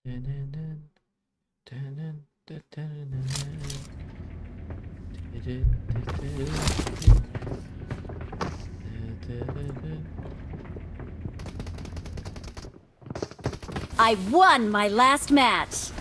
I won my last match.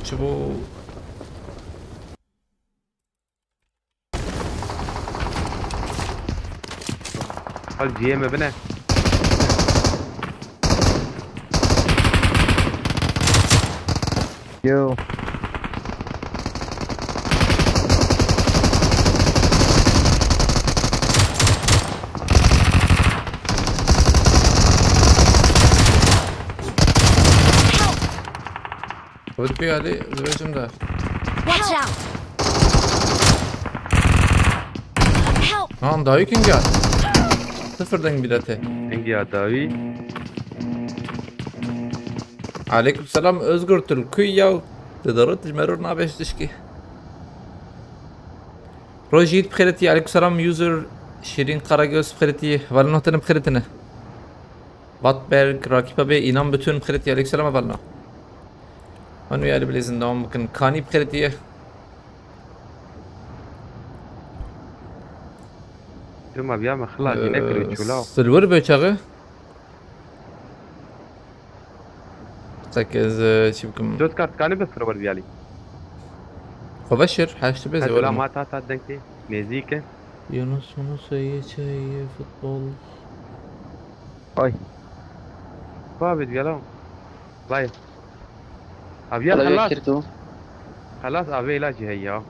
çubuğu. الجي ام بنا Yo. خد بيه عليه زباجم ده. Watch out! Help! Han daha yükün gel. Sıfırdan bilete. انجي عداوي عليكم السلام özgür Türkiye. تقدروا تجمعوا نابش تشكي. روجيت بخيرتي عليكم السلام يوزر شيرين Karagöz بخيرتي Valnot'un بخيرتنا. Vatberg Rakip abi inan bütün بخيرتي عليكم السلام Valnot. أنا ويا بليزن دوم ممكن كاني بخيرتي. ثم بيعمل خلاص ينكر وشولاو سلور بيشاغي. سكز شبكم. جوز كارت كان بس روبر بيالي وبشر حاجة بيزي هلا ولا ما تعطى دنكي ميزيكا يونس أي شيء فوتبول. Ay. بابد بيالو باي أبيا خلاص خلاص أبي علاجي هيا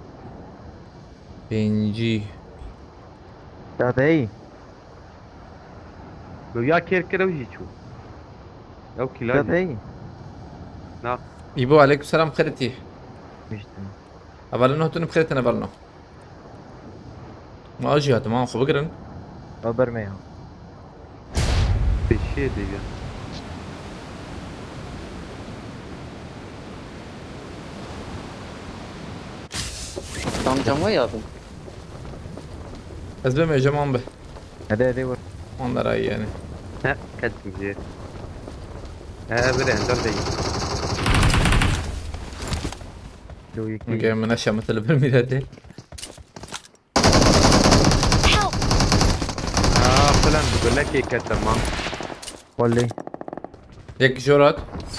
بنجي. Está aí? بيا كير كده وجي شو لو Está كيلاجي aí? نا يبو عليكم السلام بخيرتي. Viste. أبلنا هتون بخيرتنا أبلنا. ما أجي هات ما أخو بقرن. Ó Bermejo. بالشيء دي Tam var abi. بس بما يا جماعة به. هذا ور. ما رأيي يعني. ها كتم زين ها بدي هندر دي لو يكي. ممكن من أشياء مثل بالميلاد. فلان بقول لك إيه كتم والله. يك جورات.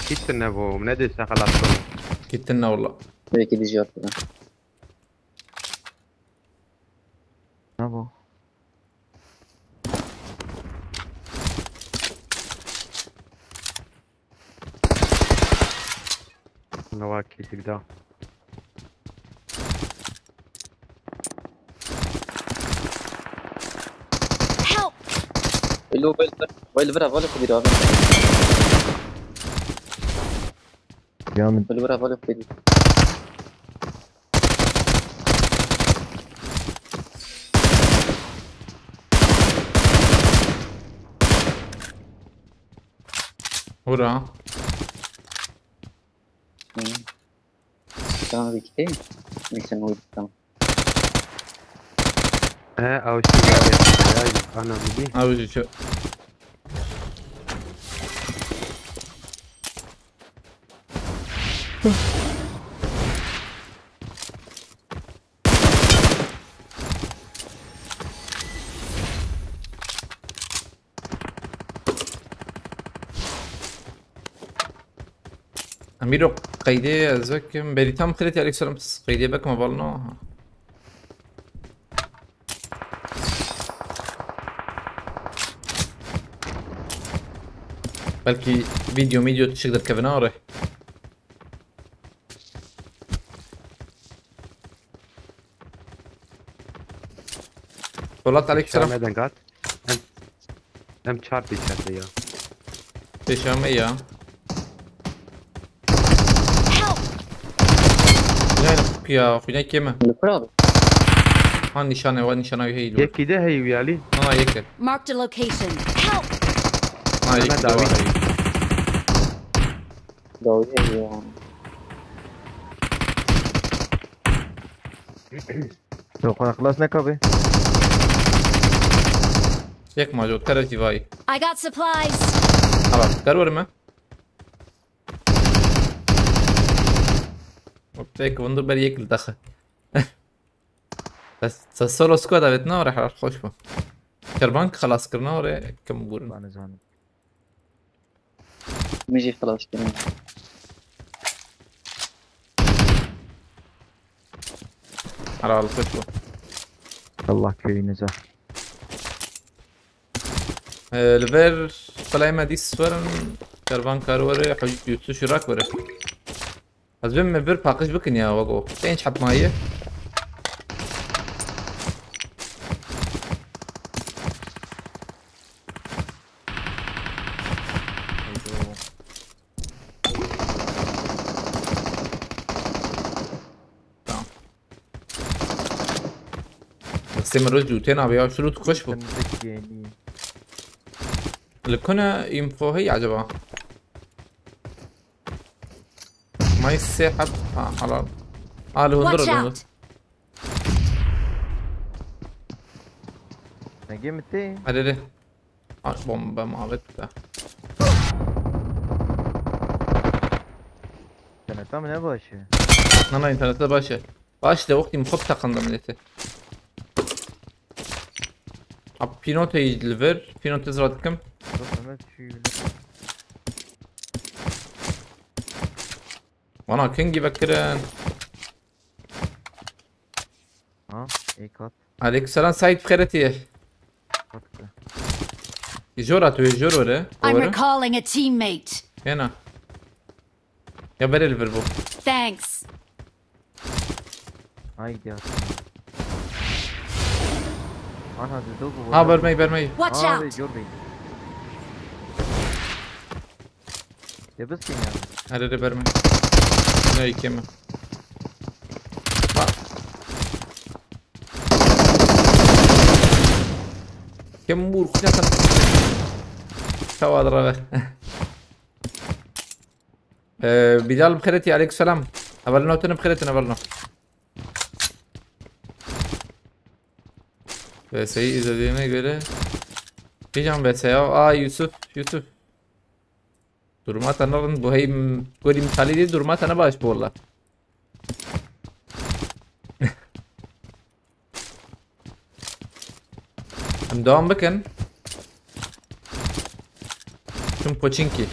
كتنا بو منادي خلاص كتنا والله. Belki de cevap ver. Não vou. نواكي تقدر Help! اللي هو ويل برا ولا كبير abi. جامد. ويل برا ولا كبير. ورا. تمام بكتير بيسموه تمام. او شيء انا بدي اوجي شو اميرو قيدي زكم بريتام خليتي عليك سلام قيدي بك ما بالنا بلكي فيديو تشقدر كفناره طلعت عليك سلام ميدان قات ام تشاربي شكلي في شامية Help! يعني يا اخوي كيما الكرة هان نشانه ونشانه هي دول يكي ده هي ويالي انا يكل Marked a location. Help! انا يكل داوي. داوية لو خلصنا كابي يك موجود كرتي باي I got supplies. خلاص كرور ما وبتيك وندر بري يكل دخل بس السولو سكواد عبتنا ورح خوش بو كربانك خلاص كرنا ورا كم بورن انا زاني ميجي خلاص كده. على الخوش بو الله كي نزح لفير طلعي ما دي سفرن كربان كاروري حج يوتسو شراك ورا از بهم بير باقش بكن يا وقو تينش حط مايه تمام بس من رجل جوتين عم يعمل شروط خوش بو يعني اللي كنا ينفو هي عجبها ما يسحب حلال Watch الهندر out! نجي متي هذا بومبا ما بتبع انا تام ne başı انا internette باش ده وقتي مخبط قندم ليته اب بينوت يدلفر بينوت تزرع كم Mehmet şu وانا كينجي بكرن ha iyi kat عليك سلام سعيد بخيرتي katkı يجورا يجور ولا I'm recalling a teammate. هنا يا بري الفيربو Thanks. haydi ya ana dedi bu ها برمي Watch abi out! gör beni ya bas ya هذا برمي لا يكمل كم بور خلاص توادر بلال بخيرتي عليك السلام قبلنا وتنا بخيرتنا قبلنا بس هي اذا دينا göre Diyeceğim بس ya Yusuf durma tanırın bu hey göreyim misali değil durma tanı baş bu valla هم دوام بكن شم بوچينكي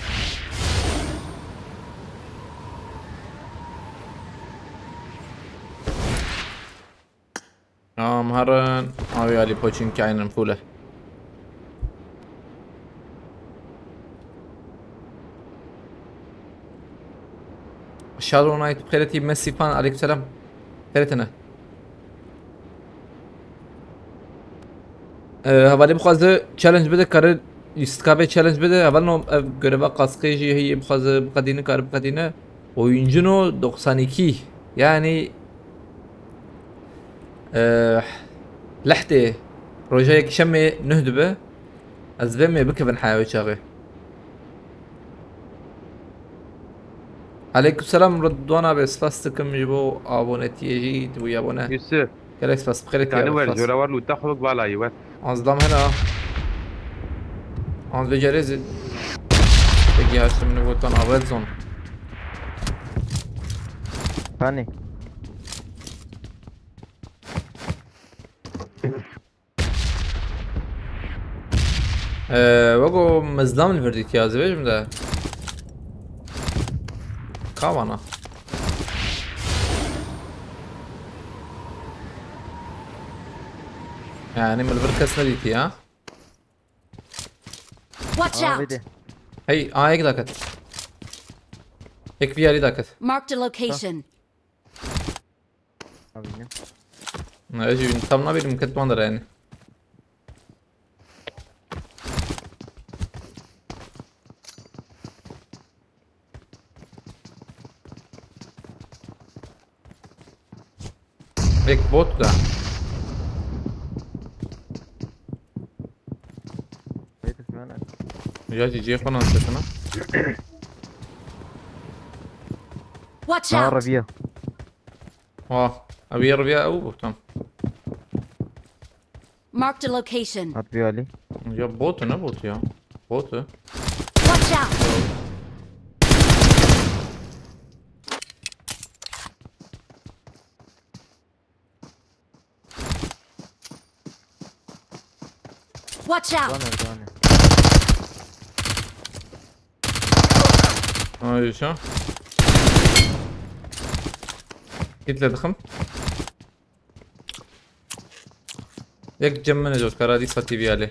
مهرن يالي بوچينكي عين فوله شادو نايت بخيرتي ميسي فان عليكم السلام خيرتنا هوالی بخوازه چالش بده کار استکابه چالش بده اول نو görev قاسقیجی هی بخوازه بقدینه کار بقدینه oyuncunu 92 yani لحتي رجايك شمي نهدبه أزبمي بكفن حيوي شاغي عليكم السلام رضوانا بسلاستكم جبو ابونتي جيد ويا ابونا يوسف جالكس بس بخير كان يا ور بس جورا ور لو تخلق بالا ايوه ازدم هنا از بجرز تجي هاشم من قلتان ريد زون ثاني وگو مزدام الفرديت يا زبيج من ده كاوانا يعني من البركس نديتي ها Watch out! بدي هي هيك داكت هيك فيها لي داكت Marked a location. أبيني اجي tam ne bileyim kötü mandır yani. Ek bot da. بيت اسمعنا Ya cici falan sesine. Watch ما out! ربيع ابي يربيع او tamam. Marked a location. أطبيع لي Ya bot ne bot ya? Bot. Watch out! Watch out! دوانا Ay şu. Git لدخم. एक जम्मन है जो करा दी सती भी आले.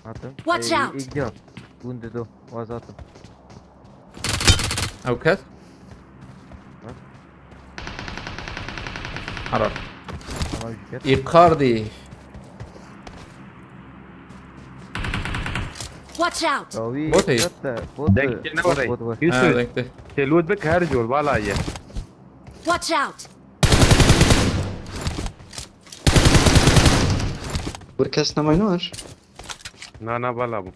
أتم Watch out. إيجار بوند دو وازاتم أو كات. حرار. أنا وجهت إيقاردي. Watch out! راوي بوت هي. بوت دنك كنا وري ها يوسف ذنكته. تلود بك هرجول بالا ايه Watch out! Burkes na minor. نا بالا بو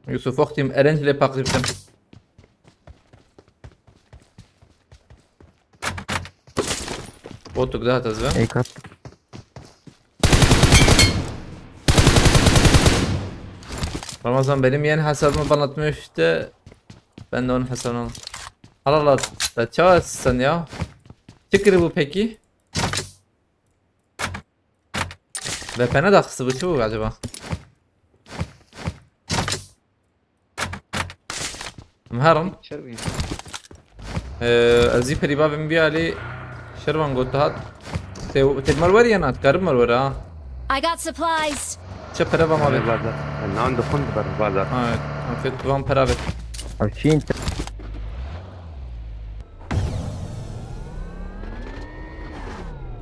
Yusuf Oktim Eren ile paklıptım. Botuk daha tazı. أي كات Ramazan benim yeni hesabımı anlatmıştı. Ben de onun hesabını aldım. Allah Allah. Da çağırsın ya. Çıkır bu peki. VPN'e de kısı bu çabuk acaba. مهرم Şerbi. ازي بريبا بنبيالي شربان قلت هات تدمر وري انا تقرب مرورة ها I got supplies. شو بريبا ما بيت بازار انا عنده فند بازار ها في دوام برابت عشرين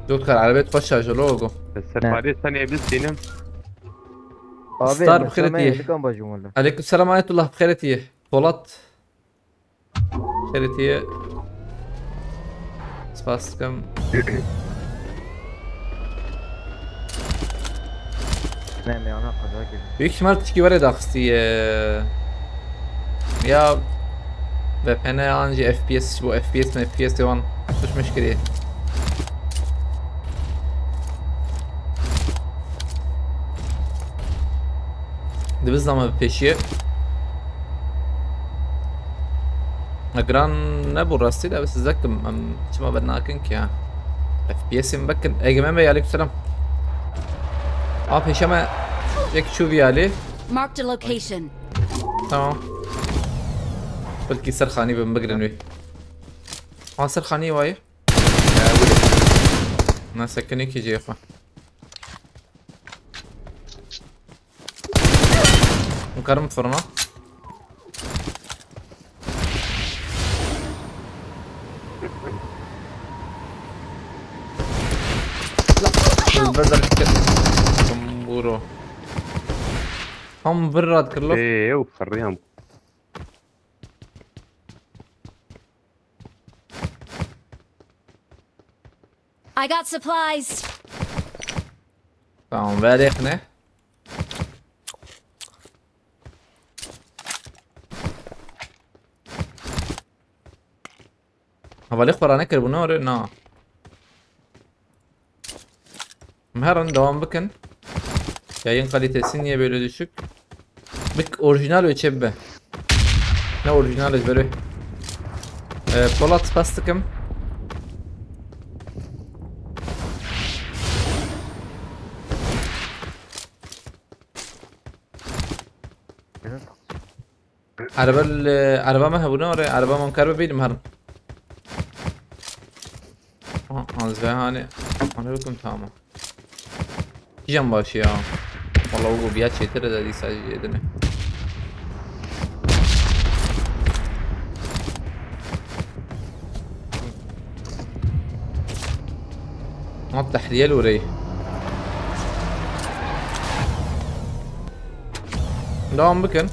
دكتور على بيت خش جلوجو السفارية الثانية بس ستار بخيرتي. كم بجوم ولا عليكم السلام ورحمة الله بخيرتي طولت خيرتي سباسكم نعم يا أنا قد أجل büyük ihtimal tiki var ya daxsti ya VPN anca FPS bu FPS mi FPS devan tuş müşkili Dibizna ama peşi اجران نبو راستي ده بس ذاكم ما بدنا كنك يا FPS مبكن يا جماعه عليكم السلام هشام هيك شوفي عليه Marked a location. تمام بلكي سرخاني بمبقرنوي سرخاني واي ما سكني كي جيفا مكرم فرنا البدل كمبورو هم براد كله ايه وخريهم I got supplies. Tamam verdik ne? Havalı Kur'an'a kır bunu oraya na. Her an devam bakın. Yayın kalitesi niye böyle düşük? Bak orijinal ölçebe. Ne orijinal böyle? Polat bastıkım. araba ما هبونه oraya araba منكر ببینیم هرم از hani ana bakın tamam Yiyeceğim başı ya vallahi bu biat yeter dedi sadece yedine ما تحليل وري devam bakın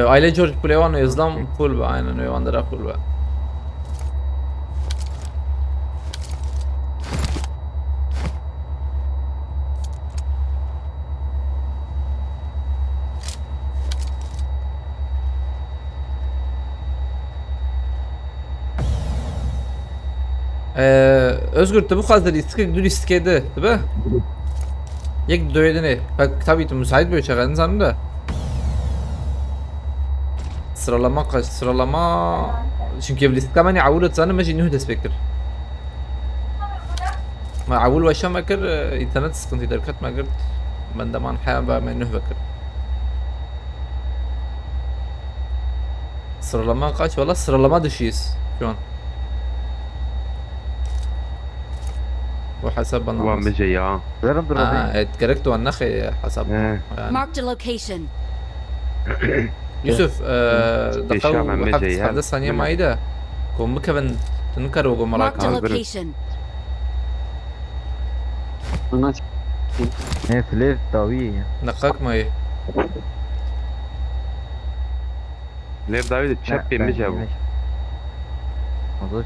aile George Pulevano yazılan pul be aynen öyle Vander'a pul be. Özgür tabi bu kadar istek dün istekedi değil mi? Yek dövdüğüne bak tabii ki müsait bir çağırdın sanırım da. Sıralama kaç sıralama çünkü listede beni عولت sana ماشي نهدس فكر ما عول وشام فكر internet sıkıntı derkat ما قلت ben de man حابة ما انه فكر sıralama kaç valla sıralama dışıyız şu an وحسب هو مجي اه Verin dur bakayım. اتكركت والنخي حسب ايه يعني Marked a location. يوسف الشام دقوا عم حد جاي، ها؟ حد ثانية معيدة كون بكفن تنكر وقوم Marked a مراكب location. Ana Ne flair tabii. نقاك ما ايه ليه داوود تشبي مجي ابو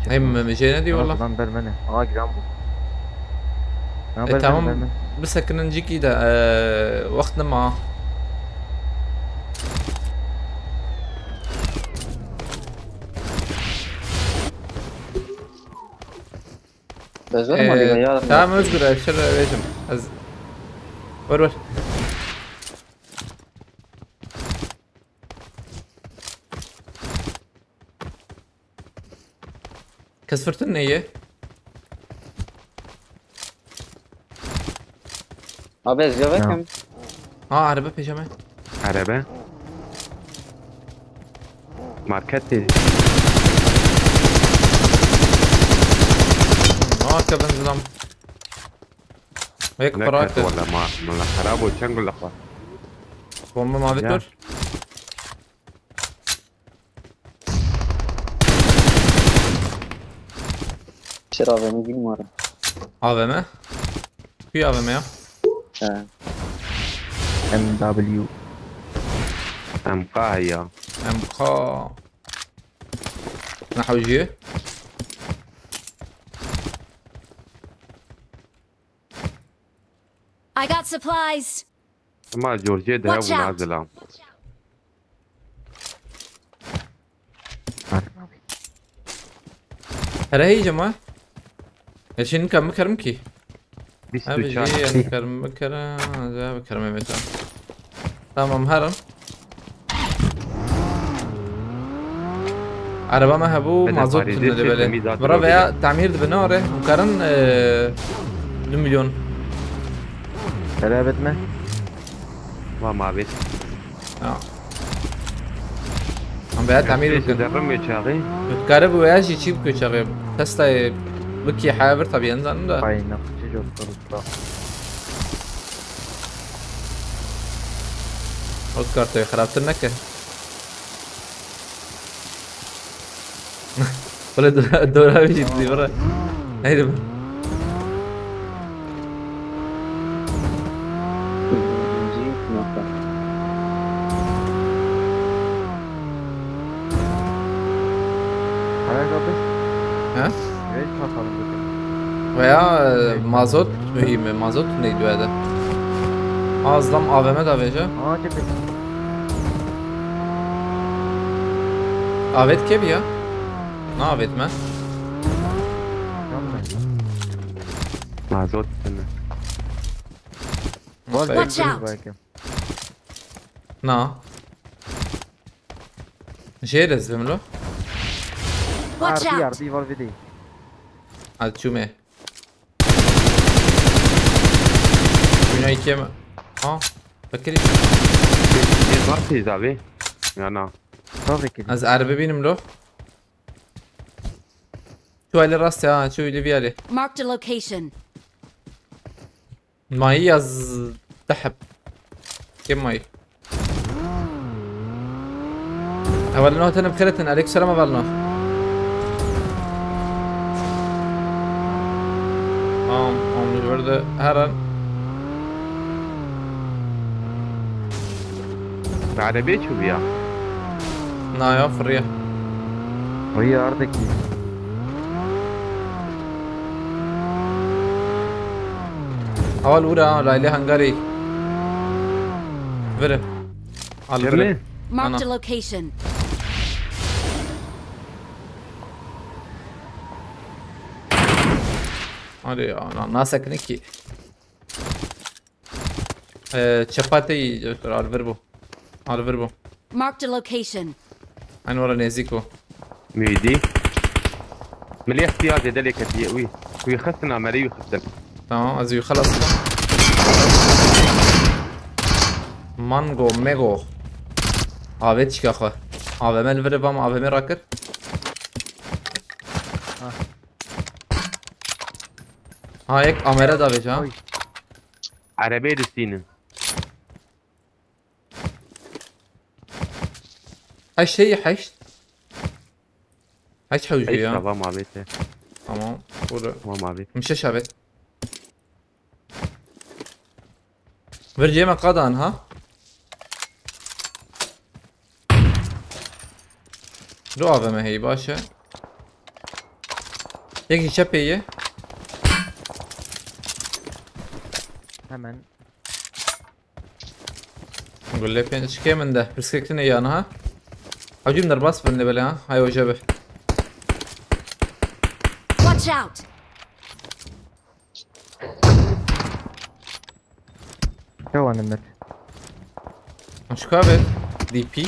هم مشينا دي والله Lan vermene. Aa giren bu. تمام بس كنا نجي كده وقتنا معاه bezler mi oluyor ya? تمام اصبر ابشر يا باشا ور كسفرت النية Abi ezya bakayım. عربة بيجامة عربة ماركتي كفن زلام هيك نكت قرأت ولا ما خراب وشنقل الاخوة بومبا ما فيكتور Şirabemi bilmiyorum. AVM في AVM يا He. MW. امقاها هي MK نحو جي I got supplies. ما جورجيا دهب Watch out. ونازلها هلا هي جماعة الحين كم بكرم كي بس ابي جي تشان انا كرم بكرة ذا بكرم متى تمام هرم عربة ما هبو بدأ مازوت فاريزي من تشيل اللي تمييزات برا الوجه. بيا تعمير بناره وكرن 2 مليون Beraber mi? ما بيت عم بيا تعمير ليش يمكن درم يا شاغي بتقرب ويا شي تشيب كو شغل تستا بكي حابر طب ينزل ده Aynen. Çocuk usta. فكرت خربت النكه ولا الدورة بيجي تزي برا هيدا Hala kapış. Ha? Süreç bakalım dedim. Veya mazot mühimi. Mazot neydi öyle? Azlam AVM da veca. Aa cephe. Avet kebi ya. Ne avet mi? Can mı? Mazot üstüne. Var Watch belki, out. belki. Na. Želes vemlo. Watch Ardi out! ardi var ve değil. Al čume. Şuna ikiye mi? Ha. Bakır işte. Ne var siz abi? Yana. Tabii ki. Az araba benim lo. Şu ali rast ya. Şu ili bir ali. Marked a location. ماي يز ذهب كم ماي أولا نوع تنا بخيرتن عليك سلام أولنا مش برده هرن Arabaya şu ya. نايا فريا Oraya ardaki. أول أولى لا إله هنغاري فره على Yerli. فره Marked a أنا location. أري أنا ناسك نكي شباتي على فيربو على فيربو Marked a location. أنا ورا نيزيكو ميدي. ملي احتياج دلك كتير ويخسنا عملي ويخسنا. تمام أزيو خلص مانجو ميجو آبت چی که آبه مل وره بام آبه می را کر ها یک آمره دا بیجا Oy. Arabaya düştüğünü. هشت هي حشت هشت حوجي Hayır ya tamam abi. tamam burada Tamam abi. مش شابت فرجي ما قادان ها دو آبه ما هي باشه یکی چپیه Hemen. نقول لك ايش كي من ده برسكتين ايانا ها عجيب نرباس بن بلا ها هاي وجبه Watch out! Şu an Mehmet. مش كابل دي بي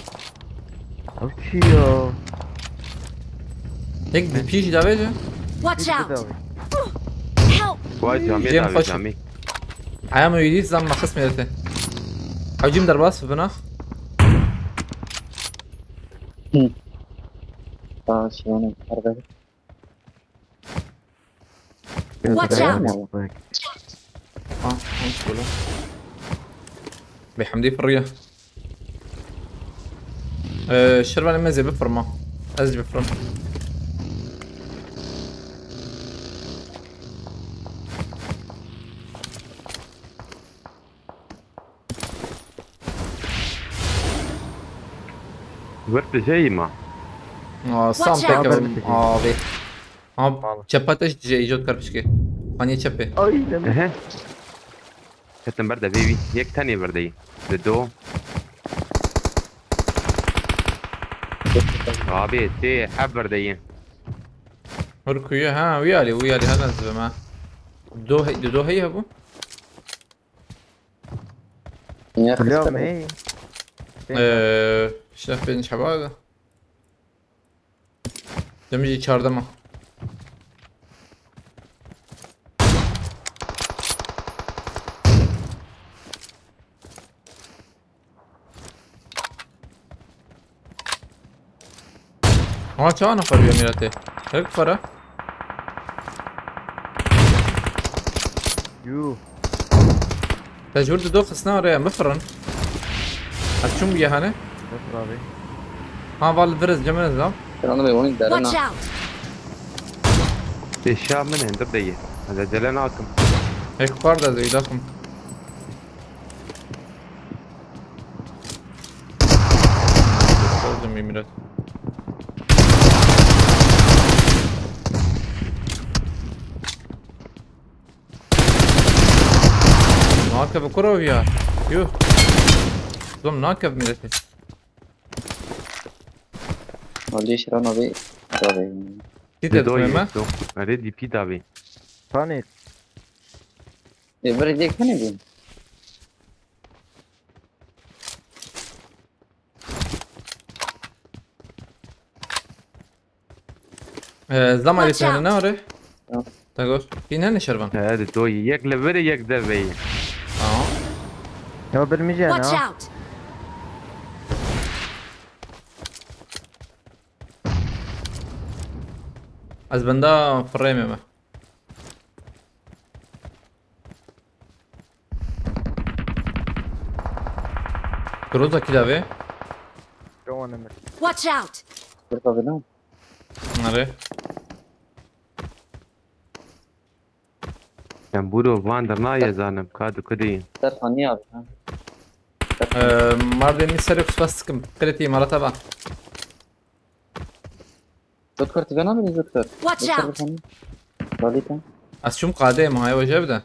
Açıyor. هيك دي بي جي دافيجا Watch out! Tedavi. Help! Vay cami Cem abi Paşa. cami. عام يريد زم ما خصم يرته عجيب نرباس بنا Aa şey onu arada. Watch out! اه مش ولا بحمدي في الريا الشربة لما زي بفرما ازج بفرم Vırtı şey mi? سام Watch out. تك اه بي اه Vallahi. چپاتش جوت کرپشکی خانی چپه Aynen. Ehe. Ketten برده بیبی. یک تنی برده ای. به دو. Abi سه حب برده ای. هركوية ها ويالي هذا نزل معه دو هي ابو Niye Biliyorum kıstın? hey. شاف بين شباب دمجي çardama ama çağ nafar bir mirate hep para Yuh. تجور دو خصنا ورا مفرن هتشوم يا هانه Nasıl abi? ها فال فرز جمال الزام Ben onu bir oyun Watch derine. out! Eşya من هندر ديه. هذا جلنا عكم. هيك فردا زي داكم لازم يمرت ناكب كرة وياه يو ضم ناكب ميلتي ولی شرانو بی داره تيتر دو تماما دو اره دی پی دابی ثاني بری دیگه کنی بیم زلام علي Watch سهل out. نوري آه. تقول فينا نشربان اره دو یک لبر یک دبی اه هو برمجان Watch ها out! از بندا فريمه ما كروزا كده بي شو انا مت Watch out! برفا بینام نري من برو واندر نایه زانم کادو کدی در خانی آبی ها ماردين سريكس بس كريتي مرة تبع دکتر تیگه نبینی دکتر Watch دکتر out. بخونی لالی کن از شوم قادم هاي وجه بده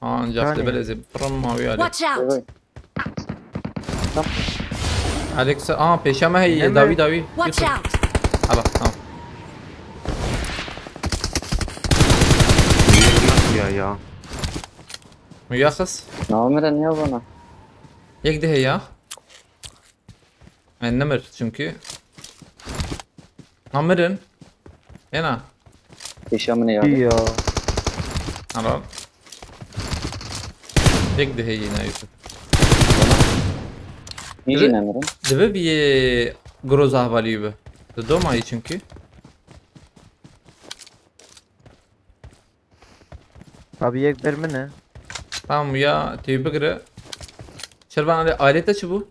اه نجحت ثانية. بلزي برم ما ويالي Watch out! بی عليك بيشامة هي نمر. داوي داوي Watch يدخل. out! خلاص تمام یا یا وياخس نامره نیا بنا يك ده هي النمر çünkü نمرن هنا پیشام نیا يا على يك ده هي هنا يوسف نیجی نمیرم Deve bir groz ahvali be. Doma'yı çünkü. ابي يكبر منه Tamam ya tüy bıgırı. Şerban ali alete çu bu.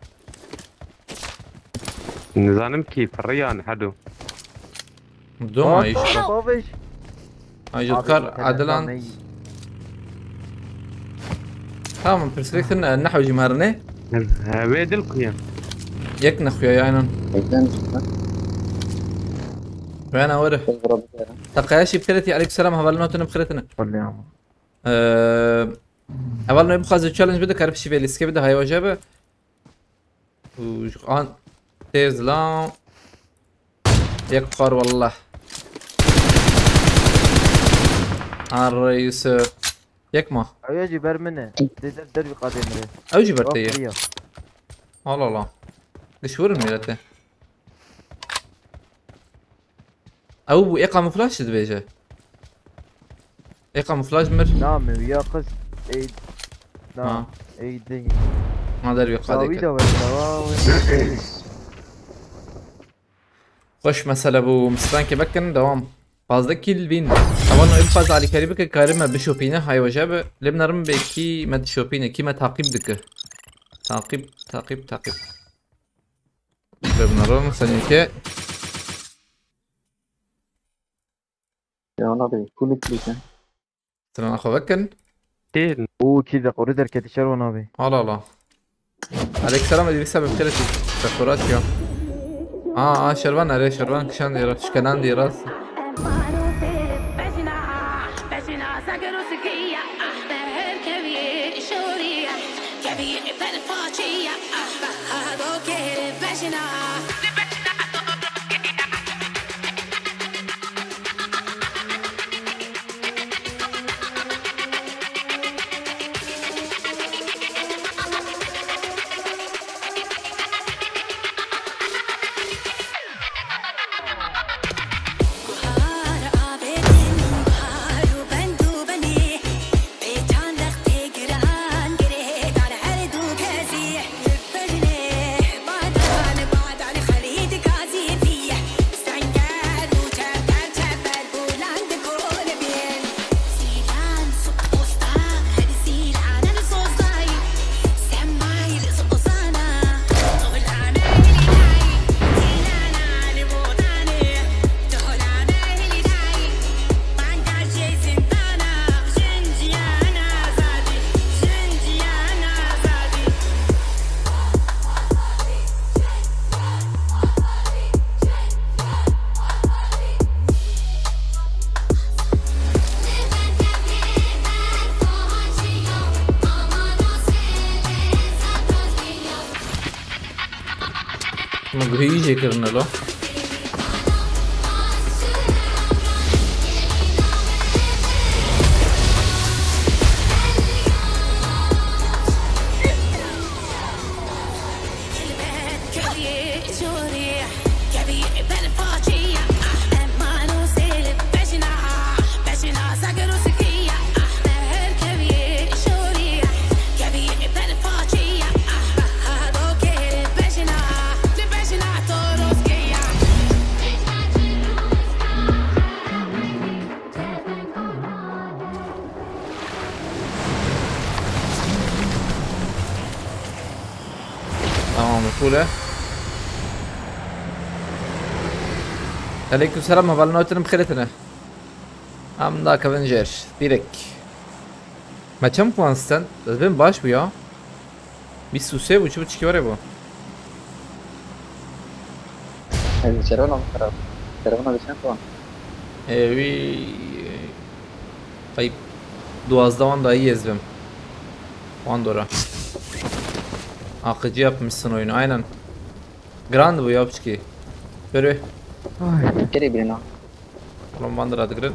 نزانم کی فریان حدو Doma'yı işte. بابش Ajudkar Adlan. Tamam perspektifin النحو جمهرني. هاوی دل قیم يكنخ يا يعني. ایدن چیزا وانا وره. برا بگیرم تقاشي بخيرتي عليك السلام هبلنوتنا بخيرتنا. قول لي يا عم اول ما يبقى زي تشالنج بده كارب شي بيلسكي بده هاي وجبه وجان تيز لا يكفر والله الرئيس يكما او يجي بر منه تقدر دربي قادم ري او جبرتي أوكي. الله الله ليش ورن ميلته او اقامه فلاش دبيجه اقامه فلاش مر نامي ويا قص ايد آه. نعم ايدي ما دربي داويدا قادك ولا خوش مسألة bu مستانكي بكن دوام fazla kill win طبعا en fazla Ali Karibik karima بشوبينه هاي وجابه لبنا رم بكي ما تشوبينه كي ما تعقيب دك تعقيب لبنا رم سنيكي یا نبی کلی کلیکن سلام اخو بكن تین او كذا قريدر كتشر ونابي الله الله عليك سلام اللي بسبب خيرتي تفكرات يا شربان عليه شربان كشان دي راس كنان دي راس bu iyice kırın lo. Tamam مقفولة. عليكم السلام هبالنا وتنم بخيرتنا. Am da Avenger direkt. Maça mı puansın? Benim baş bu ya. Bir suse bu çubuk var ya bu. هذه شرونه خراب شرونه بشان طبعا Evi kayıp. Duazdavan da iyi ezbim. Pandora. Akıcı yapmışsın oyunu aynen. Grand bu yapçı. Böyle. قريب لنا Oğlum bandıra tıkırın.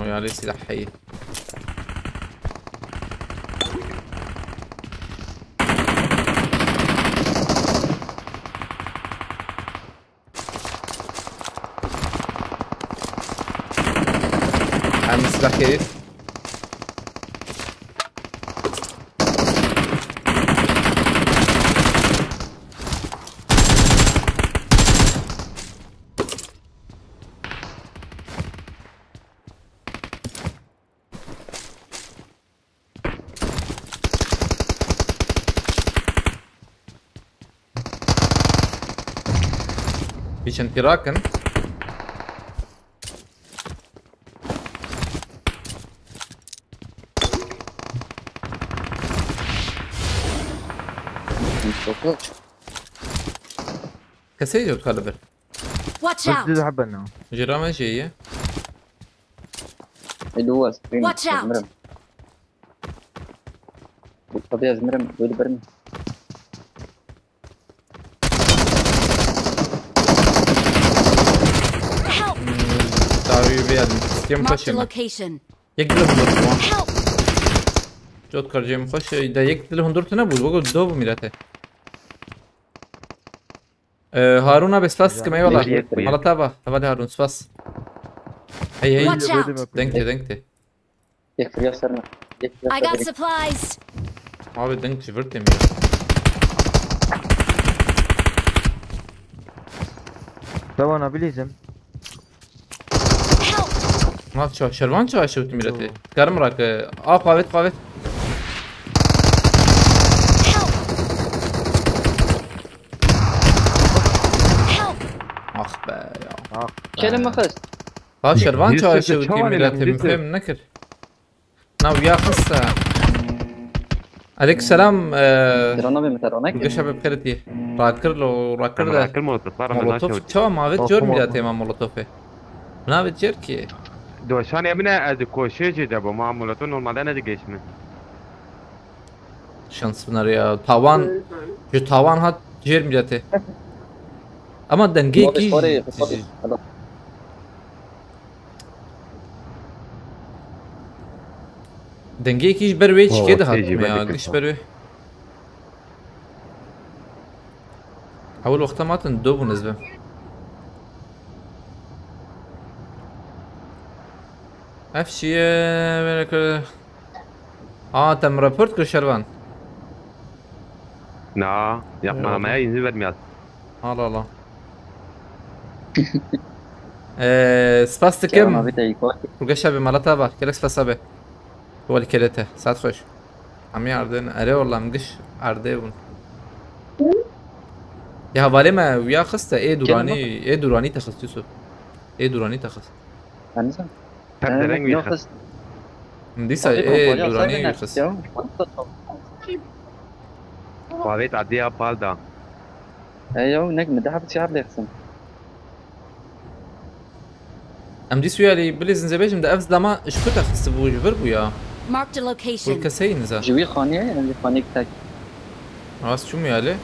Oo ya silah iyi. Hem silah keyif. Bir انطلاقا كسيجو تخربر Watch out! بس حبنا جرامة جاية اللي هو سكرين Watch out. زمرم طبيعي زمرم ويلي برمي Help! تعوي بيد كم Marked a خشمة location. يقدر هندور Help! جوت كرجيم خش إذا يقدر هندور تنبول بقول دوب ميراته هارون بس فاس كما يلا على تابا تابا هارون فاس هي Watch out! دنكتي يكفي يسرنا يكفي I got يسرنا supplies. abi denk çevirdim ya. طبعا ابليزم Help! ما شو شروان شو شوت ميرتي كرم راك قاوت Help! Help! اخ be ya. كلمة خست ها شروان شو Yusuf, شوت شو ميرتي عليك؟ مفهم نكر ناو يا قصة عليك السلام درانا بمترونك يا شباب بخيرتي راكر لو راكر ده كلمة صار مولوتوف شو ما بيت جور ميرتي ما مولوتوف ما بيت جركي دوشان يا ابني از کوشش جابو معاملاتون normalde ne geçme. Şans bunlar ya. Tavan şu tavan hat cer milleti. Ama denge ki denge ki berwe kده hat ya gış berwe. أول وقت ما تندو بالنسبة أفشي منك تم رابورت كل شربان Na, yapma ama izin vermiyor. الله الله سباست كم كم بتاعي كوكي كل شاب مالتا با كلك سباسة به هو اللي كلته ساعات خوش عمي عردين أري والله مقش عردين يا هبالي ما ويا خسته ايه دوراني تخص يوسف ايه دوراني تخص أنسى Perdelen bir خست ديسا ايه دوراني يخص Favet adiya palda. ايوه نجم ده حبيت شعر لي خصم ام ديس ويا لي بليزن زبيجم ده افز دما اشكو تخص بو جبر بو يا Marked a location. والكسين زا جوي خانية اللي خانيك تاك خلاص شو ميالي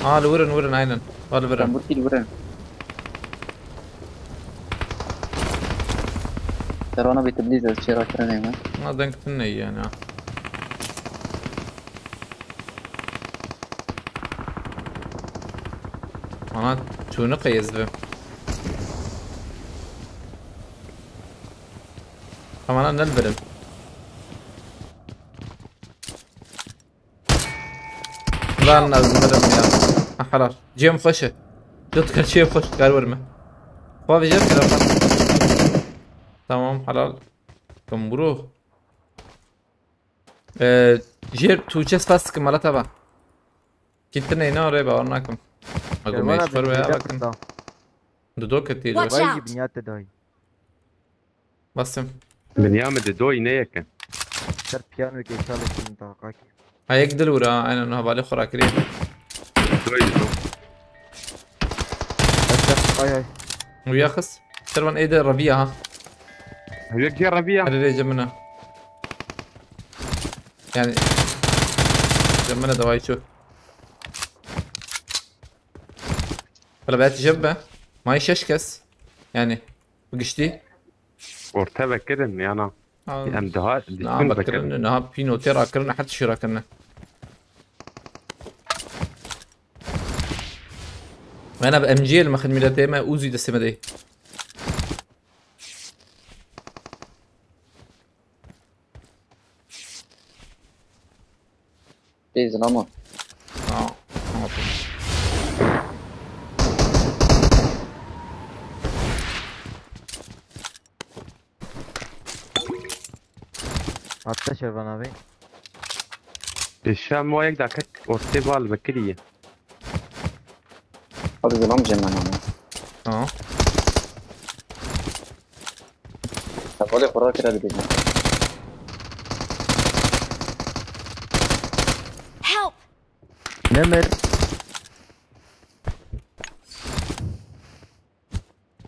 الورن عينا والورن Rambut di buran. Serona بتبليز الشراء كرنا يوم. ما دنك تني يعني انا شو نقيز به طبعا انا البرم لا انا البرم يا حلال جيم خشه جد كل شيء خش قال ورمه فاضي جد كده تمام حلال كم بروح جير تو چس فاست كمالا تبع كنتنا هنا ريبا ورناكم اقول ما يشفر ويا لكن دو كتير Watch باي out. بنيات داي بسم بنيامة دو ينيك سر بيانو كي شالك من طاقاك هيك دلورا انا انه بالي خوراكري دو هاي ويا خس ترى ايد الربيع ها هيك جي ربيع هذا اللي جمنا يعني جمنا دواي شو ولا بقت جبه ما يششكس يعني بقشتي ورتبه كده اني انا ام دهات نعم بكرنا انها بينو تيرا كرنا حتى شو راكنا انا بام جي المخن ميلاتي ما اوزي دسمه دي بليز رامو. اه حتى شربنا بي الشام ما يقدر كك ورتبال بكريه هذا زلام جمعنا. اه أقول لك برا كده بدينا. Help! نمر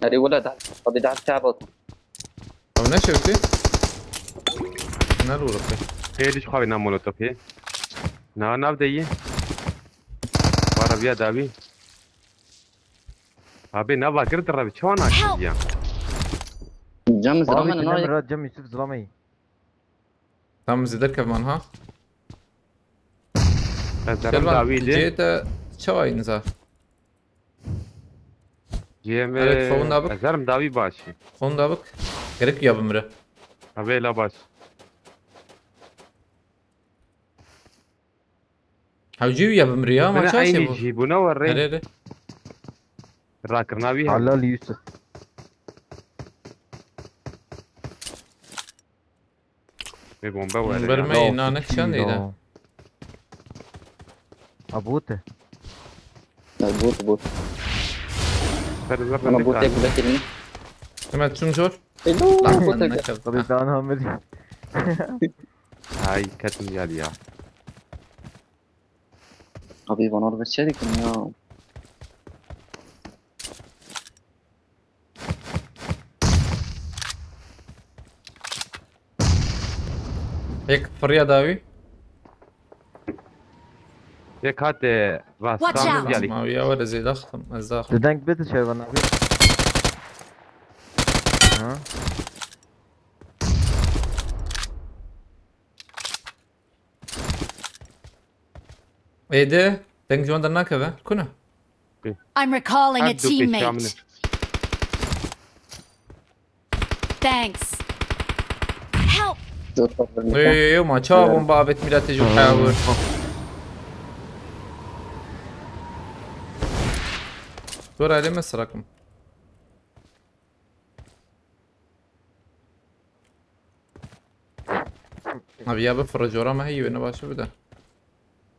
هذه ولا ده هذه ده تعبط. او نشوتي نالو رفي هي ليش خاوي نام مولوتوف هي نا بديه ورا دابي ابي نبا كرت ربي شلون يا جام زلام بابي أنا نمر ناي. راد جم يوسف ظلامي تم زيدر كمان ها زرم داوي دي جيت شوي نزا جيم هلك فون دابك؟ زرم داوي باشي خون دابك قريك يا بمره ابي لا باش حوجيو يا بمريا ما من شاشي عيني بو يجيبونا وري هلي راكرنا بيها علال يوسف ببومبا ولا برمي نانك شان ايدا ابوته بوت. فرزر أنا بوتك بترمي. سمعت شو مشور؟ إلو لا بوتك. نكب طب انا همل هاي كتم جاليا حبيبي أنا بس شادي كنا. هيك فريا داوي هيك هات راس Watch كامل out. جالي ما ويا ولا زي ضخم الزاخم تدنك بيت شربنا بي ها ايه ده تنك جوان درنا كذا كنا I'm recalling a عدوا في الشام teammate. Thanks. Help! جوت قبل ايه ما تشاوم بابت ميلاد تجو حاول دور عليه مسركم ابي بفرج ورا ما هي وانا باشوف ده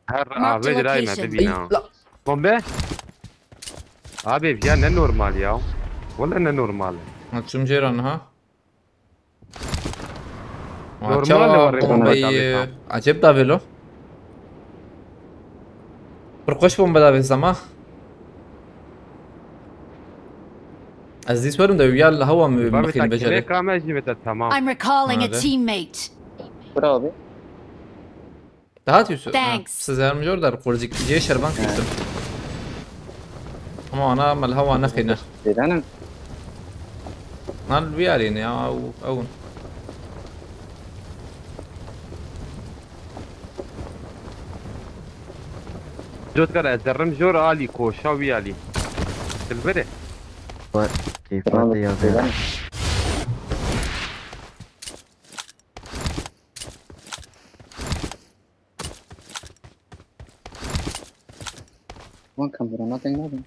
هر Marked ابي دراي ما location. تبينا لا بومبا ابي فيا نورمال ياو ولا نورمال شو مجيران ها نورمال وريكم بومبي عجب دافيلو برقوش بومبا دافي زما عزيز ورم ده ويا الهوا مخين بجري كامل جبت تمام I'm recalling a هذا. teammate. برافو. Daha tüysü. Thanks. Siz yardımcı orada kurzik diye şerban küstüm. Ama ana malha ana khina. Dedenim. Nal biyarين ya او جوت كده ازرم جور عالي كوشا ويالي البره كيف Dedenim. هذا يا زين Dedenim. Ulan kamerana denledim.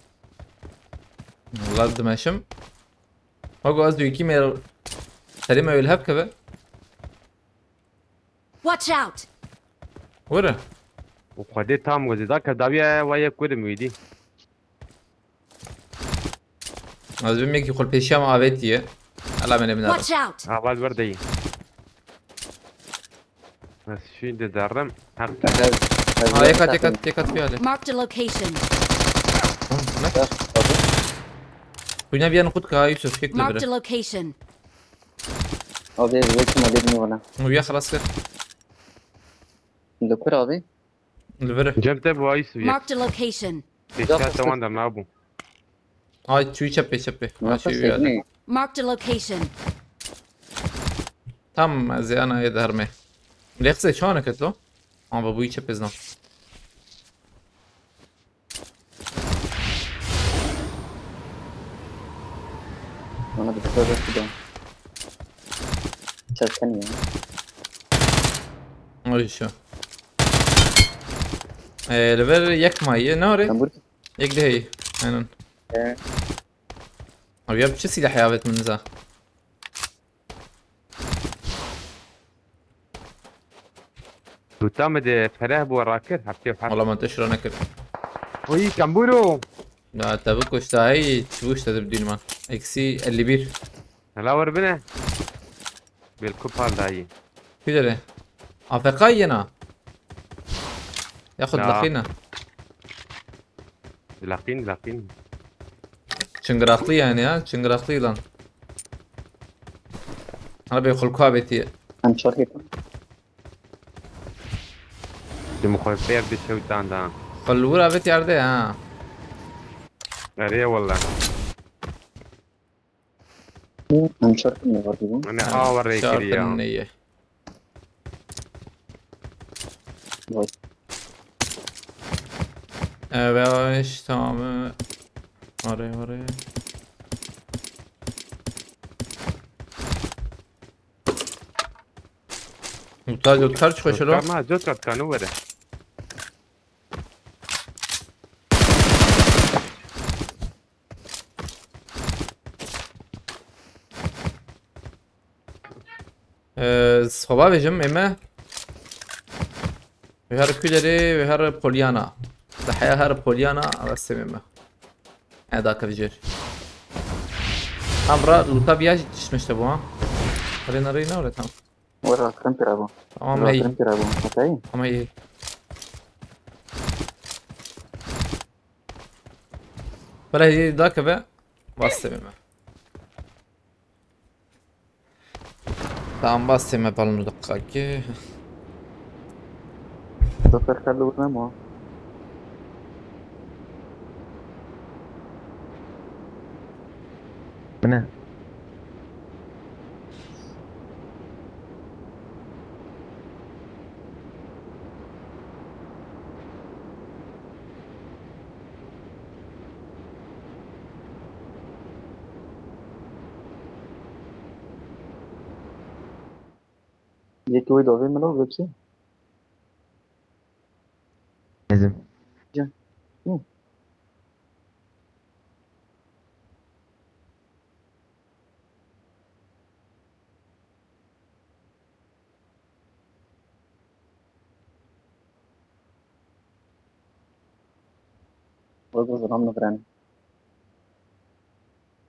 والله دمشم هو قصده يكيم سليمة يلهب كذا Watch out! ورا وخدي تام وزيدا كدابيا ويا كورم ويدي قصده ميك يقول بيشام عابتيه ألا من ابن Watch out! اول وردي بس شو دي زرم حق يكت في عليه Marked a location. وينا بيان خد كا يوسف كيك Marked a لبره location. Abi zeytin alayım wala. ويا خلاص كده Doktor abi. لبره جمت بوايس ويا Marked a location. تيشات توان دم نابو هاي شوي شبه شبه Nasıl شوي يلا sevni? Marked a location. تم زي أنا يظهر مي ليخسي شلون كتلو أنا بابوي شبه زنا Bana bir doktor bakıyor. Çalışkan ya. أي شو لبر يك ماي نوري Ben burada. يك دهي أنا أبي أبشر سلاح يابت من ذا وتام دي فراه بو راكر حتى في والله ما تشرو نكر وي كامبورو لا تبكوش تاعي تشوش تبدين ما اكسي اللي بير لا وربنا بالكوبال داي كده افقاينا ياخذ لا. لقينا لاقين شنقراقلي يعني ها شنقراقلي لان انا بيقول كوابتي Ben çok yakın. دي مخيفير دي شو تان دا قلورا بيتي عرضي ها اري والله Ben çok yakın ne var bu? انا اوريك شارب يا النية Vay. ايش تمام وري محتاج الخرج فشلو ما جوت كانوا وره صبا بجم اما ve her küleri ve her polyana. Dahaya her polyana arastemime. Eda kavicir. Amra luta biyaj çişmişti bu ha. Arena oraya tamam. Ora krem pirabo. Tamam iyi. Krem pirabo. Okay. Ama iyi. Böyle iyi daha kave bastımime. Tamam bastım yapalım dakika ki. Doktor kaldı ne mo? من ये कोई दो भी मिलो वेब से لازم वो जनाब नफरान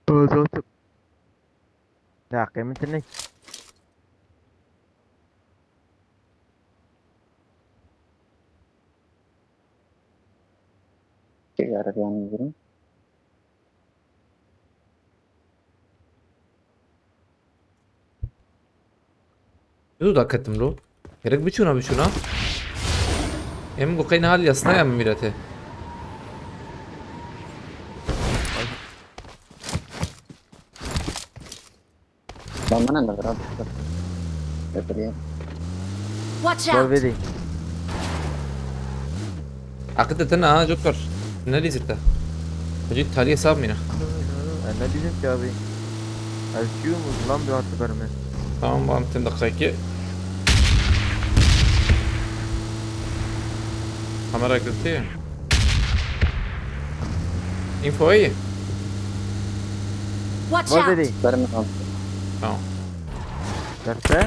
بالظبط لا قيمة النت क्या यार यानी गुरु Yudu da katım lo. Gerek bir şuna. Em بقينا هالي يصنع من ميرته Bana ne kadar? Yapayım. Watch Gol out! vereyim. عقدت انا جوكر نادي ستة جيت تالي صاب مينا Ne diyeceğim ki abi? Açıyor mu lan bir artı verme. tamam بقى 200 دقيقة kamera قلتي info ايه Watch Gol out! vereyim. Verme abi. tamam Derse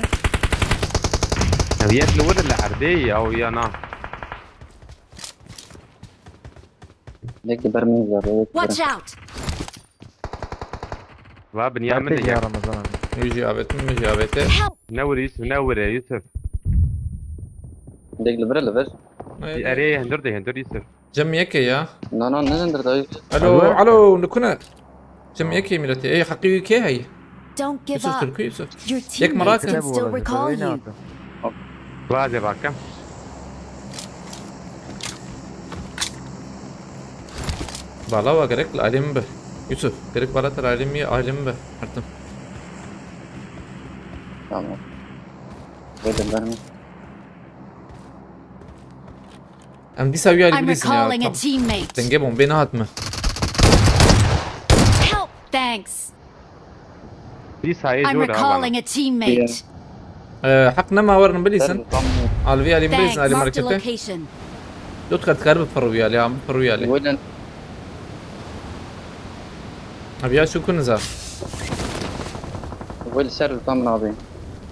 هويات الأولى العردية أو يا نعم. Bekle vermeyiz abi. Watch out! بابن يعمل derse ya لي Ramazan abi. مجابته Help! نور يوسف نور يا يوسف. Bekle ver ver. في أريه هندر يوسف. جم يكي يا No no ne ender dayı. الو الو نكونا جم يكي ميرتي ايه حقيقي كي هي Don't give يوسف up. تركي يوسف Your Yak teammates Maraca. can Ne bu still arada? recall Söyle ne you. yaptın? بعد راكم. بالا وقرك العلم به يوسف قرك بالا ترى علمي علم به حرتم Tamam. Bekle verme. ام دي سوي على I'm البليس recalling a يا teammate. تنجيبهم بيناتنا Help! Thanks. في سايج I'm ولا recalling a teammate. حقنا ما ورنا بليسن Ver tamam. على في على بليسن Thanks. على Mark the مركته location. لو تقرب فروي عليه عم فروي عليه Böyle ابي شو كنزا böyle ser tamam abi.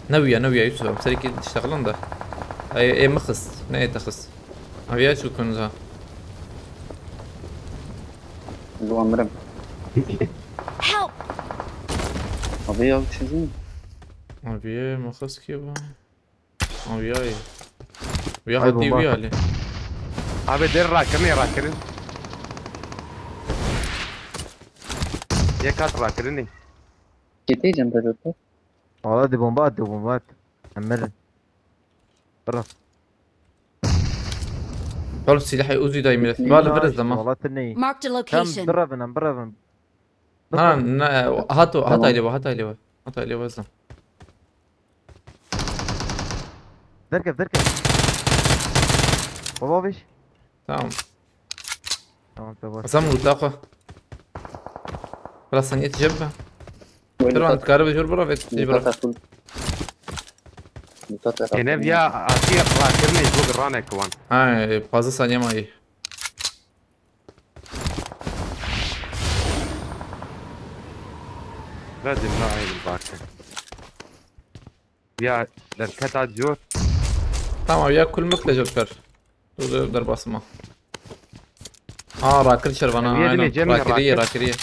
نويا يوسف مسريك تشتغلون ده اي مخص ناي تخص ابي شو كنزا Bu amrım. Help! Abi ya bir şey değil mi? ابي مخص كيف ابي ويا أي خدي بابا. ويا عليه أبي دير راكرني راكرن. يا كات راكرني. Gideceğim böyle. Valla de bomba at de bomba at. Emrin. Bırak. خلاص سلاحي اوزي دايما بالا برز لما Valla tırneyi. Marked a Tam location. bravo bravo. هاتوا تمام. هاتوا لي وزن Derkef. Baba beş. تمام Tamam tamam. زمروا تاخذ خلاص ثانية تجيبها Böyle تروح عند tat. كهرباء جور برا تجي برا Mutat full. Mutat ver. هنا فيها أخير راكرني فوق الرانا كمان. هاي بازا ثانية معي لازم راعي الباكر. يا للكتات جور. تمام وياك كل مكلة جوكر تقدر بصمة راكر شربنا بيدني عينه جميع راكرية راكر. راكرية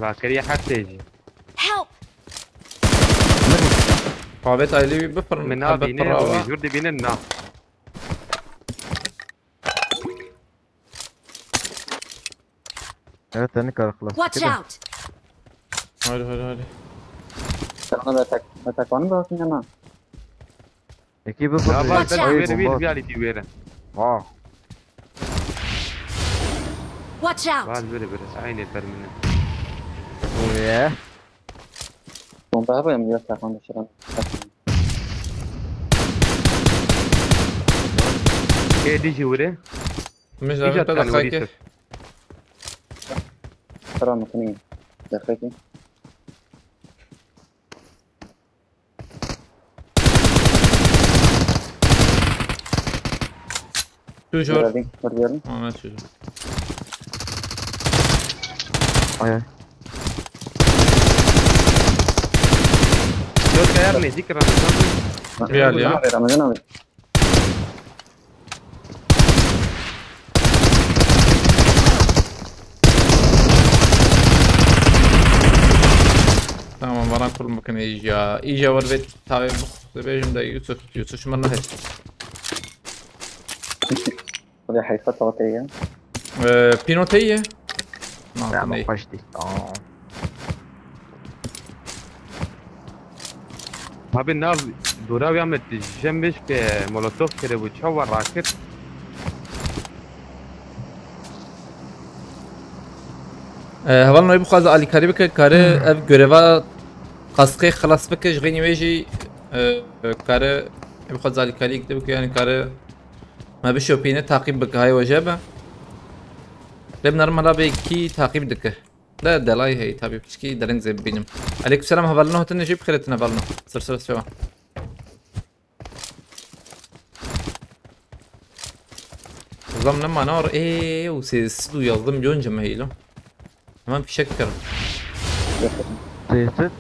راكرية حتى يجي. Help! قابت ايلي بفر من حبة بينه برا ويجور دي بيننا. Evet seni kara kılas. Watch out! هاي Sana betak var mı bakın yana? Ekibi لا بس Watch out. وين وين بيالي دي وين. Vaa. Watch out! بعد بره عيني البرمنة. Oye. Bomba yapayım ya sakın dışarı. كي دي جوري. مش إجت بدك كان خايك وريسف. Sıra mı? Dakika. شو جور Gördün. Gördün. ما شو جور Ay ay. جور كيرني ذكرى. Real ya. Ramazan abi. تمام برا كل مكان اجا وربيت تاوي بيجم دا يوسف شو مرنا هيك Buraya hayfa tavataya. بينوتية Ya نعم bak kaçtı. Aa. abi nav dura yamet jembeş ke molotov kere bu çava raket هەواڵ نۆی بخوازە ئالیکاری بکە کارە ئەف گۆرەڤا قەسقەی خلاص بکە ژغێنی وێژی کارە بخواز ئالیکاری کتە بکە یانی کارە ما بشۆپینە تاقیب بکە های وەژە بە لێم نەرمەلا بەیەکی تاقیب دکە لا دەڵای هەیە تابی پچکی دەرەنگ زێ ببینم ئەلێکم سەلام هەڤاڵنەوە هەتە نەژی بخرێتنە هەڤاڵنەوە سەرسەرچەوە ظەم نەمانەوە و سێ یاڵدەم جۆنجەمە هەیلۆ هەمان فیشەک کردم سيست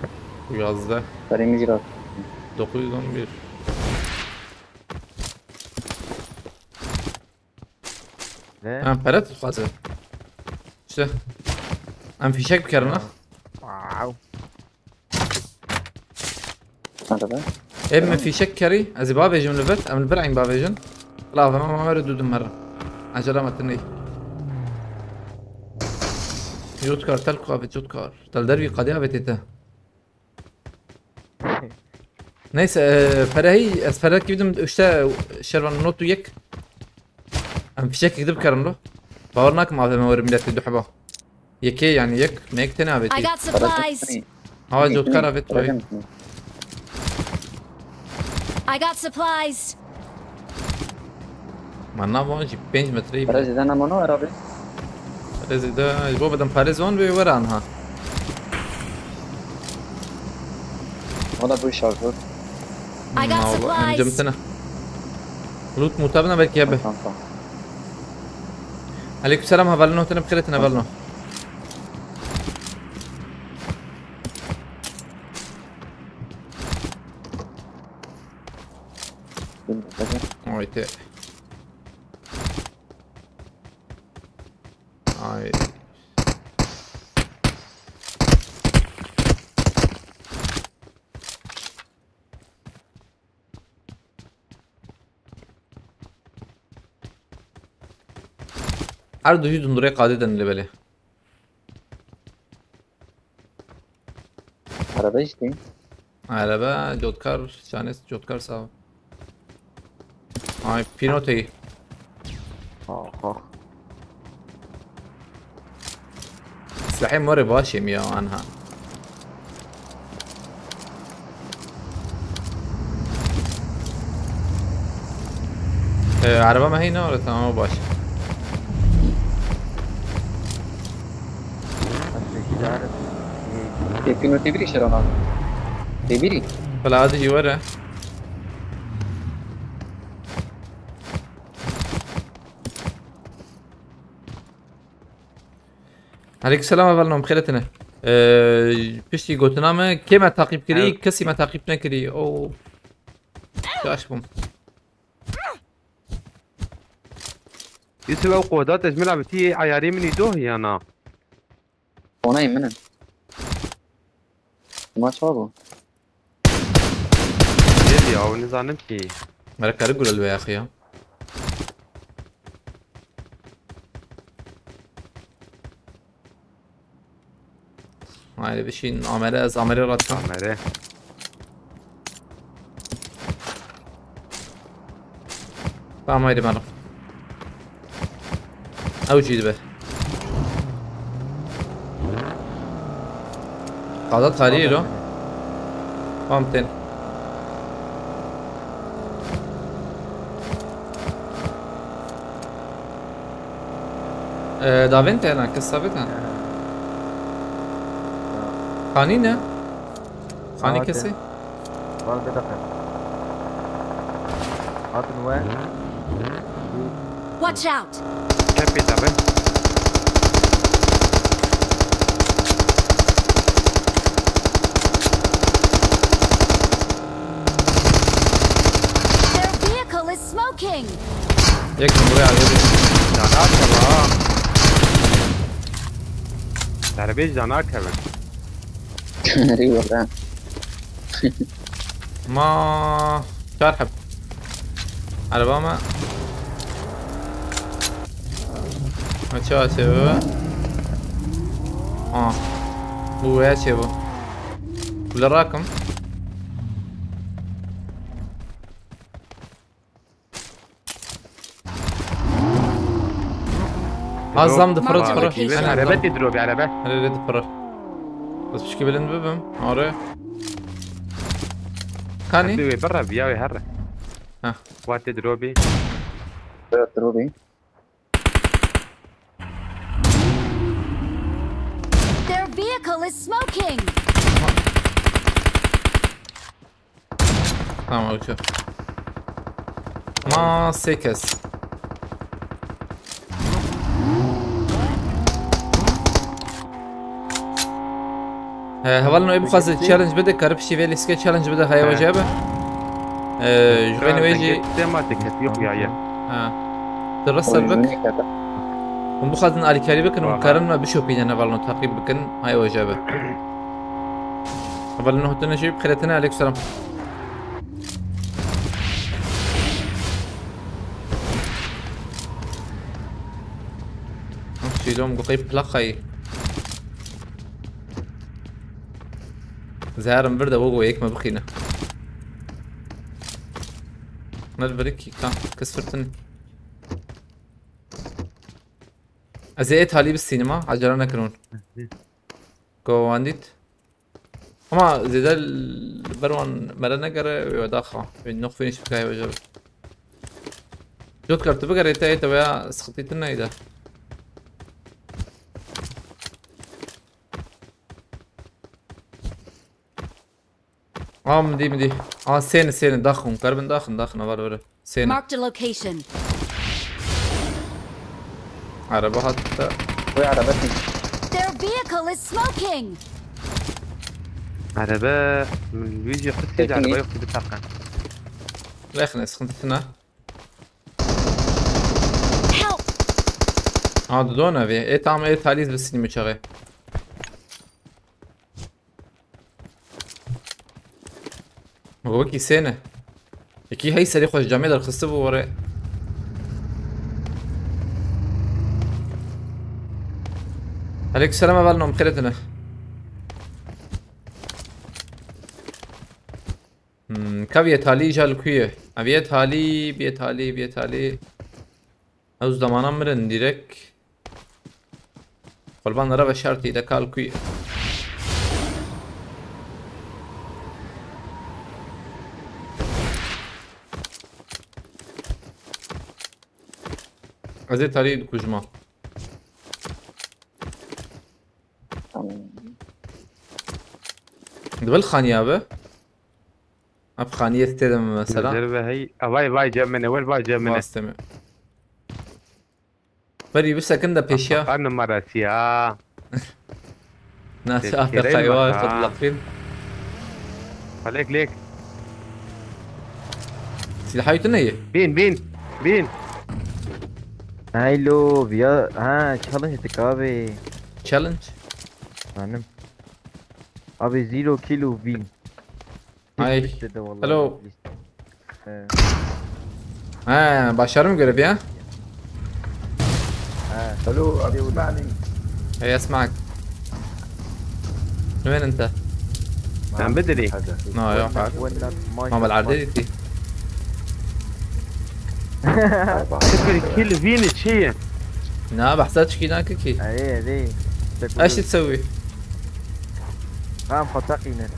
11 برای میگیرد 911 لا ئەم پەرەت خوازە شتە ئەم فیشەک بکەڕنە واو araba. ئێمە فیشەک کەری ئەزی بابێژم لەبەت ئەم بەرعین بابێژن لا هەمەمەرە دوودم مەرە عەجەلەمەتنەی جود کار تل قابل جود کار تل دروی قادی آبی تیته نیست فرهی از فرهی که بیدم اشتا شروان نوتو یک ام فیشک کدب کردم لو باور نکم آدم مورد میلاد دو حبا یکی یعنی یک میک تنه آبی I تی got supplies. ها جود کار آبی توی I got supplies. من نبودی 5 متری برای زدن امانو عربی. رزی دا جو بدم پارزون بی وران ها ولی بوی شارژور. I got انجام supplies. تنه لوت متابنا بلکی یابه Tamam. عليكم السلام هبلنا تنا بخيرتنا هبلنا اويت اي عرض جديد نوري قاعدة اللي بالي عربی چی؟ عربة جودكار شانس جودكار ساو هاي بينوتي سلاحي موري باشم يا عنها عربة ما هي ولا تمام باش تیپینو تیبری شرانه. تیبری. فلا هذا جواره عليك السلام اولنا بخيرتنا بشتي قلتنا كيما تعقيب كري كسي ما تعقيب نكري او شاش بوم يسلو قودات اجمل بتي عياري من يدوه يا انا خونه منن. ما چابو. يلي او نظام كي مركا رجل الوي يا اخي هاي بشين عمره از عمره راتم عمره فاهم هاي مرة او جيد به قادات خالية لو فهمتين دافنت انا كسبتها خانينا خاني كسي والله بدخل هات نواه Watch out. كيف يتابع Their vehicle is smoking. يك نمري على يدي جانات كبا تعرفيش جانات كبا ری وردن. ما شارحب على باما ما تشوى تشوى بو يا تشوى ولا راكم Azam da Mark فرص the فرة location. على بيت دروبي على بيت. أنا ريد فرة بس مش كبلن ببم عارف كاني دوي برا بياوي هرة. ها وات دروبي. Ruby. Their vehicle is smoking. tamam uçuyor. ما 8 هولنا ابو خاص تشالنج بدا كارب شي فيلي سكي تشالنج بدا هاي وجابه جويني ويجي تماتك يوم يا درس البك ونبو خاصن على كاري بكن ومكارن بشوبين انا فالنو تعقيب بكن هاي وجابه فالنو هتنا شي بخيرتنا عليك السلام شيلوم قطيب بلاقي زهرم برده وهو هيك ما بخينا نالبريكي كان كسرتني ازيت هالي بالسينما عجلنا كنون كو عنديت اما زي ده البروان ملا نقر وداخا النوخ فينيش بكاي وجب جوت كرت بقر يتاي تبع سخطيتنا ايده مدي سين داخن قربن داخن ولا سين Marked a location. عربة حتى وي عربتني. Their vehicle is smoking. على بيت من ويجي قصيد على بيت بتاعنا. لا خلنا سخنتنا Help. دونا في ايه تعمل ايه تعليز بالسينما شغال هو كي سنة كي هي سريق وش جامد الخصبه وراء عليك السلام بالنا مخيرتنا كافية تالي جال كويه بيت هالي اوز دمانا مرن ديرك قلبان ربا شرطي دكال كويه ازي تالي كوجما دبل خانيابه اب خانيه تدم مثلا الزربة هي باي جاب من اول باي جاب من استمع بري بس كندا بيشيا انا مراسيا ناس افريقيا ايوه خلقين عليك ليك سلاحي تنيه بين هايلو فيا ها تشالنج تكابي تشالنج مانم ابي 0 كيلو فين هاي الو باشرم قريب يا الو ابي اسمعني. اي اسمعك وين انت؟ عم بدري لا يا حاج ماما العرديتي تفكر كيلو فين شيء لا بحساتش كي ناككي ايه ايش تسوي؟ خطاقينا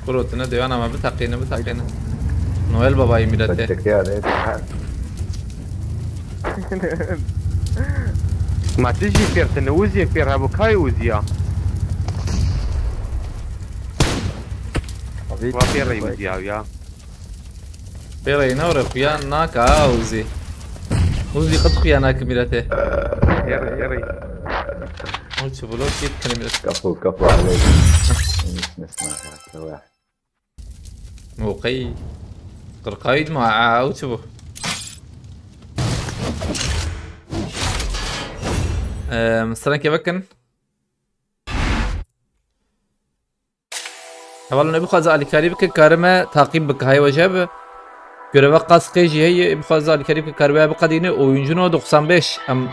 قلت ندي انا ما بتحقينا نويل بابا يميلته بدك يا ريت ما تجي فير تنوزي فير ابو كاي وزيا وفير يوزيا يا بيري نور خيا ناك اوزي قد خيا ناك ميلته يري قلت بلوك كيف كلمه كفو عليك. نسمع واحد موقي قرقايد مع اوتبو مثلا كيف بكن اولا ابو خازا الكاري بك كارما تعقيب بك هاي وجب görev qasqıcı هي ابو خازا الكاري بك كاربا بقدينه oyuncunu 95 ام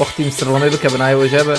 وقتي مسترونه بك بناي وجب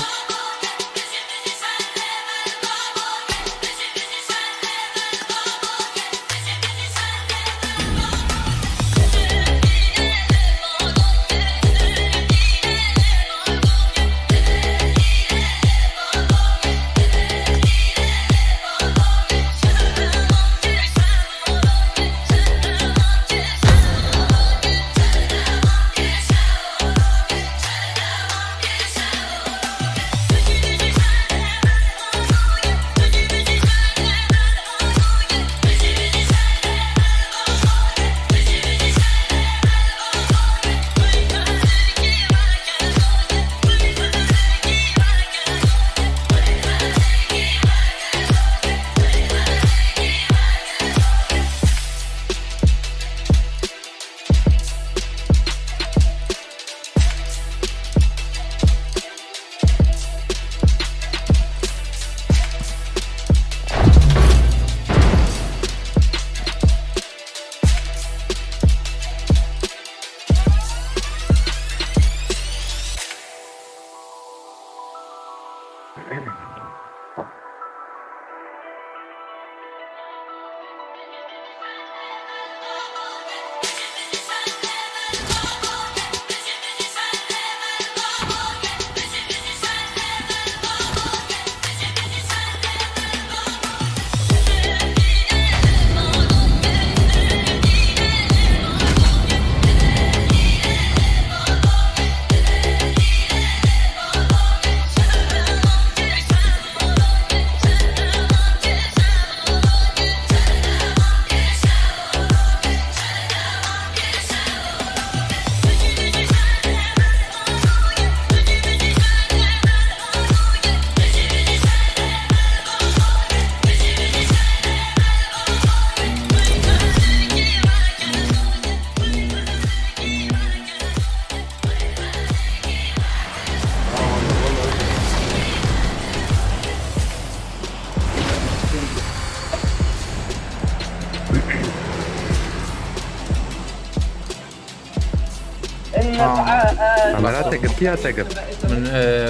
عملاتك فيها تقر من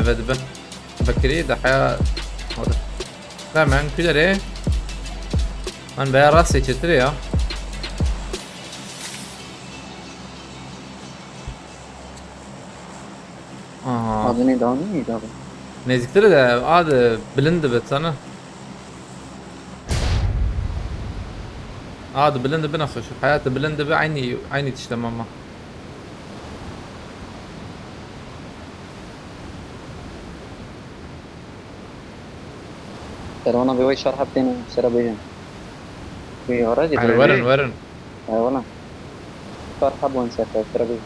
بدبه بكري دحيا تمام كده ليه من بقى راسي كتير يا Adını daha neydi abi? نزكتر ده قاعد بلند بتسنة قاعد بلند بنخش حياة بلند بعيني تشتم ماما Telefona bir vay şarh yaptığını sıra beyim. Bir aracı على da. ورن ليه؟ ورن Eyvallah. Şarh yapın sıra beyim.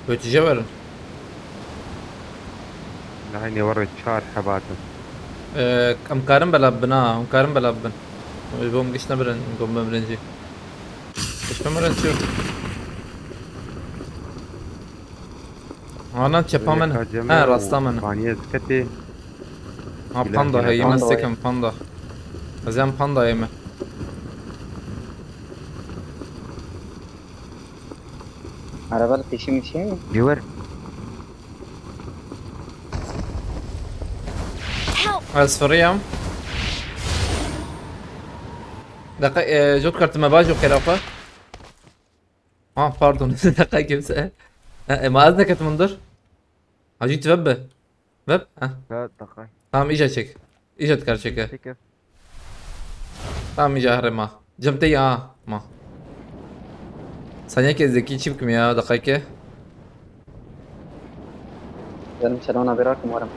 وتجي ورن لعيني ورد شار حباتهم ام كارم بلابنا ام كارم بلابن بوم قشنا برن قوم برنجي ايش بمرن شو انا تشبا من ها راستا من فانية زكتي ها باندا هي باندا مسكم باندا زين باندا يمه Arabalı peşim şey mi? جوار Help! اصفرية دقيقة جوت كارت ما باجو خلافة باردون دقيقة كيف ما اذنك منظر هجيت ويب ويب لا دقائق tamam iyice çek iyice kar çeke كيف tamam iyice harema جمتي ما ثانية كده زكي تشيبكم يا دقيقة Benim telefona bir rakım varım.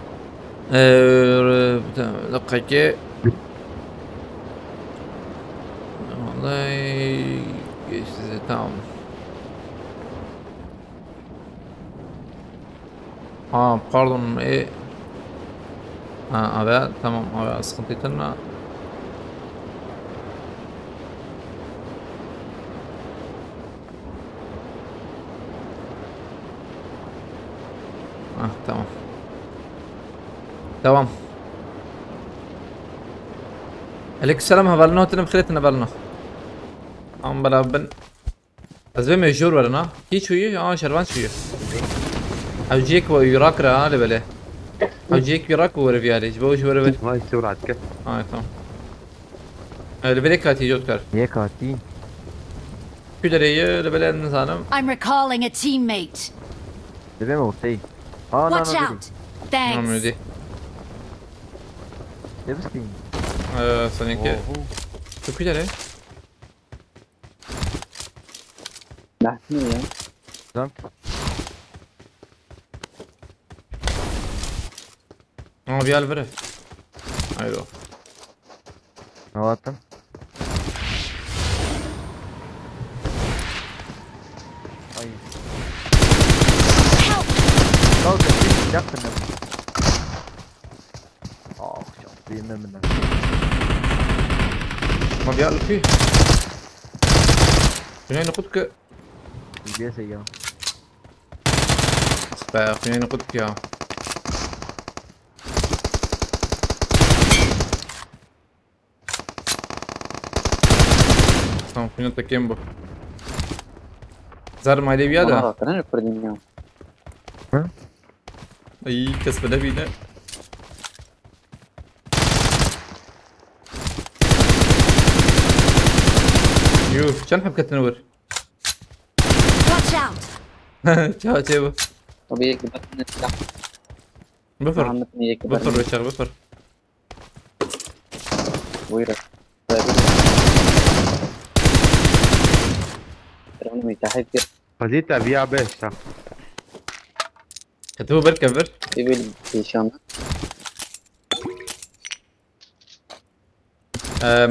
دقيقة والله tamam pardon abi tamam abi sıkıntıyla tamam tamam Aleykümselam havalna oturum خيرتنا بالنا عم بلعب أزبي مجور ولا هي شوية شربان شوية أوجيك ويراك را لبله أوجيك يراك ورفيالي جبوش ورفيالي ما يصير عدك tamam لبله كاتي جوت كار هي كاتين كدرية لبله نزانم I'm recalling a teammate. دبي موتي لا Watch لا out! نعم Thanks. دي لبستين ثانية شو كدري Lahtını ya. زنك فيال بره أيوه نواتم اي Help! لا تكفين جاك النبي شخصية منك ما فيال فيه فيني نقودك البيس هي اسبق فيني نقودك يا tamam fino takayım bu. Zar mali bir Ona da. baktın ne kurdun ya. Ay kasbına bine. يوف كم حبكة تنور؟ Watch out! تشاو تشاو O bir yeki bakın silah. بفر Muhammed'in yeki بفر bakın. وشغل بفر Buyurun. Telefonu müteahhit bir. فزيت أبيع بيش كتبه بركبر Bir böyle bir şey anlat.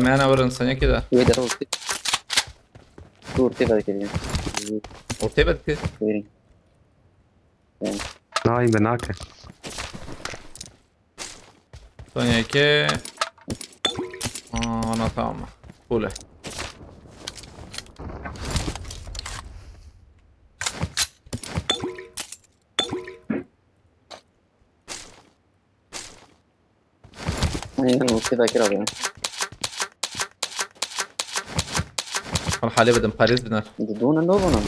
ما انا ورا ثانية كده Bir de oldu. Dur tebrik ediyorum. وتبت كده Buyurun. نايم بناك ثانية كده انا tamam أولى Aynen o tebrik ediyorum. الحالي بدم باريس بنار دون النوبو نعم.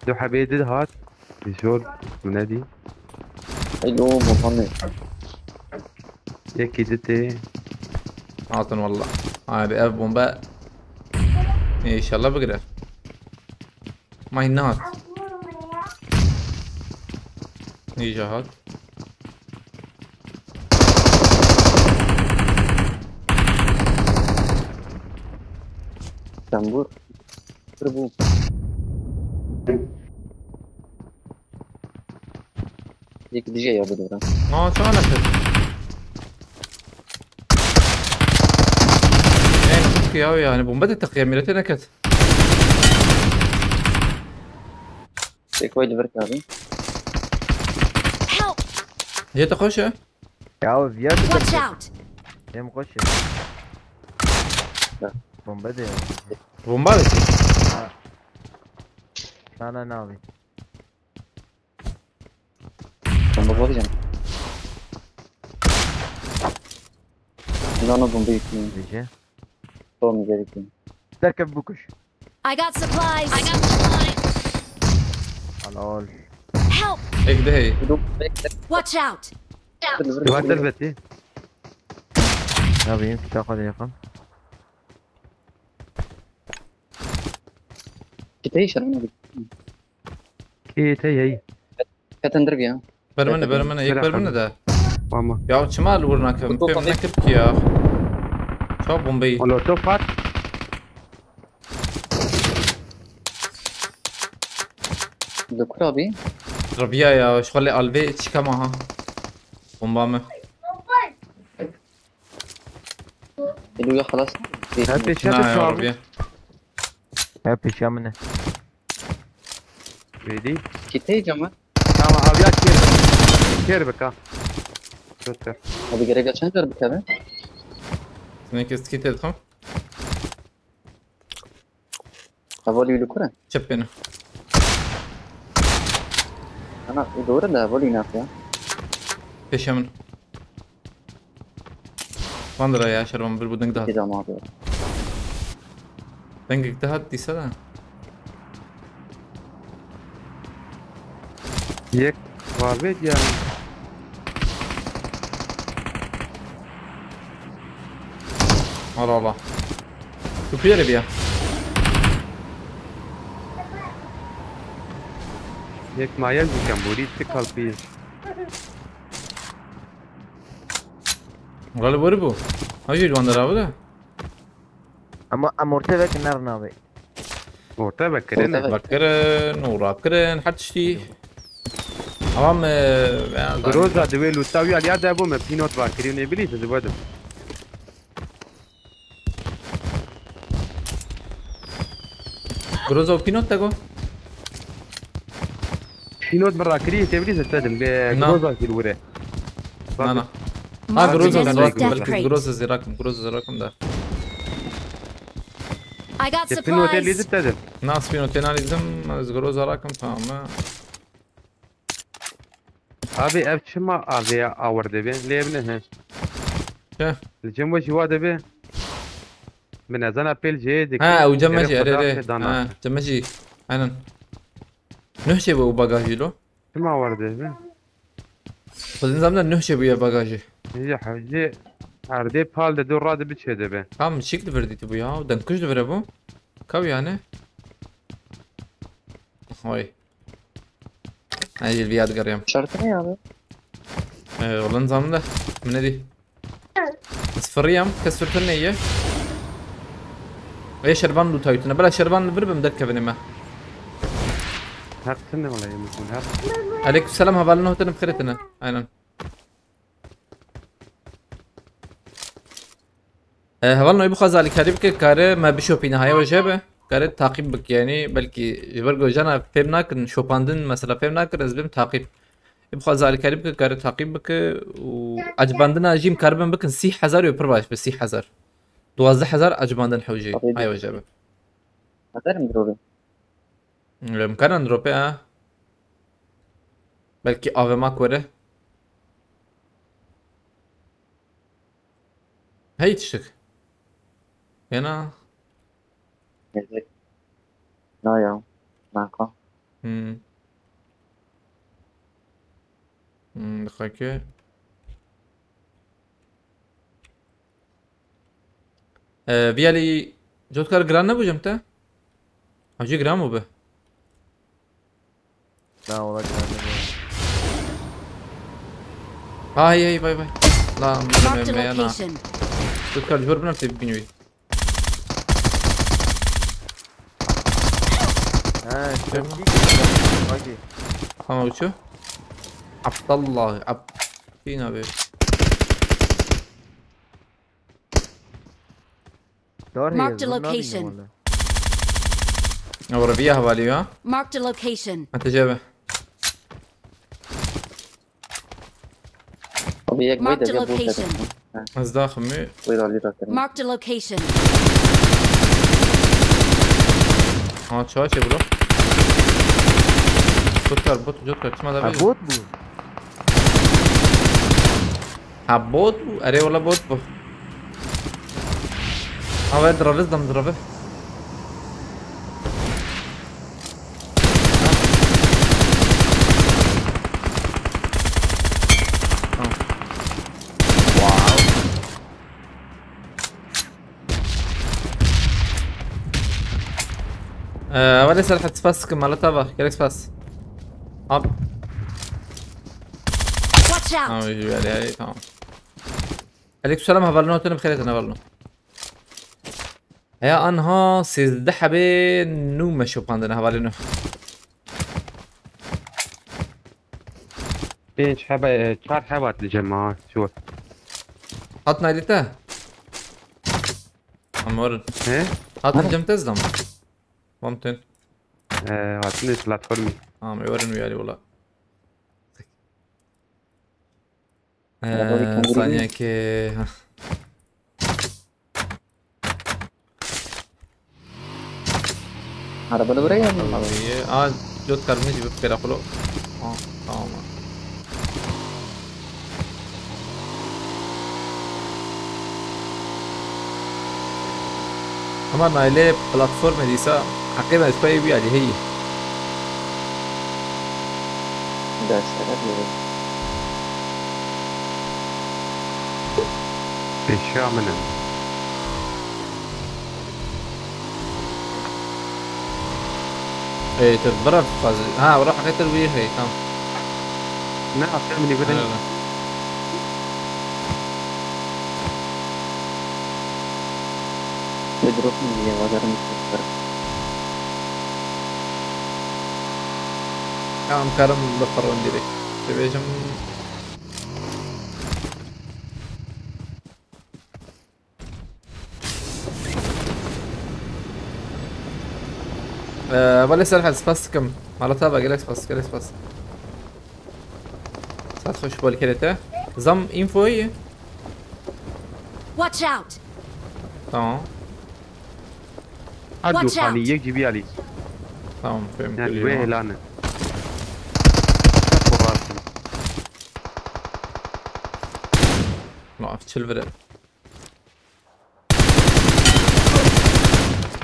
دو حبيدي هات بشور منادي ايوه مطمئن. يكي جتي عاطن والله هاي اب بومبا ان شاء الله بقدر ما هي نهات يجي هات Tambur. Serbu. Dik DJ ya bu devran. شو انا كنت يعني بومبات التقييم ميلتنا كت Tek vay liver abi. Help! هي تخش يا زياد Watch out! يا مخش لا. بومبادي بومبات انا ناوي Tambur bakacağım. Lana bombayı yıkayım. بيجي Tamam gerekiyor. تركب بوكش I got supplies! I got supplies! على اول Help! هيك ده هي Dur bekle. Watch out! هات البتي ناوي يمكن تاخذ يا خم Kita işar ona bir. كي تي هي Katandır ya. برمنا هيك برمنا ده ماما يا شمال ورناك فيرنا كبك يا شو بومبي ولو توفت Dokur abi. ربيا يا شغلي الفي تشيكا معها بومبامه Eluya خلاص. هات نعم الشات يا شو ربيا هابي شامنه بيدي Kita yiyeceğim ben. تمام ابيات كير بكا شوتر Abi gerek açan ver bir kere. سنيك سكيت تدخل Havalı yürü kure. شبنا Ana doğru da havalı yürü ya. ايش من واندرا يا شرم بالبودنك ده Gideceğim abi. دنقك ده دي سنة يك وابيت يعني والله والله شو في ربيا يك ما يلزم كمبوري تكال فيه والله بربو هاي واندرا ولا اما امورتك النار ناوي ورتا بكرنا بكرن ورابكرن حتى شتي أمام جروزا دويل وتاوي على يد ابو مبينوت باكرين ابليس زبده جروزا وبينوت تاكو بينوت مرة كريه ابليس تدم بجروزا في الورا أنا Marked جروزا an enemy زراكم death بلكي crate. جروزا زراكم جروزا زراكم ده I got بينوت اللي supplies! تدم ناس بينوتين على زم جروزا راكم تمام ابي اب شما ابي اور دبي ليبنه شه الجمو جوا دبي من ازنا بيل جي ديك ها وجمجي أريري ها جمجي أنا نهشي بو باجاجي لو شما اور دبي خذين زمنا نهشي بو باجاجي هي حاجه اردي بال دو راد بتشي دبي كم شكل فردي تبو يا ودن كش دبربو كاو يعني هاي هاي الفياد قريم Şarkı ne ya abi? والله نظام ده من دي صفريام كسرت لنا اياه ايه شربان لو تايتنا بلا شربان برب مدكب ما هات سنه ولا يمكن هات عليكم السلام هبالنا هتنا بخيرتنا اينا هبالنا يبقى زالي كاريبك كاره ما بشوف في نهاية وجبه كاره تعقيب بك يعني بلكي جبرجو جانا فهمناك شوباندن مثلا فهمناك رزبم تعقيب يبقى زالي كاريبك كاره تعقيب بك وعجباندنا جيم كاربن بك 3000 يبرباش ب 3000 12000 عجباندن حوجي هاي وجبه Atarım drobi. الامكان نروبي بلكي افي ماك وره هي تشتك هنا. لا يا معك دقيقة. بیالی جوت کار گران نبوجم تا؟ آجی گرامو به. لا والله كلام هاي باي باي. لا Marked a ما أنا location. جوت کار جبر بنفسي بينوي. ها باقي أما وشو؟ عبد الله عبد فينا به. دور هي Marked a زور نادي location. والله. أورا بيها بالي ها؟ Marked a location. أنت جابه. طبيعي Marked a كويس يا location. أزدا خمي. كويس على الراتب Marked a location. شو هاشي بلو؟ جوت کار بوت جوت کار كم هذا بيجي؟ عبود بو عبود بو أري ولا بوت بو. هذا درافز دم درافه. ولا سلاح تسباس كمالة تابا كيركس باس اب Watch out. يجي علي هاي تمام. عليك السلام هبلنو تنم خيرتنا هبلنو. يا انها سيزدح بين نو مشو باندنا هبلنو. ايش حبا چهار حبات الجماعة شوف. حطنا ليته امور ايه حطنا جمتز دم ممكن هاتني بلاتفورمي. ميورن ويالي والله. هذول كانوا ثانية كي هذا بدو بريء جوت كارمي جيب كده خلو. تمام. أما إليه بلاتفورم ديسا حقيقة سباي بي على هي. ده سهل ايش عملنا؟ إيه تبرر فاز. وراح حكيت الويه هي تمام. لا اعطيني بدي. بدروك من وزارة المستشفى كم كرم بفرون ديري. تبيجم. ولا سلاح سباس كم مالتها باقي لك سباس كده سباس. ساعات خوش بالي كده زم انفو هي. Watch out. تمام عدو Watch out. خاني يجي بيالي. تمام فهمت. يعني وين لانا؟ راسي. وقفت شلفر.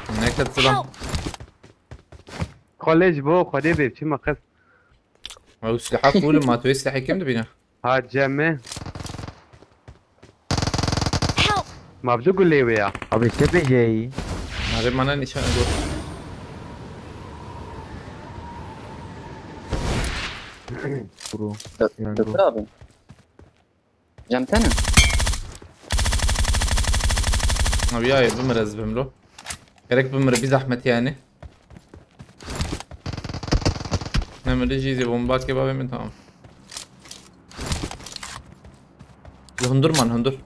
هناك تتصدم. خليش بو خدي بيب شو ما قص. او سلاحك فول ما توي سلاحي كم دبينا. هات جمع Help. ما بدو قول لي وياه. ابي تبي جاي ما غير مانا نشان اقول. برو دكتور أبي جمتنا وياي بمرز بملو. كرك بمر بزحمة يعني. نعمل جيزي بومبات كبابي من تمام. هندر مان هندر.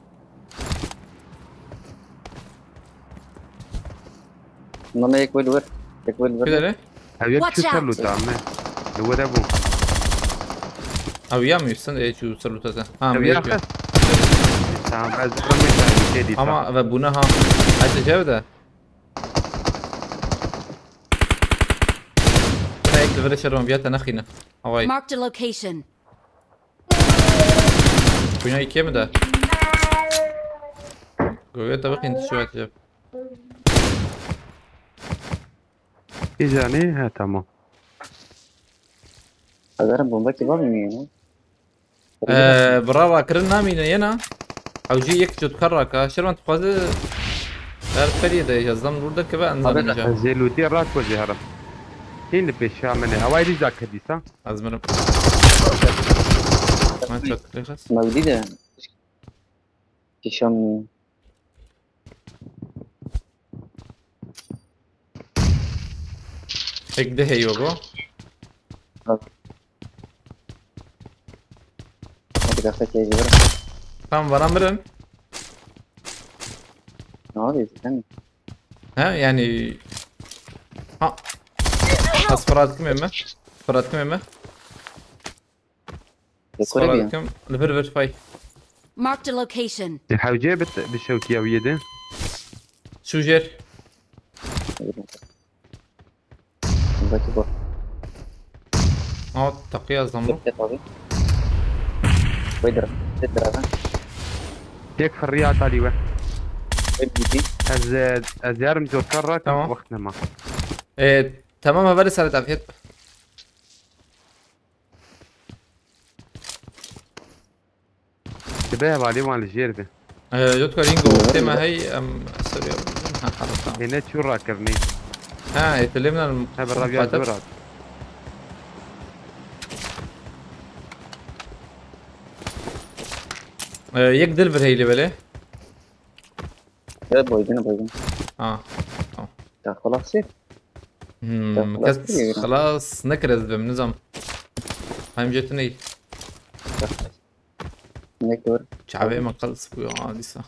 والله يكوي الورد يكوي كده الورد ليه؟ هبيك Watch شو صار له out. تعمل؟ هو ده ابو. او يام يستنى ايه شو صار له تاتا. هبي اخذ. تعال بعد رميت كذي. اما بونها هاي تجاوده. هيك الفريشر بياتا نخينا. هواي. Marked a location. كنا كم ده؟ قوية طبق انت شو هتجيب اجاني ها تمام. اگر بمبا کی باب میینه برا راكرنا مين ينا او جي يك جد كراكا شرمان تخوازي غير فريدة يجزم رودك كبا انزل نجا زيلوتي رات وجه هرم هين بيشا من هواي دي ذاك ديسا ازمرم ما تشوك ليخس موجوده كشام هيك ده هي يوغو هذا فكره يجبر تمام برامرن هذا يستنى ها يعني ها اصفراتكم يمه اصفراتكم يمه كوريبيا اصفراتكم الفيرفر فاي Marked a location. الحوجه بالشوكيه ويده شو جير بمبا کی باب تقيا زمرو طبي ويدر تدرا هيك في الرياض علي واحد ويدي از يارم جو كرة تمام. وقتنا ما تمام هبالي سالت عافيت تباهي بعدي مال الجيربة جوتكو رينجو تيما هي ام سوري حرصا هنا شو راكرني ها يتلمنا هذا الربيع دورات يك دلفر هي اللي بلي يا بويدنا اه خلاص سيف كاس خلاص نكرز بنظام هاي مجتني هيك دور شعبي ما قلص بيو عادي صح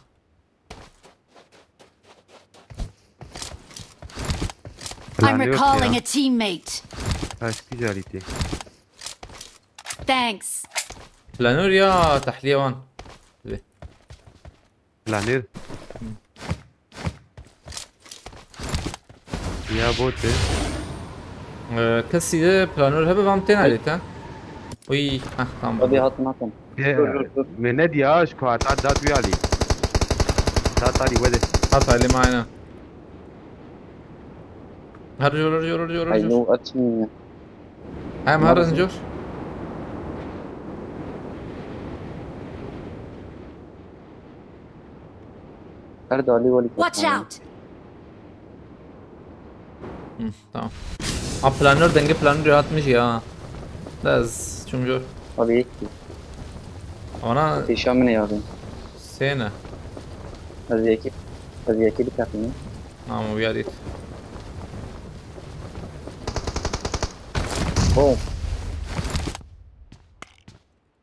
I'm recalling a teammate. هاش كي جاريتي Thanks. بلانور يا تحليوان لعنير يا بوتي كسي ده بلانور هبه بامتين عليك ها وي ها ابي تمام هات معكم من نادي اشكو هتعدات ويالي تعطالي وده حط اللي معنا هرجو حلو اتمنى هاي مهر نجوش ارد علي ولي Watch out. tamam بلانور دنگه بلانور rahat مش ya لاز شو مجور ابي هيك وانا في شامن يا ابي سينا هذه هيك بتاعتني نعم وياديت اوه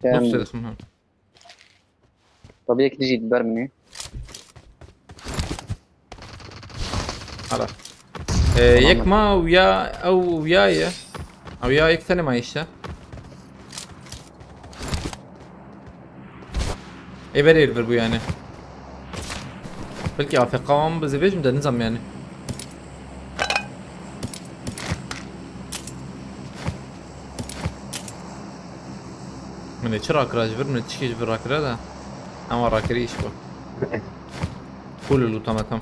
نفس كان اسمها طبيعي تجي تبرمني خلاص يك ما ويا او وياي او ويا يك ثاني ما يشتا اي بري الفربو يعني بلكي عافي قوام بزيفيج مدى نظام يعني من يتشراك راجبر من تشكيش بالراكر هذا اما راكريش بو كل اللوتاماتهم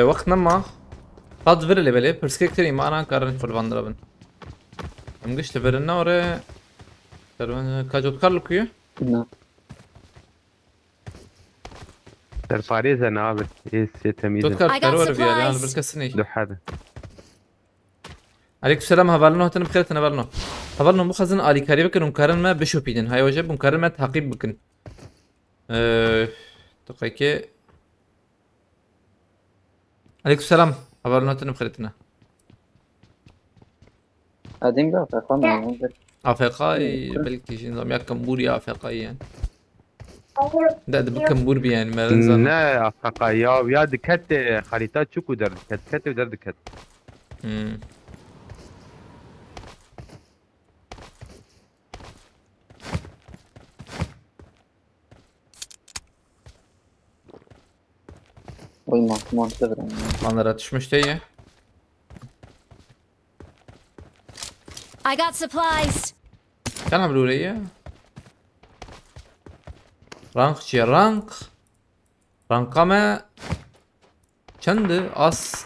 وقت نما قد فيرلي بلي برسكتري ما انا كارن فول فاندرابن امقش لفيرنا ورا كاجوت كارلوكيو نعم ترفاري زنابل ايه تميز توت كار I got كارور بيا انا supplies. بالكسني دو هذا عليكم السلام هبالنو هتن بخير تنبالنو هبالنو مخزن الي كاري بكن ومكارن ما بشو بيدن هاي وجب ومكارن ما تعقيب بكن دقيقة عليكم السلام هبالنو هتن بخيرتنا قاعدين بقى في قمة افريقاي بلكي نظام يا كمبوريا افريقاي يعني ده بكمبور بي يعني ما نظام لا افقا يا دكت خريطات شو كدر كت ودر دكت وي ما انتظر bana düşmüştü ya. I got supplies. كان عملوا لي رانق چیه رانق رانقامه چنده as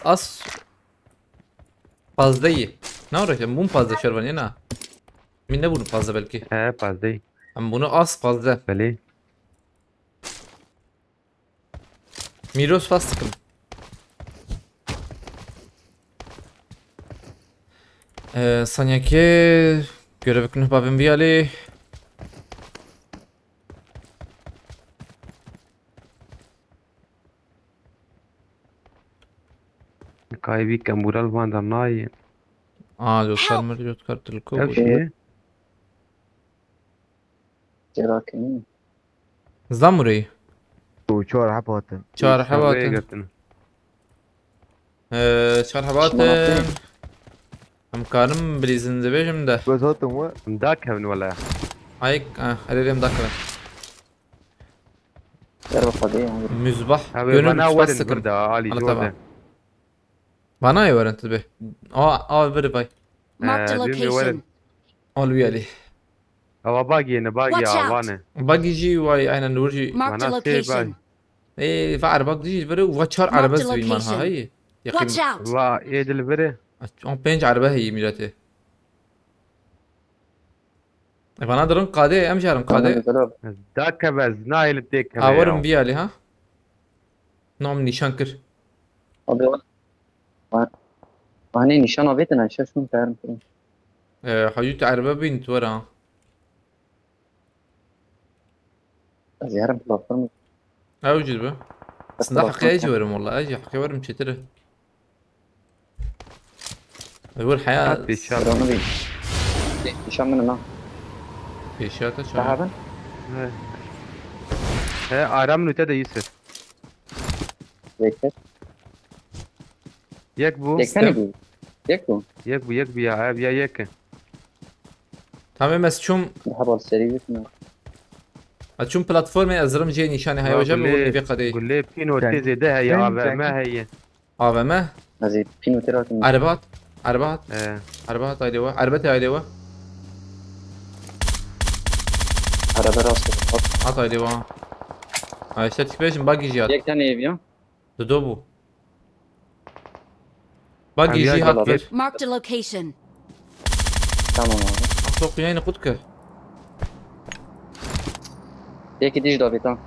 fazlayı ne uğraşacağım bunun fazla şervaniye ne min ne bunun fazla belki He fazla. ama bunu az fazla Beli. Miros fastıkım Sanyaki görev künü babim biyali Kaybi kambural vandam nayi. dostlar mı jot kartlı ko Evşi. چرا که نی Zamurayı وشو راح بوتن çağır havatın Vegatın. çağır havatın Hamkarım bilizinde bejim de بس هوتن و Mdak hevin valla. ayık halelim dakika چرا خدای هم müzbah Abi gönül bana verin fastıkım burada Ali Ana Jordan. tamam. Bana ya verin tabi. Biri bay. Marked a bilmiyorum, location. Ol biyali. Ava bagi ne bagi Watch out. avane. Bagici vay aynen nurji. Marked a Bana şey location. Ve araba dici biri ve çar araba Marked zvi man location. hay. Watch out! Va edil vere. On penç araba hay milati. Bana darın kade em jarım kade. Da kebez nail tek kebez. Avarım biyali ha. Nom nişan kır. abi hani nişan abitin aşağı şunu tarım kırın Hayut araba bint vara. az yarım platform Avcid be. Aslında حقيقة اجي ورم والله اجي حكي ورم شتره. يقول حياة Hat bir şart. onu bir nişan mı ne بيشاتا شو sahaben He aram nüte de Yusuf. bekle Yek bu. bekle bu yek bu Yek bu ya abi ya yek. تمام بس شوم daha bol seri bitmiyor اشوم بلاتفورم ازرم جاي نشاني هاي وجب وقولي في قضيه قول لي بينو كان- تيزي ده هي كان- ابا كان- ما هي. AVM az pinu terakın عربات He. عربات هاي دوا عربتي هاي دوا arada rast عط هاي دوا هاي اشترك بيش باقي جيات yek tane ev ya دودوبو باقي أبيات جي هات والله. كير Marked a location. tamam abi اسوق يعني قدك yek diş da bir tamam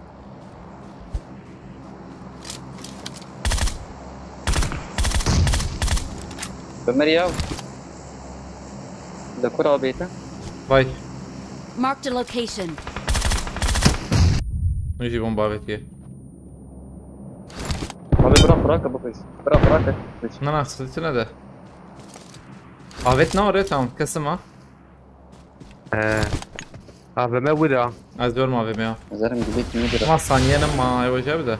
Ömer ya da kur abi ta باي Marked a location. نجي بومبا بيتي abi bırak bakış bırak انا خسرتنا ده عرفتنا وريتهم كسمة He. Abi ma ودا. از دور ما بيميا zarım gibi kimi ما ثانية ما يوجه بده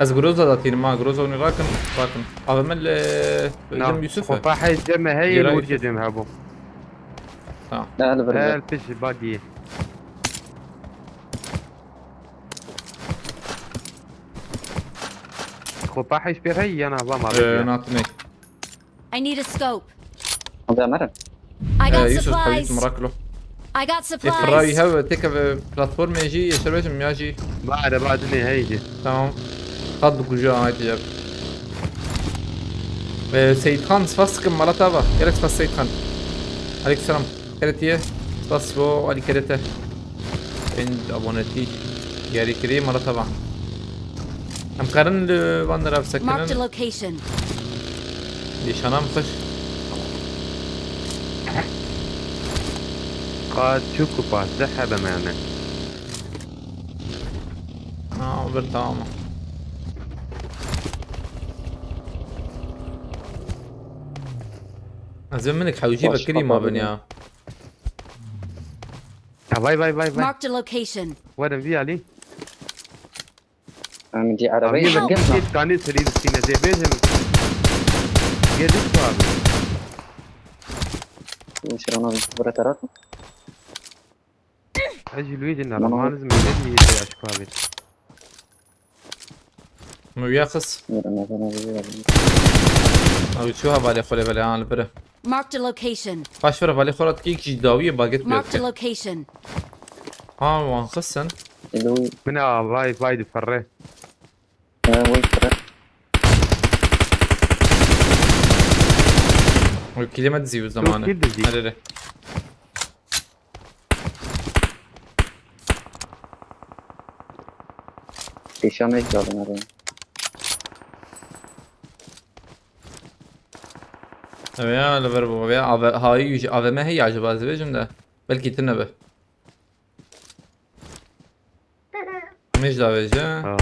از جروزا داتين ما جروزا ونراكن راكن AVM جنب يوسف خفاح الجمع هي يراي. الورجة جمع ابو. تمام ne hadi He bırak الفيش باقي. خفاح ايش هي انا ما نعطيني I need a scope. abi Ömer I got يوسف حبيت supplies. مراكله I got افراي supplies. هوا تك بلاتفورم يجي يشربش يجي بعد هيجي. تمام خد كوجا هاي تجاب سيد خان سفاسكم مرة تابا يلك سفاس سيد خان عليك السلام كرتيه سفاس بو علي كرته عند ابونتي ياري كريم مرة تابا ام قرن لواندر Marked a بسكنن location. ليش انا مخش قد شكو باس سحب معنا. برتاما أزم منك حوجي واش بكري ما خطر بنيا باي Marked a location. وين في علي؟ من دي عربية أبي بتجمع بس كان يسري بسينا زي بيجم. جديد صار. وش رانا برا ترات أجي لويجي ما ما لازم يجي أشكال. مو بياخص رانا أو شو هبالي خلي بالي أنا البره Marked a location. باش فرا بالي خورات كيك جداوية باقت Marked a بيوتك location. وان خسن اللي هو من وايد فريت وين فرق والكلمة تزيو زمانه كيد تزيو. هرره پیشام یک جالب نره اوه لبر بابا بیا هایی اوه ما هی عجب از بجم ده بلکی تنبه مش دا بجه اه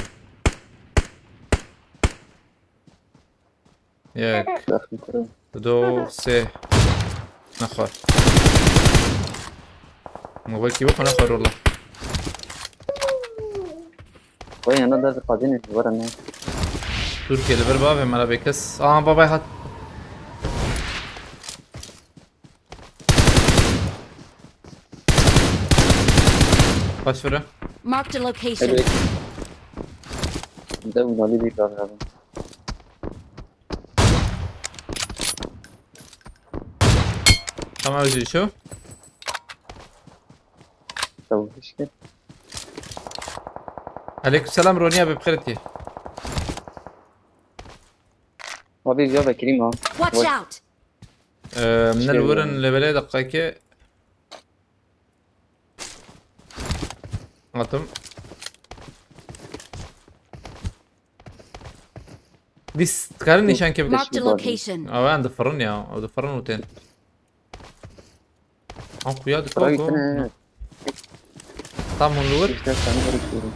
یک داخل کنم دو سه نخور موبایل کی بخور نخور والله وای انا در قادین الجوار انا تركيا لبر بابا مالا بيكس بابا هات باش فرا Marked a حلو location. ایک ده مالی دی کار کردم تمام وجهي شو توفیش کرد عليكم السلام رونيا ببخيرتي وابي جا بكريم ها Watch What? out. من الورن لبلاد دقيقة عطم ديس تكارن نشان كيف Marked a body. location. او عند فرن او دفرن وتين يا رايت دكوكو انا طعم الور ايش ده ثاني غير كوري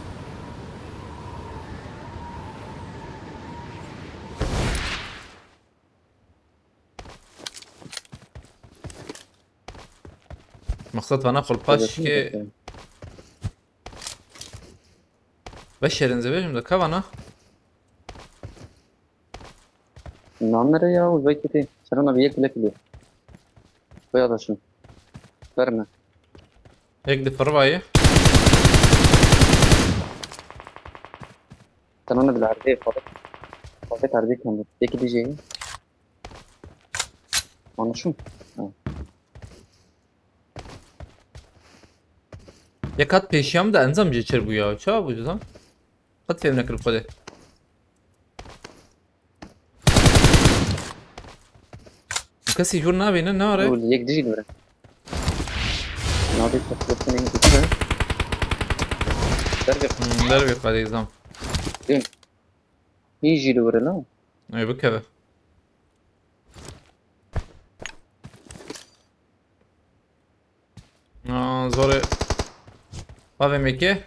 مقصد فناخل باش كي بشر انزبيجم ده كفانا نام نره یا وای کتی چرا نبی یک لک لی یادشون برنه هيك دفر بايه تنانه بالعرضية فقط عرضية كامل يكي دي جي وانا شو يا كات بيشيام ده انزم جيتشر بو يا چا بو زم قد فهم نكر خده كسي جور نابينه ناره يقول يك دي جي دوره نادي تفلت نيجي تكتر درجة دربي قد زم يجي دوره لا اي بكذا زوري بابا ميكي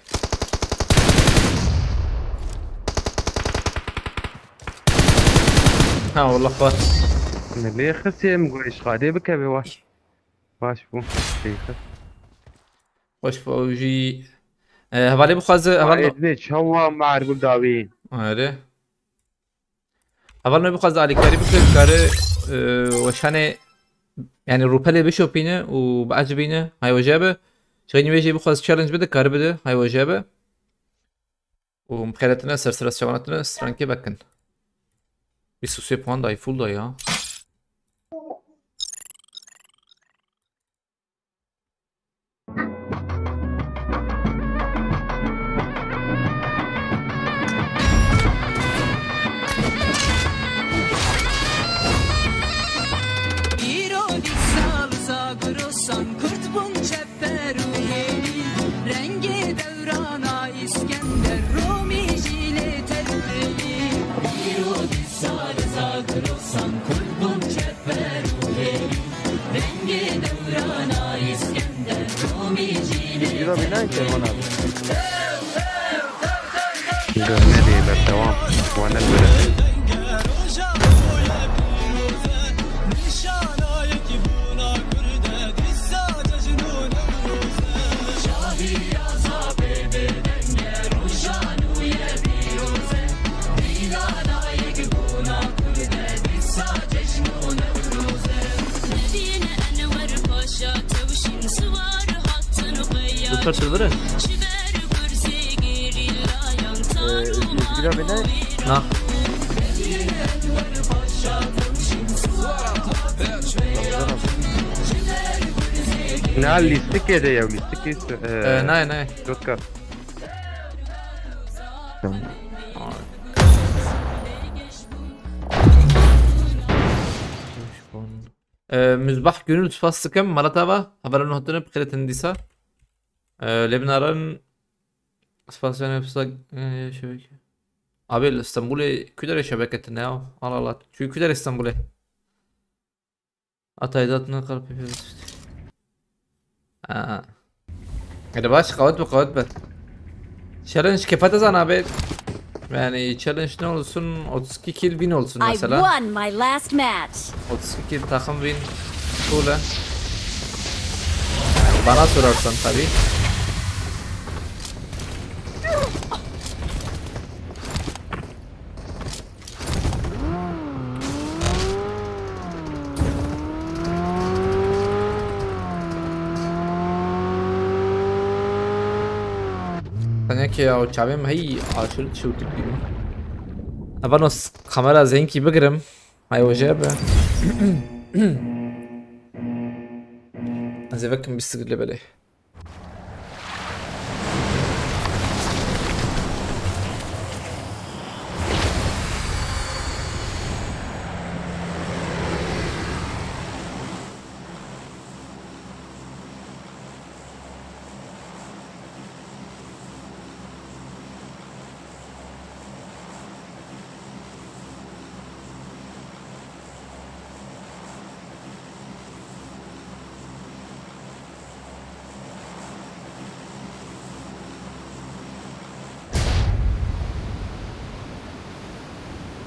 ها والله خلاص انا ليه خسي مقولش غادي بك واش بو وش فوجي هبالي بخواز هبالي ادنيش هو مع البلداويين آره اول بخواز علی کاری بکنه کاره وشانه يعني روبالي بشوبينه وبعجبينه هاي وجابه شغيني بيجي بخواز تشالنج بده كار بده هاي وجابه ومخيلتنا سرسرة شغلاتنا سرانكي بكن 23 puan da full da ya. دوني بالدوام وانا البلد Kurtar bire. Üzgün abi ne? Na. نه لیستیکه ده یا لیستیکی نه نه دوت کار Tamam. مذبح gönül fastıkım Malatava haberin hatırını bıkıretin disa Lebnar'ın Spasyon hepsi şebeke Abi İstanbul'e küdere şebeketine ya Allah Allah çünkü küdere İstanbul'e Ataydatına kalıp yapıyoruz Hadi baş kavat be Challenge kefat azan abi Yani challenge ne olsun 32 kill win olsun I mesela won my last match. 32 kill takım win Tuğla Bana sorarsan tabi Tanya ki ya o çabim hey aşırı çıltık gibi Ama kamera zenki bıgırım Hay o jebe Az evvel bir sıkıntı böyle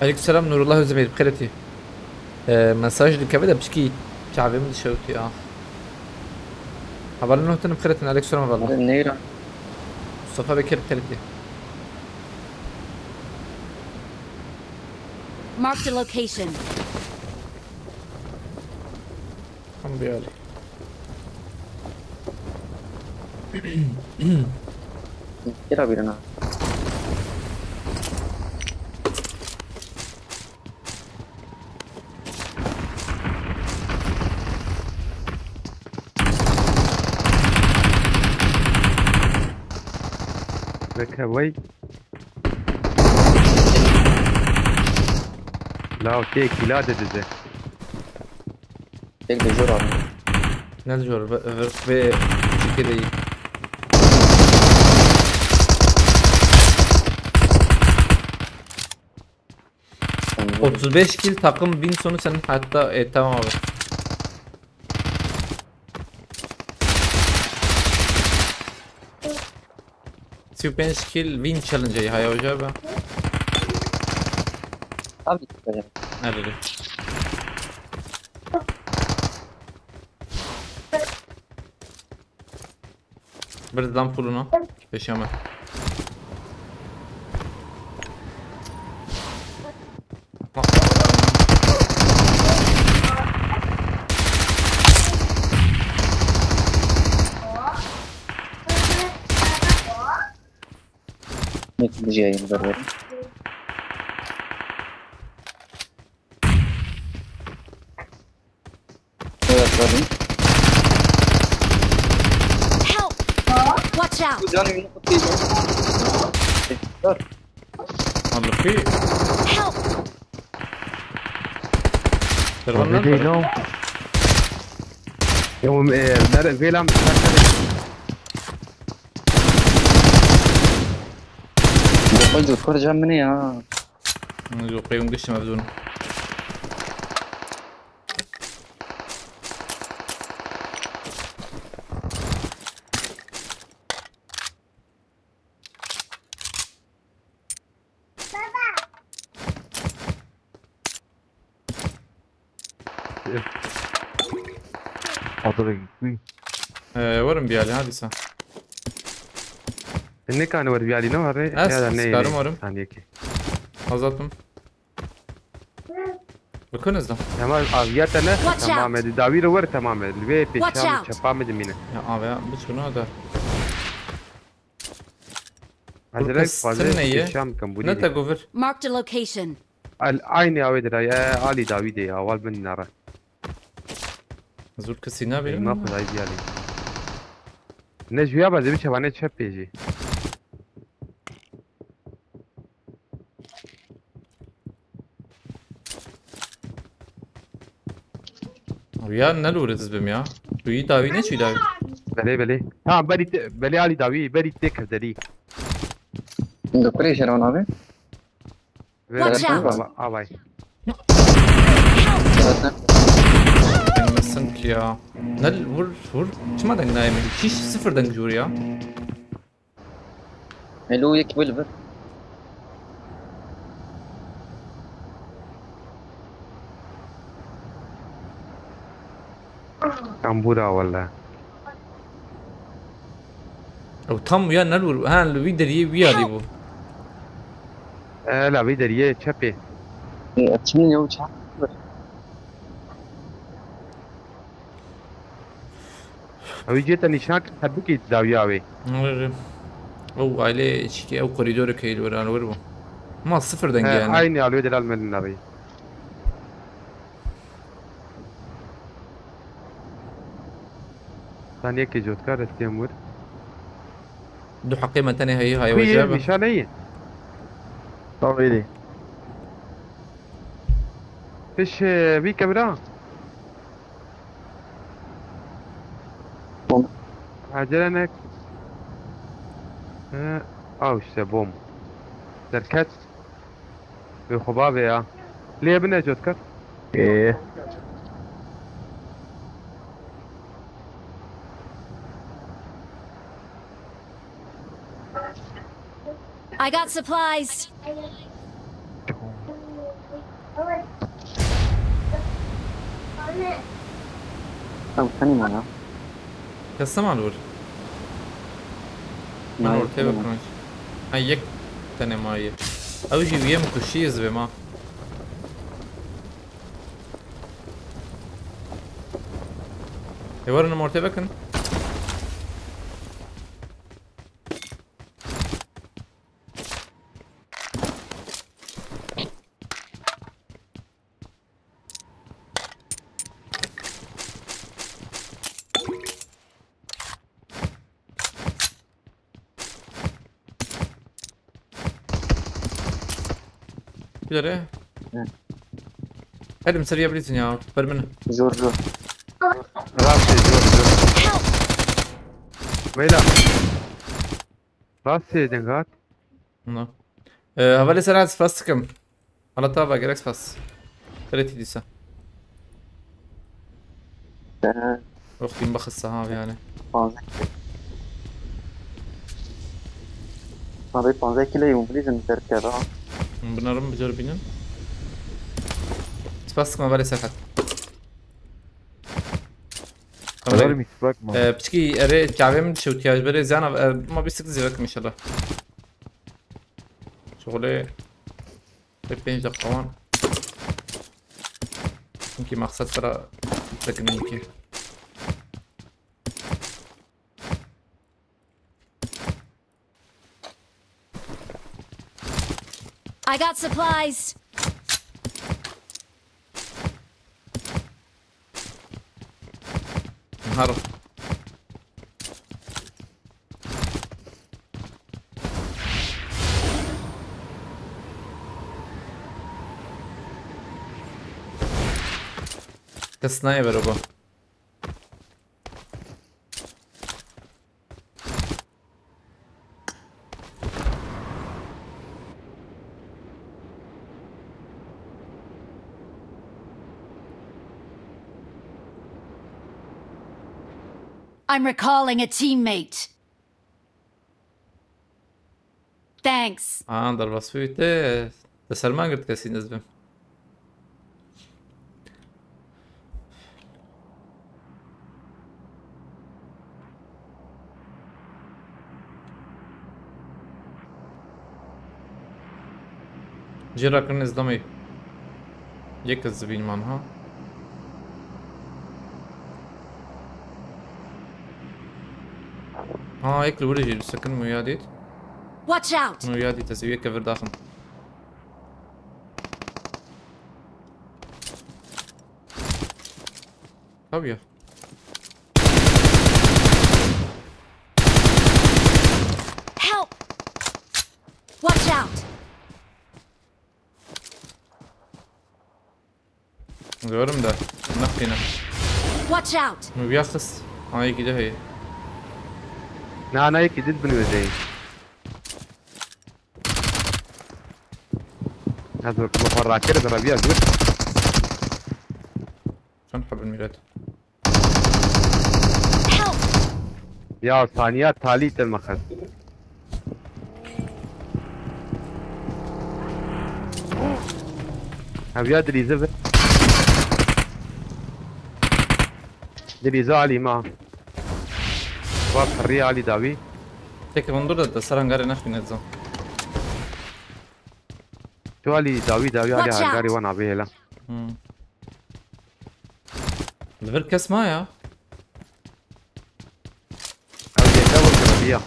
Aleykümselam Nurullah Özdemir بخيرتي مساج الكبده بشكي شعبي من شوتي حبالنا نهتن بخيرتنا aleykümselam والله نيرة مصطفى بكير بخيرتي Marked a location. Tam بيالي كده بيرنا لك وي لا اوكي لا ده tek de zor abi. نرجع ve كده 35 kill takım win sonu senin hatta tamam abi. Super kill win challenge hay hoca be. Abi çıkacağım. Nerede? Bir dam pulunu peşeme. Ne gideceğim böyle. Evet bakın. Help! Watch out! Canım yine kutlayacağım. Dur. Anlıkı. Help! Tervandan Değil o. يوم فيلم Bakın kuracağım beni ya. Yok benim dışım mevzunu. Adara gitti. Varım bir hali hadi sen. انك انا وري علي نهار سكارم ورم ثاني كي azalttım. Bakın hızlı. تمام ابيات انا Watch تمام out. داوير ور تمام البي في Watch شام out. شباب مدمنه Ya abi ya bu şunu da. هذا سنة هي. في شام Ne كمبوني tagovir? Marked a location. العين يا ودرا يا علي داويدي اول من نرى Zul kasina ما benim. خذ اي ديالي نجويا بعد بيش وانا تشبيجي ويا نلو رز بم يا وي داوي نه چی داوي بله ها بله علي داوي بري تك دلي دوكري شرون هذا Watch out. باي مثلا يا نل ور شو ما دنگ نايم 6-0 دنگ جور يا هلو يك بلبر كامبورا والله او tam ya nel ha lu vidar yi wiya dibo لا بيدر يه تشبي اتمنى يوم شهر او جيت نشاك حبكي داوياوي او aile içki o koridor kayıl var bu ما 0 denge yani عيني على الويد الالمن النبي ثانية كي جوت كار استيمور دو حقيمة تانية هي هي وجابة نشان هي طويلي فيش بي كاميرا بوم. عجلنك او بوم دركت بخبابة يا ليه بنا جوت كار ايه I got supplies. او ثاني معنا كسم على الور من ortaya bakın. Ha yek tane maye. Abi jiviye mi kuşuyuz be ma. Varın ortaya bakın. Güzel. Hadi mi sarıyabilirsin ya. Ver beni. زور زور راسي جوت ويلا راسي دنگات No. Havale sana fast sıkım. Alata bak gerek fast. Kredi diyse. Vaktim bakıssa ha yani. 15 هذا 15 كيلو يوم بليز نتر كذا Bunların bir zor binin. Fast sıkma havale serhat. هذول ميكسباك ما بتشكي اري كعبين شو تياج بري زين ما بيستك زيك ان شاء الله. شغله بين دقيقة يمكن مقصد ترى لكن يمكن I got supplies. نهار كسنايبر ابو I'm recalling a teammate. Thanks. ضربة سويته سلمان قلت كاسين نزبه جرا كن ازدمي يك الزبين مانها ها هيك الورجي سكن مياديت Watch out. ميادي تسويه كفر داخل طب يا Watch out! Görüm de. Nakine. Watch out! Mu biyakıs. Ay gidiyor هي. نا انا هيك جد بالوزين هذا مفرع كده ضربيها زود شو نحب الميلاد. Help! يا ثانيات تالية المخز هبيا دريزة دريزة علي ما باب حرية علي داوي Tek bundur da sarangare naş binezzo. شو علي داوي داوي علي Watch out. هالجاري وانا بيهلا الفير كاس ما يا. هبيا داوي كربيا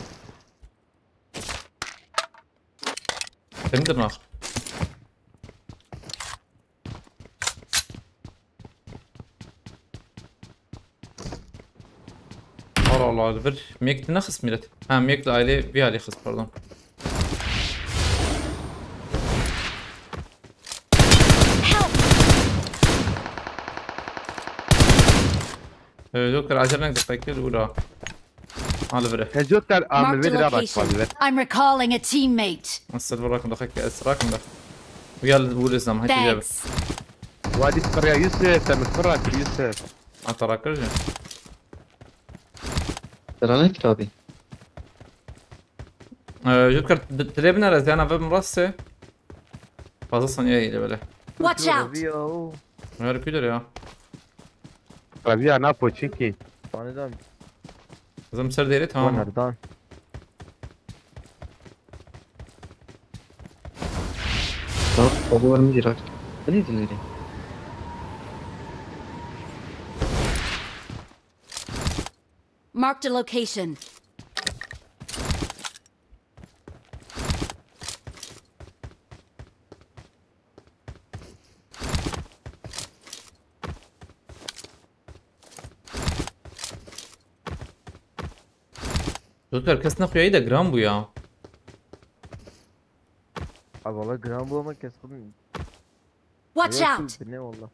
Bendir nach. Allah الفير ميك نخس ميلاد. ها ميك العائلة بيها لي خس pardon. Help! Joker acelene gidip bekliyor burada. على الفير. الجوتر عامل Marked a فيديو رابط location. فاضي I'm recalling a teammate. السلف راكم دخلك اسراكم ده. ويا البوليس هاي تجاب. Thanks. وادي سكر يا يوسف متفرج يوسف اتراكر جا. ترى كتابي Joker تريبنا رزيانا في مرسى. Fazla saniye ile böyle. Watch out! Meğer küler ya. ربيع انا بوتشينكي Tanıdım. Kızım ser değil tamam mı? Nereden? Tamam, o var mı direkt? Ne diyorsun? Marked a location. Joker kes nakıyor iyi de gram bu ya. Abi valla gram bulmak keskin. Watch out! Ne valla.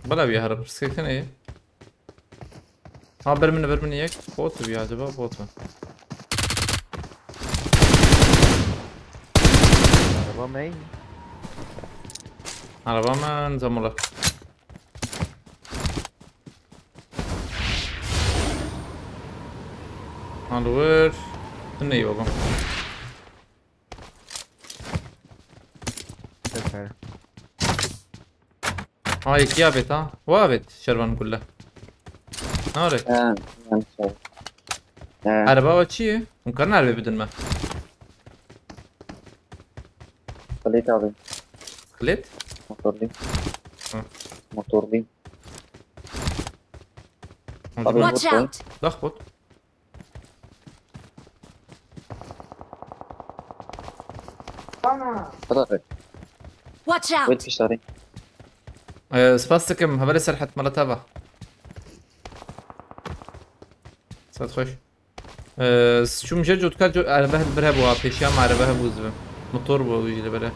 Bala bir harap sıkıntı ne? Ha vermeni yek. Bot mu ya acaba bot mu? Araba main. Arabamın zamula. Alır. Ne iyi babam. Sefer. هاي كيابت ها وابت شربان كله نارك Yani şey. araba وچیه ممكن عربي بدون ما خليت abi. خليت Motorlu. Hı. Motorlu. Watch out! لخبط خطر. Watch وين out! في شاري؟ سباستكم هبالي سرحت مرتبة ساد خوش شو مجد وتكال جو عربه البرهب وابيشيا مع عربه بوزبه موتور بويجي لبره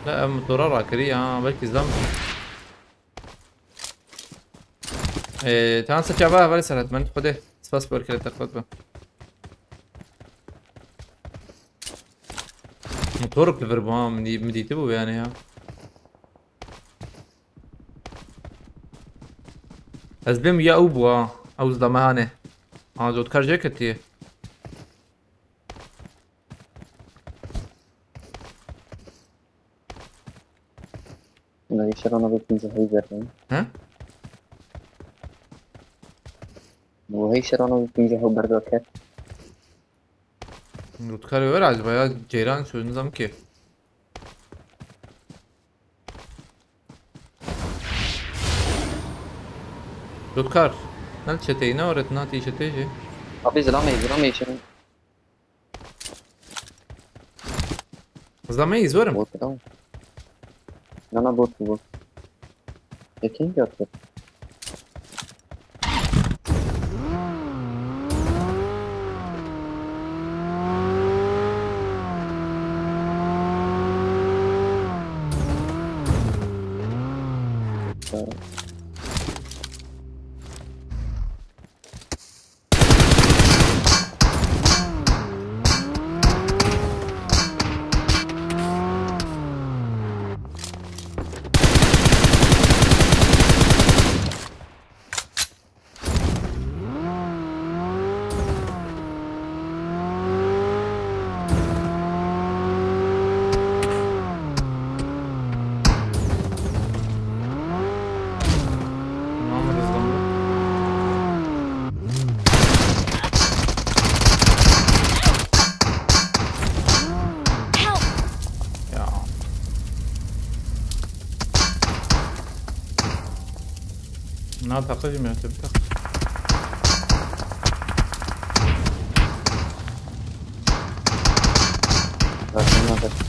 لا موتور راكري بلكي زلم تعال نسجع بقى هبالي سرحت من خده سباس بوركلة تاخد بقى موتورك لفربوها مديتبو يعني ها از بیم یا او بوا او زدمانه زود کار جکتیه ما يشرونه بيكون هي زرين. ها وهي شرونه بيكون هو برضو كات. زود کاری ور از باید جیران شو نظام که زود کار نل چته اینا ورت ناتی چته جه أبي زلمة شنو؟ زدمه ای زورم بوت كده. أنا بوت. لكن جات. نه تقیجم یا تبی تق رفتم نداره.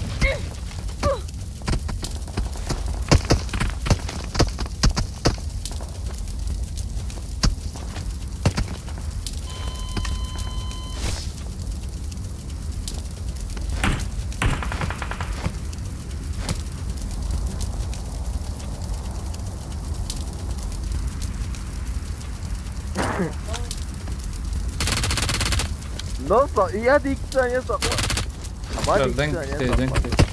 نص يا ديك ثانية صقوة ما ديك دنك ثانية دنك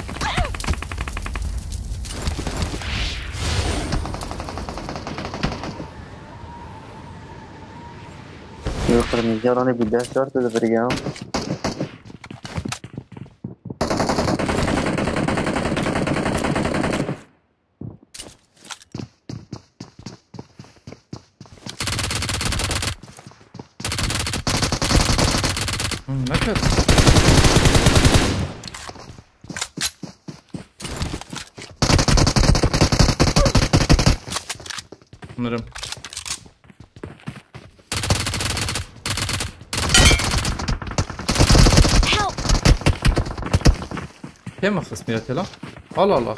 يوخر من جاراني بدها شرط إذا فريقهم. نكت نرم Help! كم أخص ميلتي لا الله الله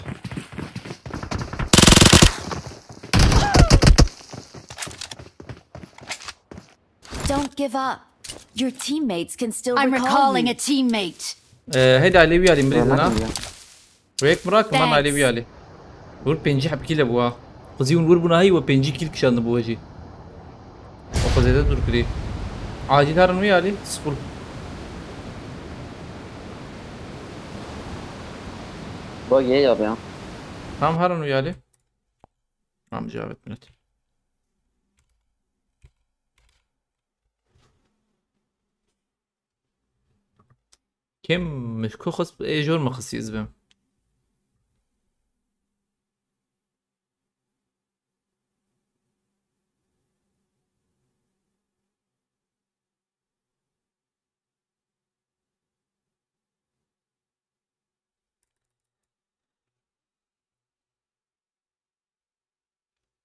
Don't give up. Your teammates can still I'm recalling a teammate. هيدا علي ويالي مريض أنا ما ويك مراك كمان علي ويالي ور بنجي حب كيل أبوها خزيون ور بنا هاي وبنجي كيل كشان أبوها جي وخزيدا دور كري عادي دارن ويالي سبول باقي إيه يا بيان. هم هرن ويالي هم جابت منتي كم مش كو خص اي جور ما خص يزبم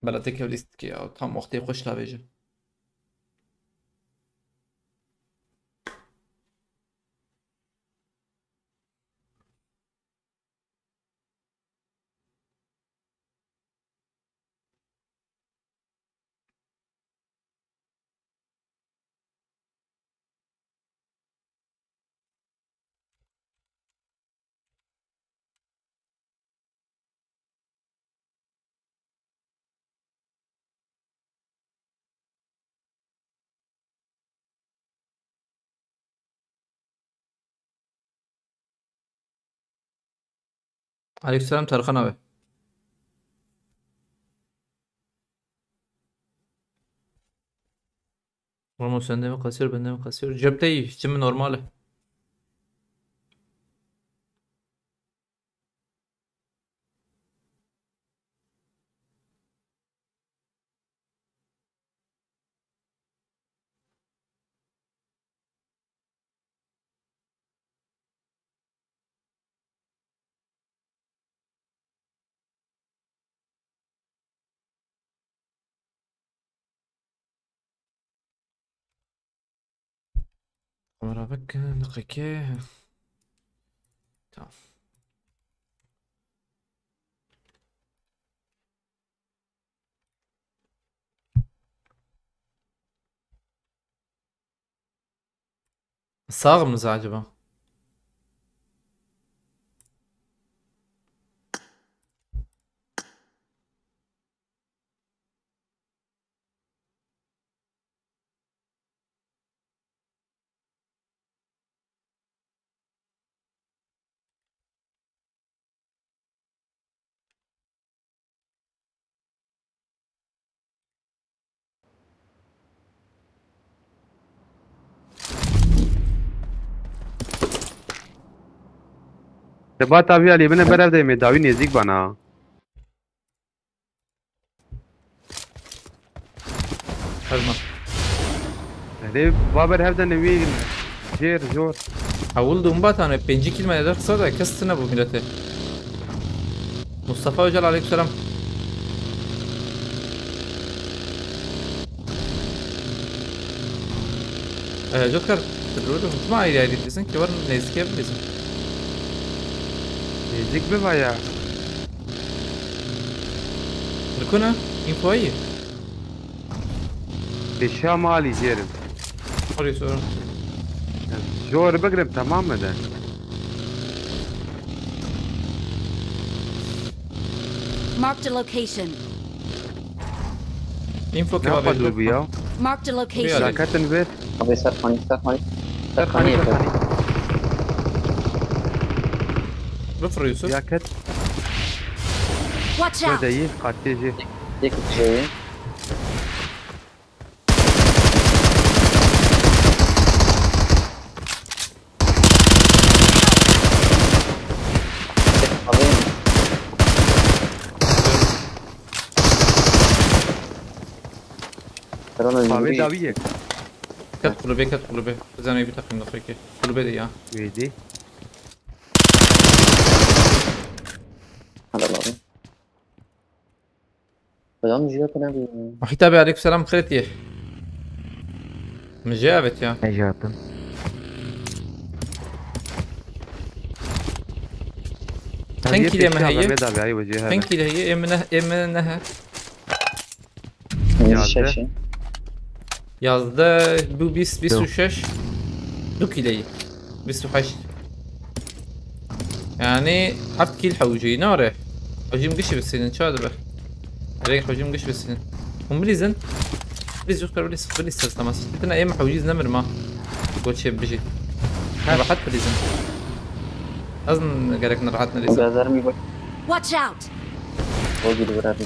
بلا تكيو ليست كي او تام وقتي خوش لا بيجي عليك السلام تارخان أبي والله سندي قصير بندي قصير جبتي جم نورماله مرة بك لقيك تمام صاغ مزعجبة دبات أبي علي بنا برا ده مداوي نزيك بنا حلمة هذي بابر هذا نبي جير جور أول دوم بات أنا بنجي كلمة يدرك صدق كستنا أبو ملته مصطفى وجل عليك السلام جوكر تدرولو ما يدري ديزن كي ورن نيزكيب ديزن نزيك ببايا الكونا انفويه بالشمالي جيرم سوري سوري جور بقرب تماما ده Marked a location. انفو ناخذ كباب بياو Marked a location. Yeah. ساكتن بيت ابي سرخاني سرخاني بفر يوسف ساكت Watch out. بدأي قاتي جي ديك جاي طابي داوية كت قلوبي زاني بتقيم دقيقة قلوبي دي ويدي هذا العظيم بيان جيت انا وحيتابي عليك سلام خيرتي مجابت يا نجاتن تنكي لي ما هي بدأ بعي وجهها تنكي لي هي منها الشاشه yazdı bu bis 26 2 28 يعني عرفت كيل حوجي ناره حجم قش بالسنين شو هذا بقى ريح حجم قش بالسنين ومليزن بليز يذكر بليز تماس انا ايام حوجيز نمر ما قلت شيء بيجي انا حتى بليزن اظن قالك نرحتنا ليزن بازرمي بك Watch out. وجد برادي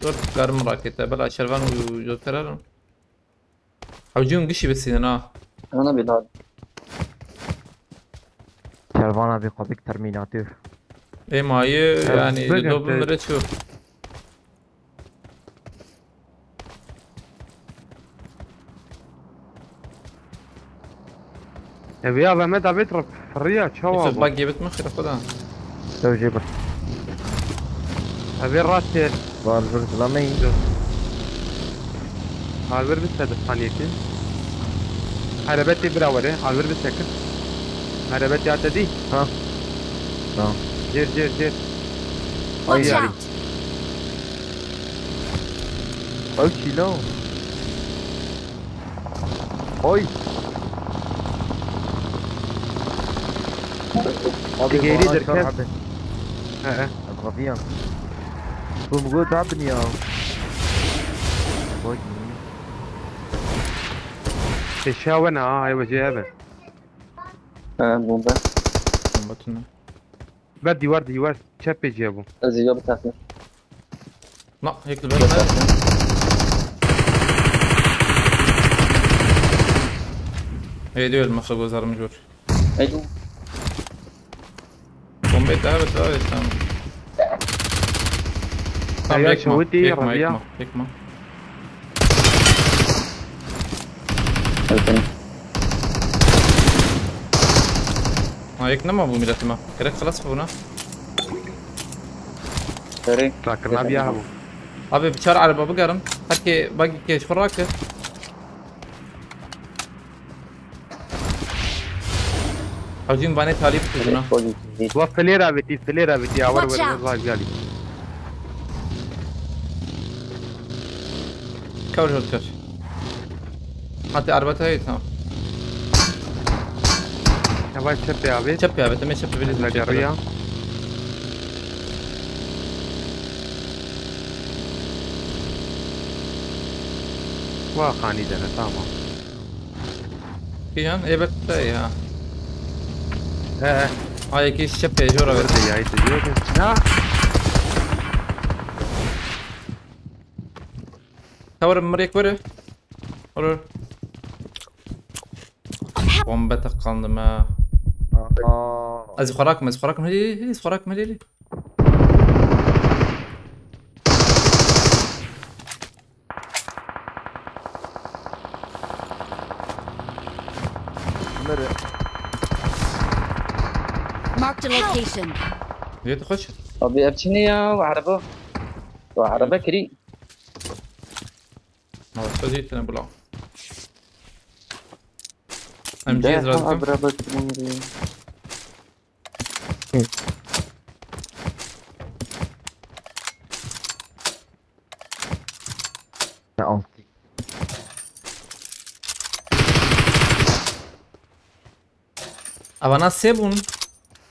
دور كار مراكته بلا شرفان وجوكرر حوجيهم قشي بالسنين انا بلاد شرفانا بقبيك ترميناتور ايه ما هي يعني دوب مرت شو ابي يلا مدى بيترك في الرياض يوسف شو باقي بيت مخي خذها لو جيبر ابي راسي بالبرد لامي عالبر بس ثانيتين عربتي براوري عالبر بس سكت عربتي عتدي ها جير Watch يعني. out. اوي شيلو اوي تجيري دركب الغبيان هو موجود عبني يا تشاونا هاي وجهها بومبا بطلنا بدي ورد شابي جابو الزيجو بتاعتي لا هيك البلد هي دي المخرج وزار مجور ايوه بومبي تعبت تمام يا شوتي ربيع هيكما الثاني هيك نما ابو ميلاد ما كده خلاص فونا سوري فاكرنا بيها ابو ابي بشار على بابا قرن حكي باقي كيش فراك حوجين باني تالي بتجنا وفليرا بتي اور Watch out. والله قالي كور هولتر حتى عربتها هي تمام ابغى شابي ابي شبي ابي تمي شبي بليز لجريا وخاني دنا تمام كيان ايه بتاي ها ها هاي كيس شبي جورا ورد جاي تجيك لا كور مريك وره وره بومبا تقند ما از خوراكم هلي خوراكم هلي Marked a location. جاي تخش ابي ابتنيا وعربه كري ما جيت انا بلا MG ده ازرائيل أبرا بتمري Ne antik. Avana sebun.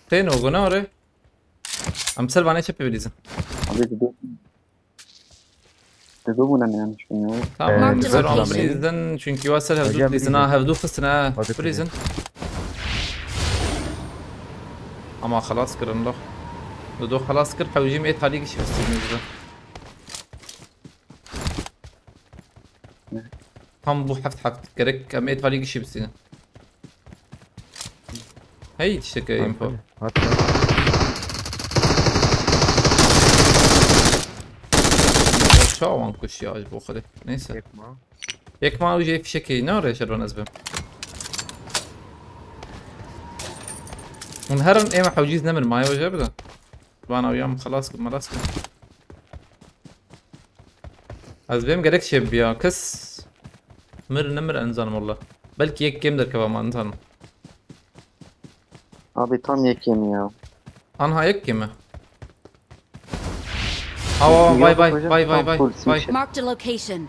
Teno gona ore. Amsal bana çepe bilizin. أبي تدوبنا يعني مش فاهم Tamam. Marked Güzel location. ama bilizden çünkü vasal Hocam hevdu bilizin ha hevdu fısına Hadi bilizin. Ama خلاص كرن له. دو خلاص كر حوجي مئة خليك شو استنى. Tam bu haft gerek مئة خليك شو استنى. هي تشتكي info. Hatta. شو وان كوش يا عجبو خلي نيسا Yakma. يك ما وجه في شكل نور يا شلون أزبم ونهرن إيه ما حوجيز نمر ما يوجه بدا وانا ويام خلاص ملاص أزبم قالك شيب يا كس نمر أنزانم والله بلكي يك كم در كبا ما أنزانم أبي tam yekeyim ya. أنها يك كم باي باي Marked a location.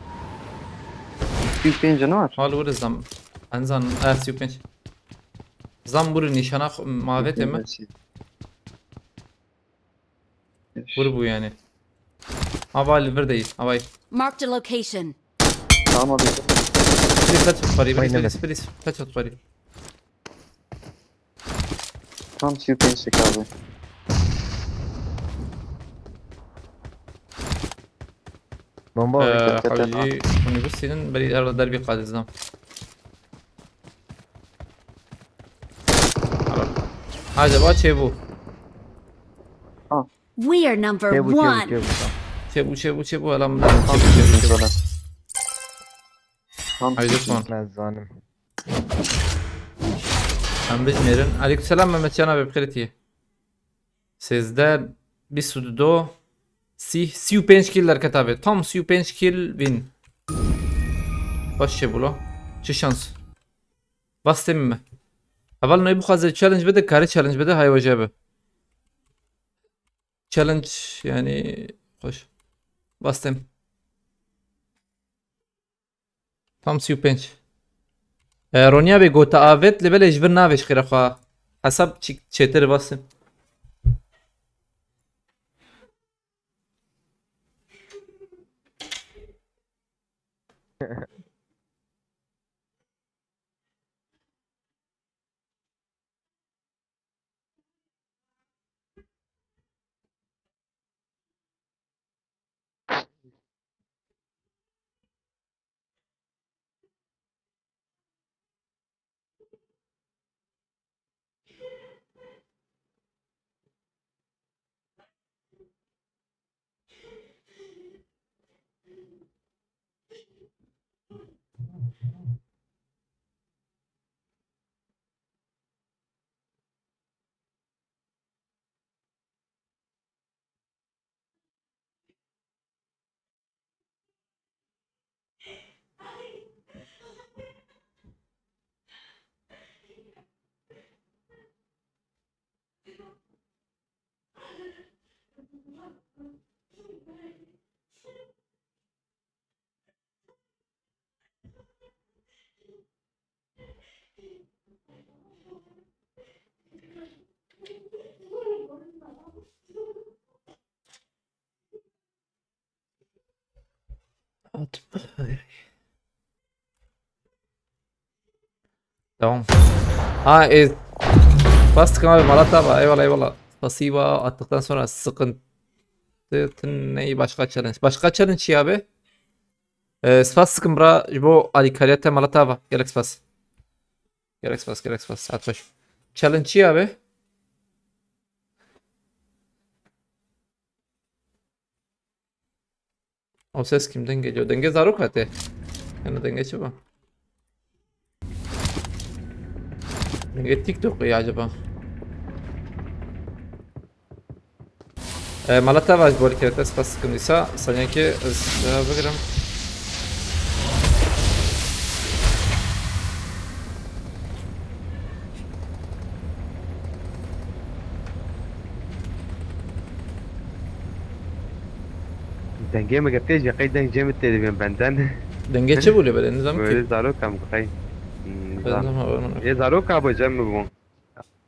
Büyük bir canı var. حال ور زم أنزان سيو بنش زم بور نشانة ماvet mi ور bu yani hava liver değil havay Marked a location. Tamam abi. please touch party Aynen. please touch party Tam süper çek abi. Bomba var. حوجي ونبصين بري دربي قاعد الزام عجبات شيبو We are number Çebu one. شيبو الام Tam süper sana. Tam Haydi son. Ben zanim. ام بجميرن عليكم السلام محمد شانا بخيرتي سيزده 22 35 killer katabe tam 35 kill win باشه بولا چه شانس باستم mi اول نوی بخواد challenge بده کاری challenge بده های وجبه challenge yani خوش باستم tam 35 رونيا بيقوتا افيت لبلا يجبر نافش خير اخوة حسب تشيتر باسم Tamam. Ha bastık abi Malatya var. Eyvallah eyvallah. Pasiva attıktan sonra sıkıntı neyi başka challenge. Başka challenge ya abi. Spas sıkın bra bu alikariyete Malatya var. Gerek spas. Gerek spas. At baş. Challenge ya abi. O ses kimden geliyor? Denge Zaruk hadi. Yani dengeci bu. Denge TikTok ya acaba? Malatya var bu harekette spas sıkıntıysa sanki bakırım. Denge mi gitti? Jakay denge mi dedi benden. Dengeci buluyor böyle nizam Böyle ki. zaro kam kay. Ben zaman var mı? Ye zaro ka bu cem bu.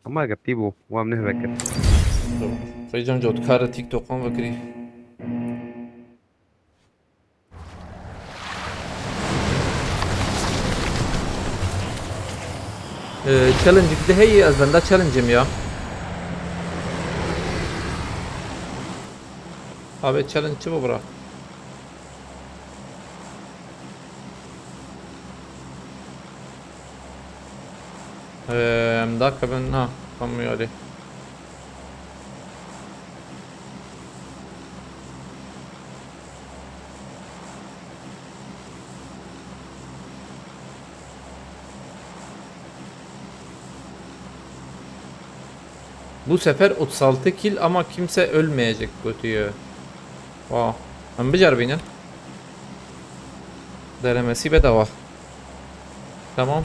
Ama gitti bu. Wa ne bekir. Faycan jod kar TikTok'tan bakri. Challenge de hey az bende challenge'im ya. Abi challenge bu bura. dakika ben ha kalmıyor hadi. Bu sefer 36 kill ama kimse ölmeyecek götüyor. Wow. Ben bir benim. Denemesi bedava. Tamam.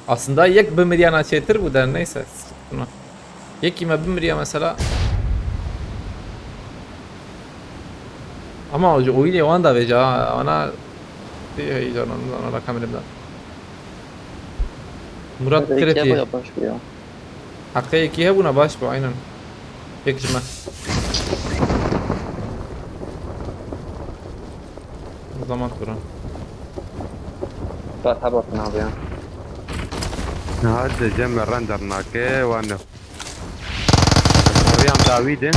Aslında yek bir milyon açıtır bu der neyse. Buna. Yek yine bir milyon mesela. Ama o ile o anda veca ona heyecan ona rakam elimden. Murat Kreti. Hakkı ikiye buna baş bu aynen. Pekişme. O zaman durun. Fatha bakın abi ya. Hadi cem render nake wa ne. Riyam Davide.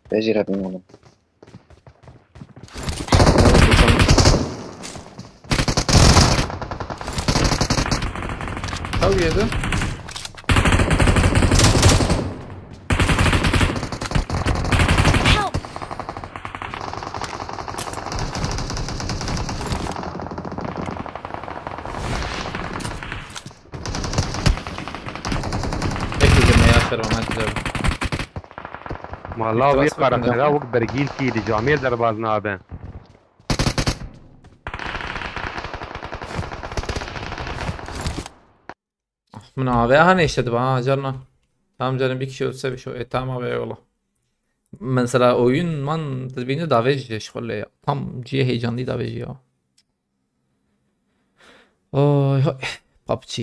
Tecir yapayım oğlum. Tav yedi. Help! Bekleyeceğim ya şarım hadi canım. Vallahi İtiraz bir karakter bakın ya. o bergil ki di Camir Derbazna abi. Bunu abi hani işledi bana canına. Tamam canım bir kişi ölse bir şey. Tamam abi eyvallah. Mesela oyun man beni daveci şöyle ya. Tam ciye heyecanlı daveci ya. Oy hoy. PUBG.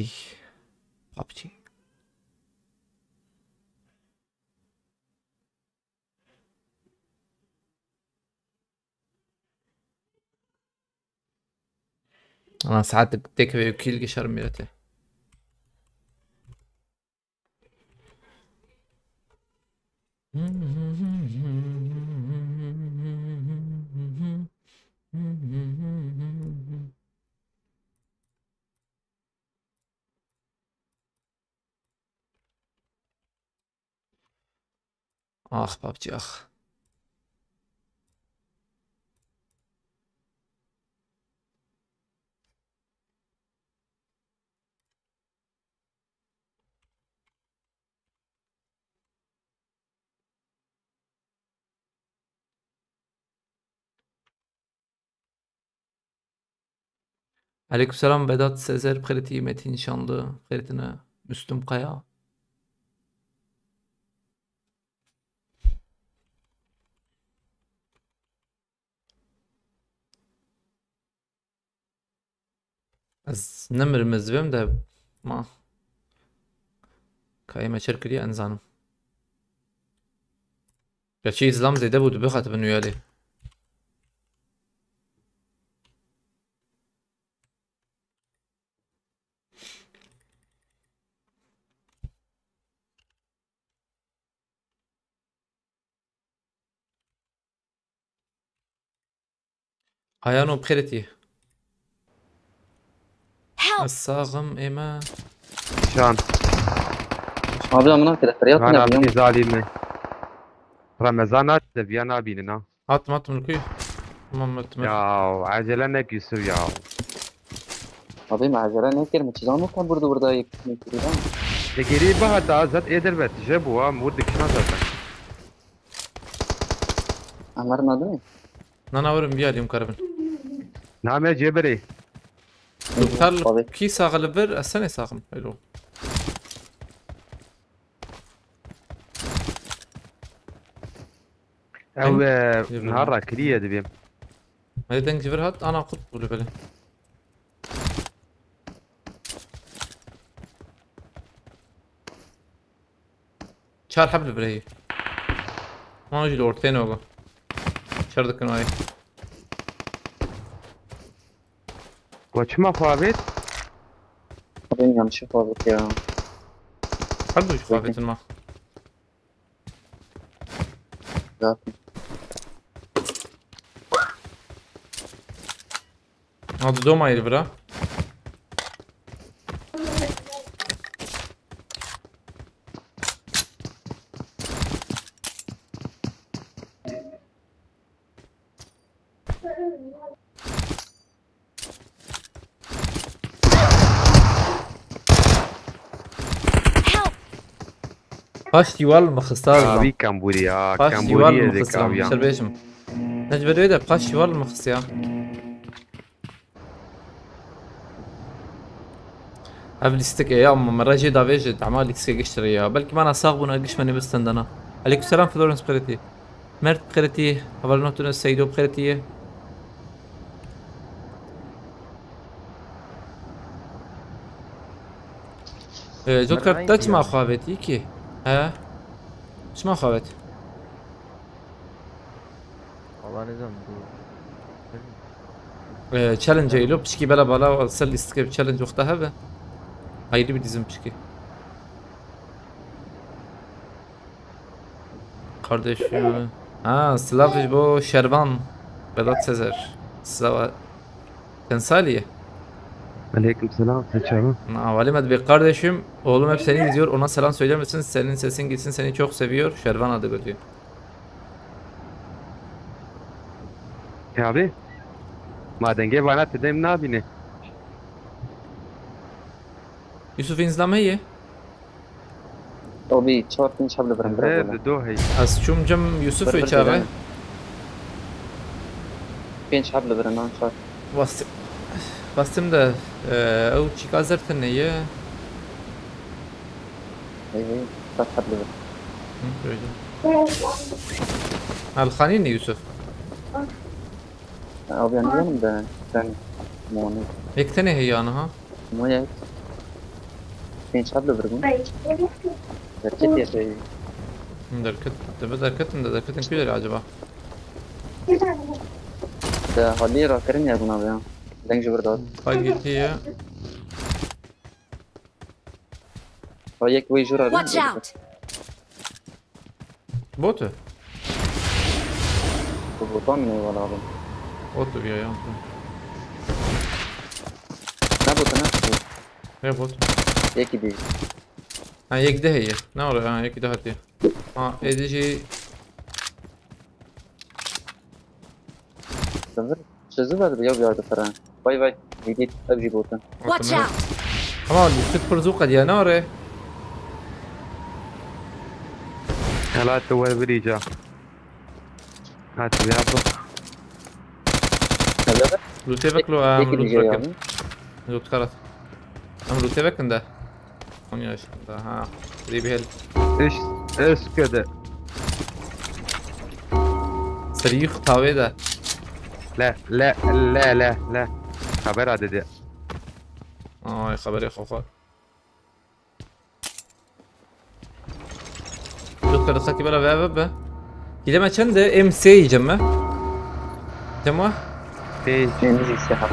PUBG. انا ساعات تكفي كيل قشر ميرته اخ بابجي اخ Aleykümselam Vedat Sezer Kriti Metin Şanlı Kritine Müslüm Kaya. Az nemir mezvem de ma Kayma şirketi anzanım. Gerçi İslam zede budu bixat benuyali. Ayano Kriti. Help! الصاغم إما Şan. Abi amına kadar feryat Ben ne abi yapıyorum? zalimi. Ramazanat da Viyana binina. atma mülkü. Tamam atma. Ya acelenek Yusuf ya. Abi mazara ne kerim? Çizan mı kan burada yıkmak istiyorum. Geri bahada zat eder bet. Jebu ha murdik şan zaten. Amar ne adı? Nana varım bir alayım karabın. Name Ceberi. Doktor Abi. ki sağlı ver asane sağım. Hello. او نهار كليه دبيم هذا دنج جبر هات انا قط ولا بلا شار حبل بري ما اجي لورتين اوغا شار دكن واي وشما فابت بين يوم شفافك يا حبل شفافة الماء ذاتي. هذا دو ما يلبرا باش ديوال مخصار ابي كامبوريا باش كامبوريا ديوال ذيك مخصار ابيا شربيشم نجبر ويدا باش ديوال مخصيا قبل استك يا مرة جي دافيج عمال يكسي قشتري يا بلكي ما انا صاغبنا قش ماني بستندنا عليكم السلام فلورنس بخيرتي مرت بخيرتي اول نوتون السيدو بخيرتي جود كارت مع خابتي كي ها ايش ما خابت والله نظام تشالنج يلو بشكي بلا بلا وصل استكيب تشالنج وقتها به هايدي بديزم بشكي kardeş سلافش بو شربان بلاد سزر سوا Tensaliye. Aleyküm selam seçerim. Vali Bey kardeşim, oğlum hep seni izliyor. Ona selam söyler misin? Senin sesin gitsin, seni çok seviyor. Şervan adı götürüyor. Ya abi. Madenge bana dedim ne abine? Yusuf izlemeyi. او بي تشور فين شاب لبرن Evet, dohi. Az cem Yusuf içeri. فين شاب لبرن ان شاء Bastım da او çika zertin neye? اي اي شاب لبرن الخانين Yusuf. او بيان يوم ده كان موني Yektene هي انا ها. مو يا فين شاب لبرن ركيت يا شيء Derketin küleri acaba? ده هولي را كرين يا ابن ابي دنج برداد Hay gitti ya. هو يك وي جورا Watch out! Botu. بوطان من ولا ابن Botu ya. نابو تنفس Ne bot? يكي دي Ha yekde هي. Ne oluyor? Ha yekde hadi. Ha edici صفر شزو بعد بيو بيو فران باي باي جديد ابجي بوطان Watch out! Ama lütfet برزوقة دي ناري. Hala tuval بريجا. هات بيابا. هذا Lütfet lo يكي دي جاي lütfet. Lütfet. Am lütfet ده. 10 yaşında ha. Bir hel. ايش كده؟ Sarıyık tavaya da. لا لا لا لا لا. خبر عدد دي. Ay haberi خوخا. Lütfet خاكي بلا بابا. Gideme çende MC yiyeceğim ben. Tamam. ايش؟ نيجي الساحة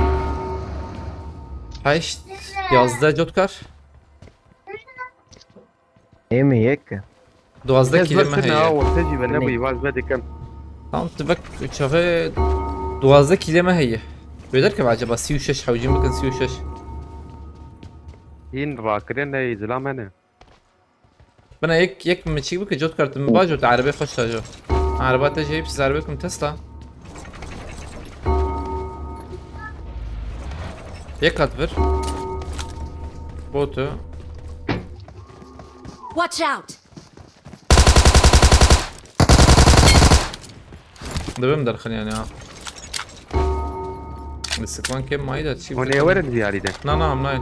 Hayş yazda Jotkar. ايه ميك Doğazda kilime نزلت heye. وتجي بالنبي واز بدي كم. Tamam tebek şafe doğazda kilime heye. Böder ki acaba C6 حوجين بكن C6. ين راكرين هي زلام انا. Bana yek mi çiğ ki Jotkar tüm bajot arabe خوش تاجو. Arabata jeyip siz arabekum Tesla. Yek at ver. Botu. Watch out! دبم درخن يعني ها. بس كمان كم ما يدا تشيب. هون وين زياري ده؟ لا نعم ناين.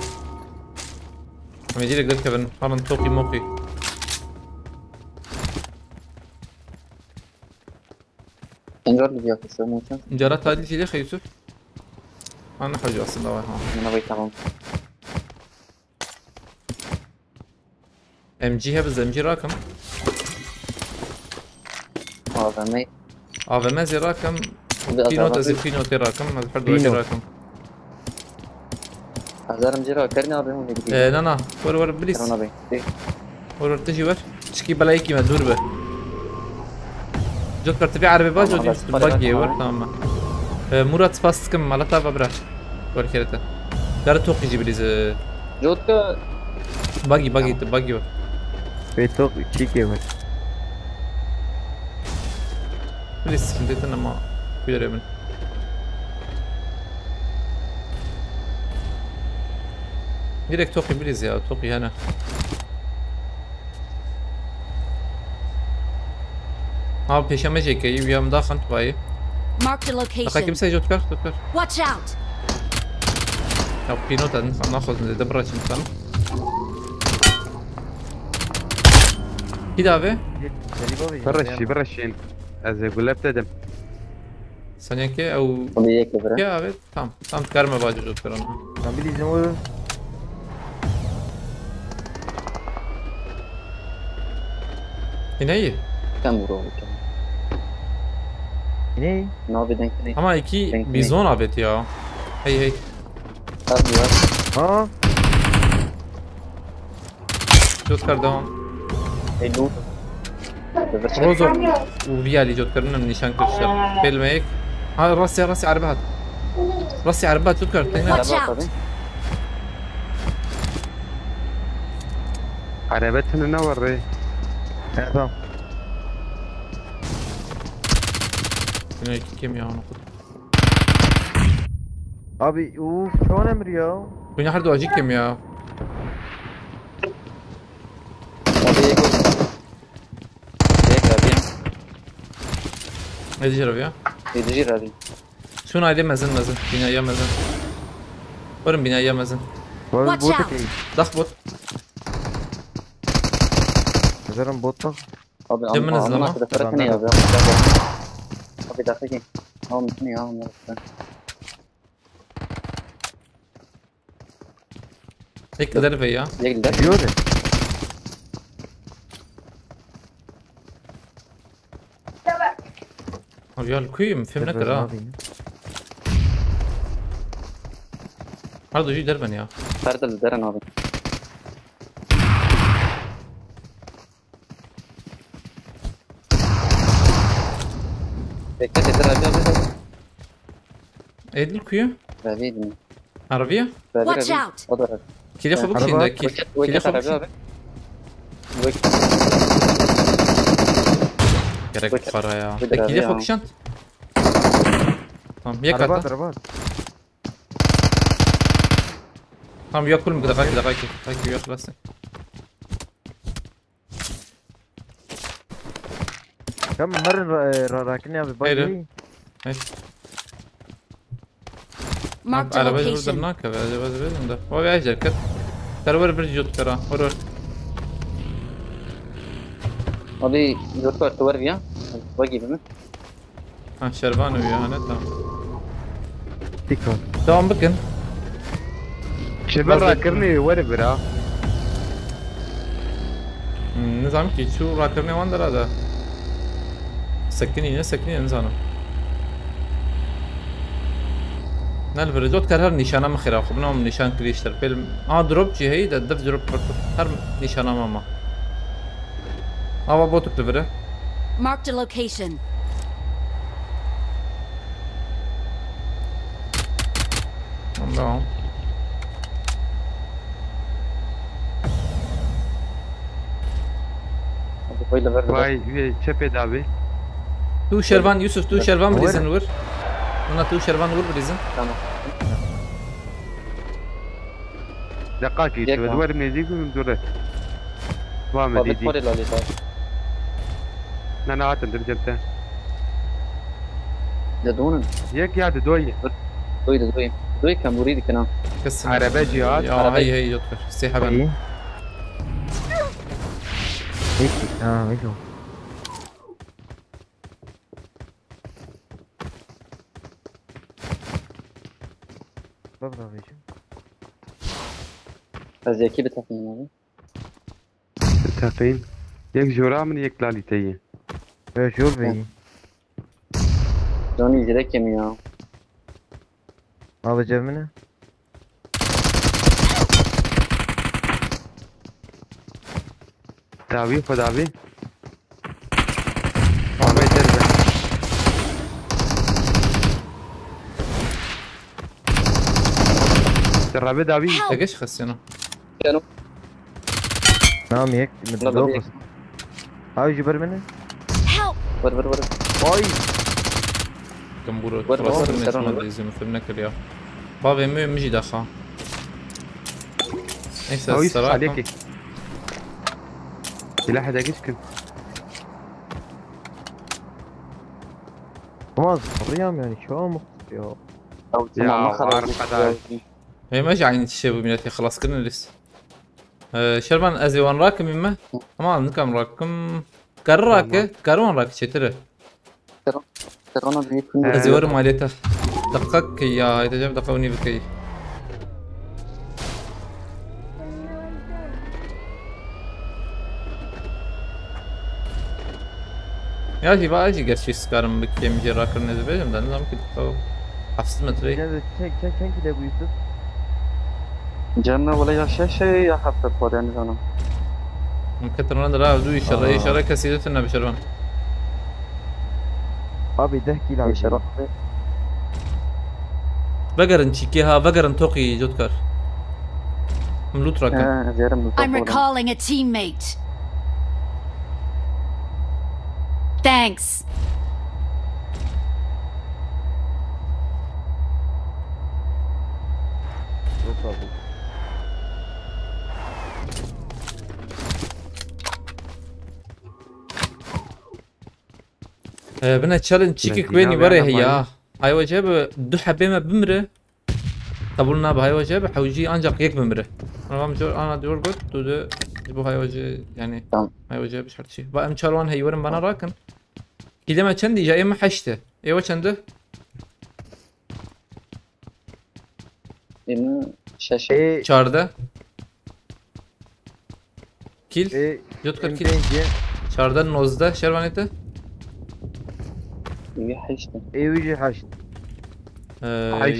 ما يجي لك كيفن هارن توقي موقي. انجر اللي بياكل شو موشن انجارات هذه اللي يا يوسف. انا حاجه اصلا ها انا بيت تمام ام جي هبز ام جي راكم هذا مي اه ما زي راكم في نوت ازي في نوت راكم ما بحب راكم هزار مجرى كرنا ابي مو جديد لا لا ور بليز انا ابي ور تجي ور تشكي بلايكي ما تدور به جوكر تبي عربي باج ودي باقي ور تمام مراد سباس كم مالتا ببره ور كرته دار توقي جيب لي جوتك باقي ور بيتوق تشيكي ور بليز كنت انا ما كيدر من ديريكت توقي بليز يا توقي هنا ها پیشم جیکی بیام داخل توی Marked a دقیقی location. مسیج جوت کرد Watch out! یا پینو تن ناخذ من دبرة مثلا كده به برشين از قلب تدم ثانية كي او ابي هيك برا يا به تام كارما باجو جوت كرنا نبيلي زمور هنا هي كم برو هني نو بدك تني اما ايكي بيزون عبت يا هي ابي ها جوت كردام هي لوت روزو وفيالي جوت كرنا من نشان كرشل فيلم هيك ها راسي عربات راسي عربات جوت كرت هنا Watch out! عربتنا نور تمام هنا كم يا نقط ابي اوف شلون امريا وين حد واجي كم يا ابي هيك ابي هذي جرب يا يجي هذه شنو هذي مزن بنا يا مزن ورم بنا يا مزن Watch بوتك out. ايه ضخبط زرم بوتك ابي جم من الزلمة. كده فرقني ابي ابي دقيقة هو متني ها هيك دربي يا هيك ده يوده رجال كويم فهمنا كده هذا يجي دربن يا فرد الدرن هذا هيك ترى ابي ايه دي كويم ابي عربية Watch out! اضرب كيلي خبوك شين ده كيلي وجهت خبوك عربي شين ابي وجهت كرك فرا يا بدر كيلي عربية. خبوك شنت تمام يا عربات كاتا عربات تمام يا كل دقائق هيك يا خلاص كم مرة راكني ابي باقي هيك Marked a على وجه location. درناك بس ده هو بيعجل كت ترى ور برجوت ترى ور ابي جوتك تور فيها باقي بمن شربان ويا انا تمام تيكو تمام بكن شباب راكرني ور برا نظام كي شو راكرني وان هذا سكني انسانه نال جوت كر هر نشانه مخيره خبنا من نشان كريشتر فيلم دروب جي هي دف دروب هر نشانه ماما بوتو كلفره Marked a location. الله ابي كويس لفر باي çeped abi تو شرفان يوسف تو شرفان بريزن ور انا تو شرفان ور بريزن تمام دقاقي يك شباب ها. ور ميزيك ودوره وام ابي ديدي توري لولي صار انا عاتن درجمته دون يك يا دويه دوي كان مريد كنا كسر عربة جهاد. هي يطفر سيحه بان ايه هيك هيك ببرا بيجي از یکی بتفنیم abi. متفقين يك جورا من يك لاليتي ايش يور بيجي Johnny direkt yemiyor. هذا جاب منه داوي خداوي عمي تربه ترابي داوي ايش خسينا كانوا نعم هيك لا متدوخ هاي جبر منه Help! ور باي كمبورو ور- خلاص ور- الناس ور- ما ادري زي ما فهمنا كل بابا مجي داخل ايش هاوي الصراحه عليكي سلاح هذاك ايش كان ما صريام يعني شو مختص يا او يا تمام ما عارف خرج هذا. هي ما جاي عين الشباب ميلاتي خلاص كلنا لسه شربان ازي وان راكم يما ما نكم راكم كراك كروان راك شتره ترانا بيكون ازي ور مالته دقك يا هاي تجاب دقوني بكي يا جي بقى اجي قرشي سكارم بكي مجي راكر نزبيجم ده نظام كده حفظ متري هذا كان كده ابو يوسف جنة ولا يا شاشة يا حفظ فودان جانا ممكن ترى لا دو يشرى كسيدتنا بشربان ابي دهكي لا شرف بقرن تشيكيها بقرن توقي جوتكر ملوت راكم زيارة من I'm recalling a teammate. Thanks. بنا تشالنج تشيكك بيني بري هي هاي وجب دو حبيمه بمره قبولنا بهاي وجب حوجي انجق يك بمره انا انا دور قلت دو جبو هاي وجه يعني تمام. هاي وجه مش شي بقى مشالوان هي ورم بنا راكن كده ما كندي جاي ما حشته ايوه كنده إن شاشة ايه çarda kill ايه يذكر kill يمكن çarda nozda şervanete يحيشته ايه ويجي حاشد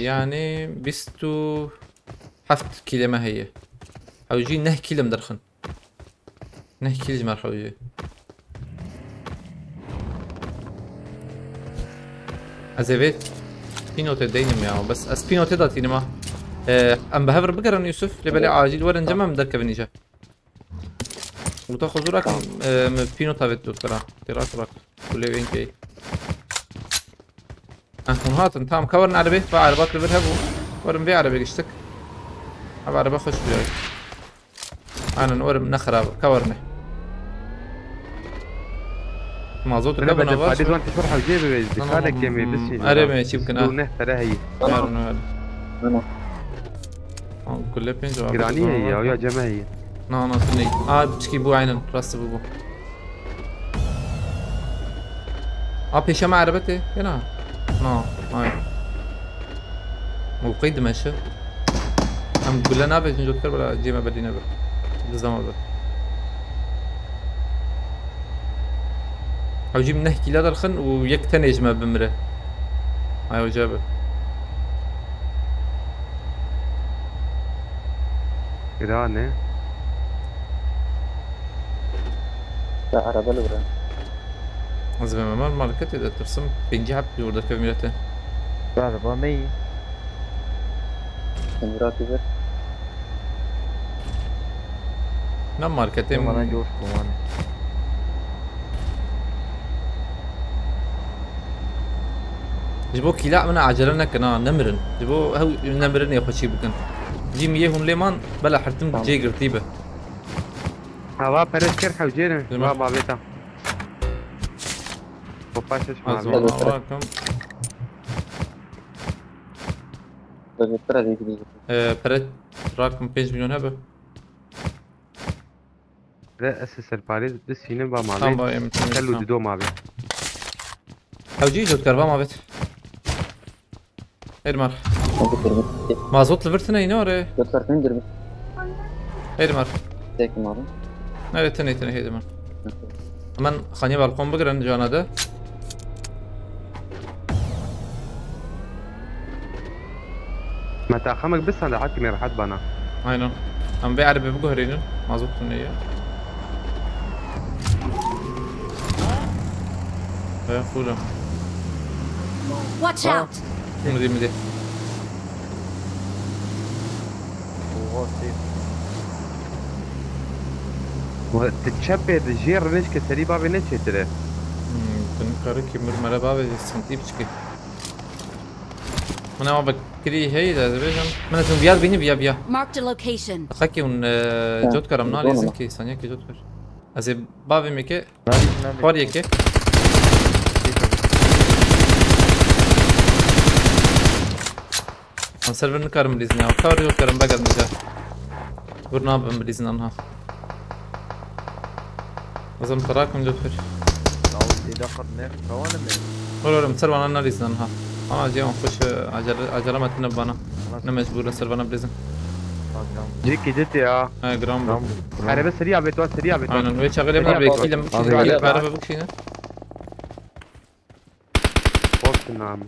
يعني بستو حفت كيلة ما هي حوجي نه كيلة مدرخن نه كيلة جمال حوجي ازيفيت بينوت دينم يا بس اس بينوت داتيني ما ام بهفر بقرن يوسف لبلي عاجل ورن جمع مدركب نيجا وتاخذ راك بينوت هافيت ترى تراك راك كل وين كي هات انت هم كورنا عربي فعربات اللي بيرهبوا ورم بي عربي قشتك ابى عربي خش بياي انا نورم نخرب كورنا مازوت انا قبل بدي نواش بعد وانت شرح وجيبي بخالك يمي بس عربي يمكن دونه ترى هي أنا كل بينج قرانيه هي ويا جماهير نا تني بتشكي بو عينن راس بو بيش ما عربتي هنا نا هاي موقيد ماشي هم كلنا بيش نجوكر ولا جيما بدينا به لزما به او جيب نحكي لا درخن ويكتني جما بمره هاي وجابه قرانه عربة الورا زي ما الماركت اذا ترسم بينجي حب يورد كاميرته كهرباء مية كاميرات يبر نعم ماركتين انا جوشكم انا جبو كلا من عجلنا كنا نمرن جبو هو نمرن يا خوشي بكن جي ميهم ليمان بلا حرتم جي قرطيبه هوا برس كر حوجينا زمان. ما بيتا وباشش ما ازمان بيتا وراكم بذكرها ذيك ذيك بريت راكم 5 مليون هبه لا اسس الباريس بس هنا با ما تمام بيت بقى خلوا دو ما بيت حوجي جوت كرفا ما بيت المر ممكن ترمي مازوت لفرتنا ينور دكتور فين دربي هيدي مار تيك مارو هيدي تني هيدي مار من خاني بالقوم بقرن جانا ده ما تاخمك بس انا حكني راح بنا aynen ama bir araba bu görünüyor mazot ne ya full Watch out! مدي وتتشبه الجير ليش كسري بابي نتشي ترى تنكر كمر مرة بابي سنتي بشكل أنا ما بكري هي ده بيجان من اسم بيار بيني بيا Marked a location. خاكي ون جود كرم نالي زنكي ثانية كي جود كر أزي بابي ميكي فاري كي من سيرفر نكرم ليزني أو كار جود كرم بقعد مجا برنامج بليزن أنها لازم تراكم جود كر ولا مسربنا أنا ليزن أنها أنا جاي أخش عجلة ما تنبأنا أنا مجبور أسربنا بليزن جيكي جيتي يا جرام أنا بس سريع بيتوا سريع بيتوا أنا نوي شغلة من بيكي لما بكشي على بعرف بكشينا وقت النعم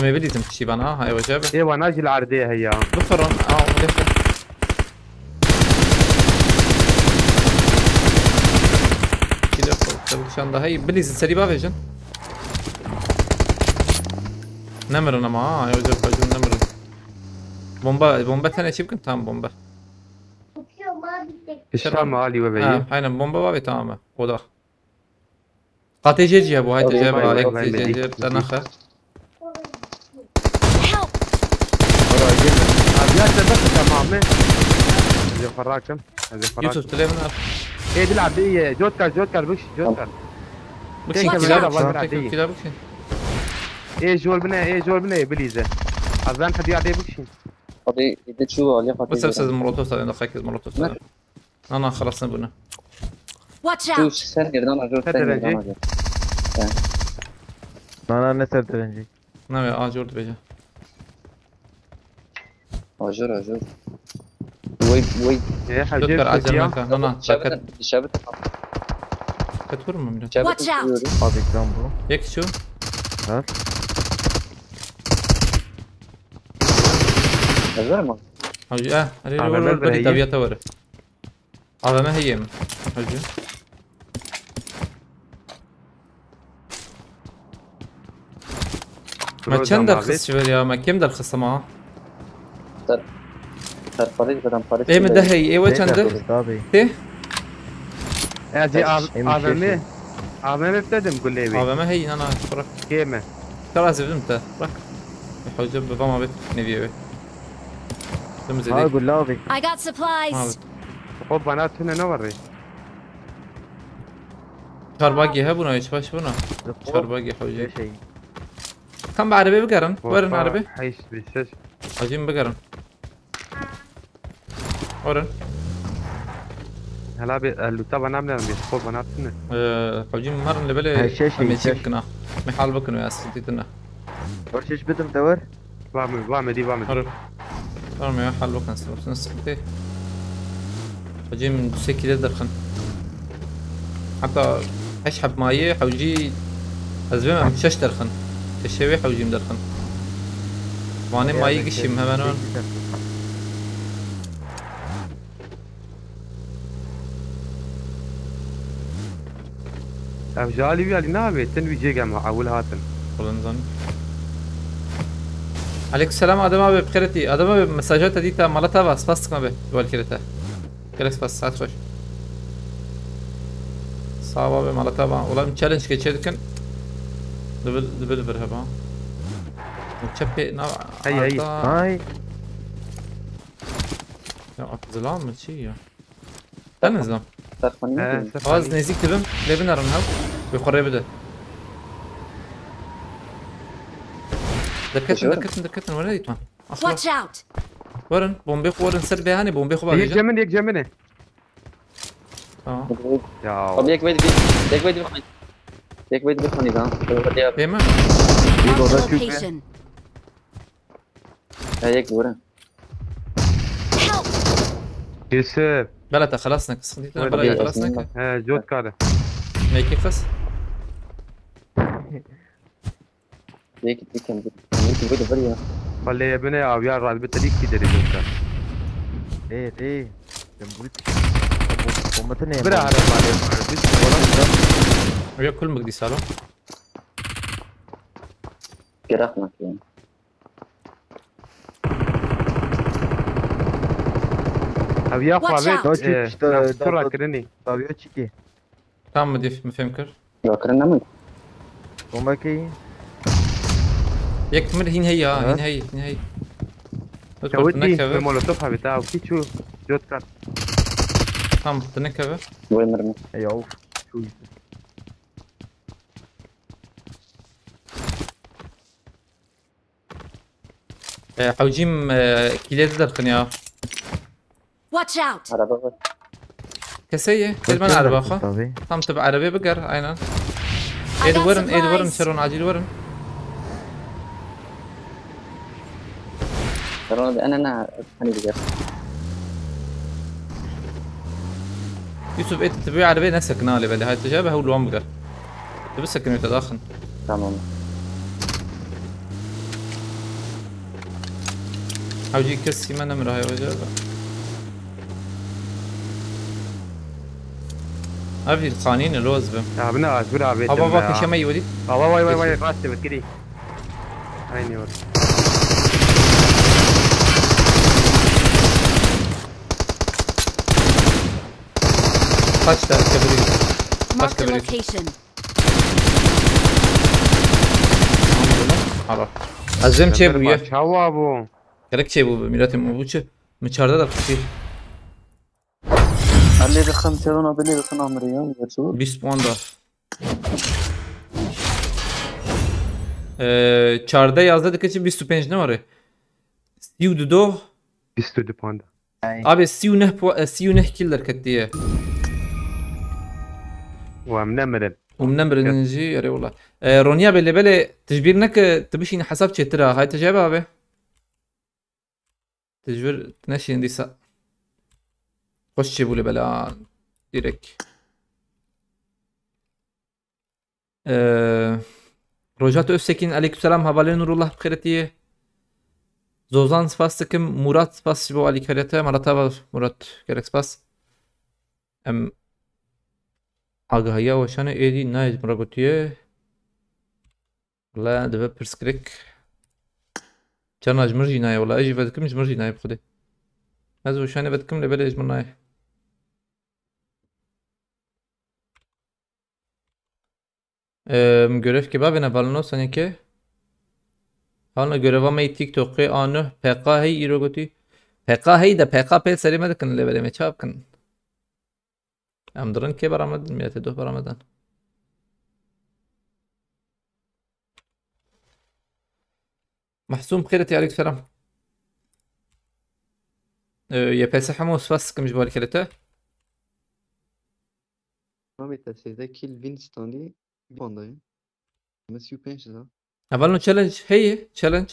هم يبدي تمشي بنا هاي وجابه ايوه ناجي العرضية هي بفرن ليش كده تبكشان ده هاي بليز سريبا فيجن نمر انا معاه هاي وجاب فجون نمر بومبا ثانية شي بكم تام بومبا الشرع مالي وبيي هاي بومبا بابي تمام خدا قاتي جيجي ابو هاي تجيبها هيك جيجي تنخه ابيات بس تمام اللي فراكم اللي فراكم يوسف تلي من ايه دي العرضية جوتكر بكشي بكشي كده بكشي ايه جول بنا بليزة اذان حد يعدي بكشي قضي يديت شو عليه بس المولوتوف هذا دقيقة المولوتوف هذا انا خلصنا بنا Watch شو out! سر قردانا جو سر أنا نسر ترنجي نعم جورد بيجا اجر وي ايه دكتور حجيب عجل سكيا مكان انا شاكت شابت كتور من Watch out! فاضي جنبه يك شو هات اجر ما حوجي هري على ور مبدأ بدي هي. تبيا تور على ما هي حوجي ما كان درخص شوية ما كم درخص معاه سر فريق بدن فريق ايه مدهي ايه وين كان ده طابي ايه اجي عمامي ابتدم قول لي على ما هي انا فرق كيمه ترى زبنت فرق حوجي بضم بيت نبيه بيت دم ها زدي قول لابي I got supplies! خب بنات هنا نوري شرباقي هبونا يشفاش بنا شرباقي حوجي شيء كم بعربي بقرن ورن عربي حيش بالشاش عجين بقرن ورن هلا اللي طبعا نعمل بيخب بنات هنا حوجين مرن لبلي هالشاشة ميشكنا محل بكنو يا سنتيتنا ورشش بدم دور بعمل دي ورن ورن ما حل بكن سنتي حوجين من سكيلة درخن حتى اشحب مايه حوجي ازبم مشش درخن الشوي حوجي مدرخن واني مايه قشم همانون جالي ويا نابي تنوي جيجا مع اول هاتن خلنا عليك السلام ادم ابي بخيرتي ادم ابي مساجات ديتا مالتها بس ما به والكلتا كلس بس ساعات خوش صعبة ابي مالتها والله من تشالنج كيتشيدكن دبل برهبها وتشبي نوع هي هاي يا ظلام من شي يا انا ظلام سر خني خلاص نزيك تبم ليبن رنهاو بيقرب بده دكتن وين ديتوان Watch out! ورن بومبي ورن سربي هاني بومبي خو باجي يك جمني اه يا طب يك بيت بخمي एक बजे बस नहीं था तो बढ़िया Değil mi? Bir Marked a oda küp. location. है एक दूर है Help! Yusuf. بلا خلصنا قصتي ودي بلا خلصنا جود كاره. ميكي قص एक एक बजे बढ़िया Vallahi ya bine abi ya radbe tarik ki deri jod kar. ايه جنبولت bombası ne? Bira hara bale. Biz bola. ويا كل مقدي سالو गिरा ना Abi ya Watch Favet. out. Sonra kireni. Davıyor çiki. تمام مديف مفهمكر जो करना मैं Bomba ki. يك من هين هي هين هي هين هي Çavut di. تنكبه Molotof abi ta ki şu jod kar. تمام تنكبه वो मरना Ya of. Şu حوجيم كيلات درقن يا Watch out! हरा बाबा كسيه كلمة عربة أخا Tabii. تم تبع عربية بقر عينا I ايد got ورن ايد ورن supplies. شرون عاجل ورن ترى انا هني بجد يوسف ايد تبيع عربية نفسك نالي بلي هاي تجابه هو الوان بقر تبسك انه يتداخن تمام حوجي كسي ما نمر هاي وجابه ابي القوانين الروز بم Ya bine az bir abi. ابا باك شي ما يودي Ava vay vay vay rastı bekiri. Aynı var. kaç tane كبري Marked a كبري location. خلاص عزم چه بويه Çava bu. gerek çe bu ميلاتي مو بوچه مچارده در كثير اللي دخل ترى باللي دخل عمريان شو 20 puan da. Çarda yazdı kaçı 25 ne var? 32 22 panda. abi 39 killer كتيه ومن مرن. ومن برنجي يا والله رونيا بالي تجبيرنك تبشين حساب ترى هاي تجاب abi تجبر تنشي عندي سا خش بولي بلا direkt Rojat Öztekin aleykümselam havale nurullah bkhiretiye Zozan spas tıkım Murat spas bu alikarete Maratava Murat gerek spas Agahya وشانه ادي نايز مراغوتيه والله دابا برسكريك تناج مرجيناي والله اجي بدكم مرجيناي بخدي هذا وشانه بدكم لبلاج مناي görev kebabı ne balno sanki Hala göreva me TikTok'e anı PK hey irogoti PK hey de PKP serime kan levele me çapkan Amdırın ke baramadan miyate do baramadan محسوم بخيرتي عليك سلام يا حموس فاسكم جبال كلته Ahmet Asya'da kill win standi bir bandayım. Mas pensa da. أولو تشالنج هي تشالنج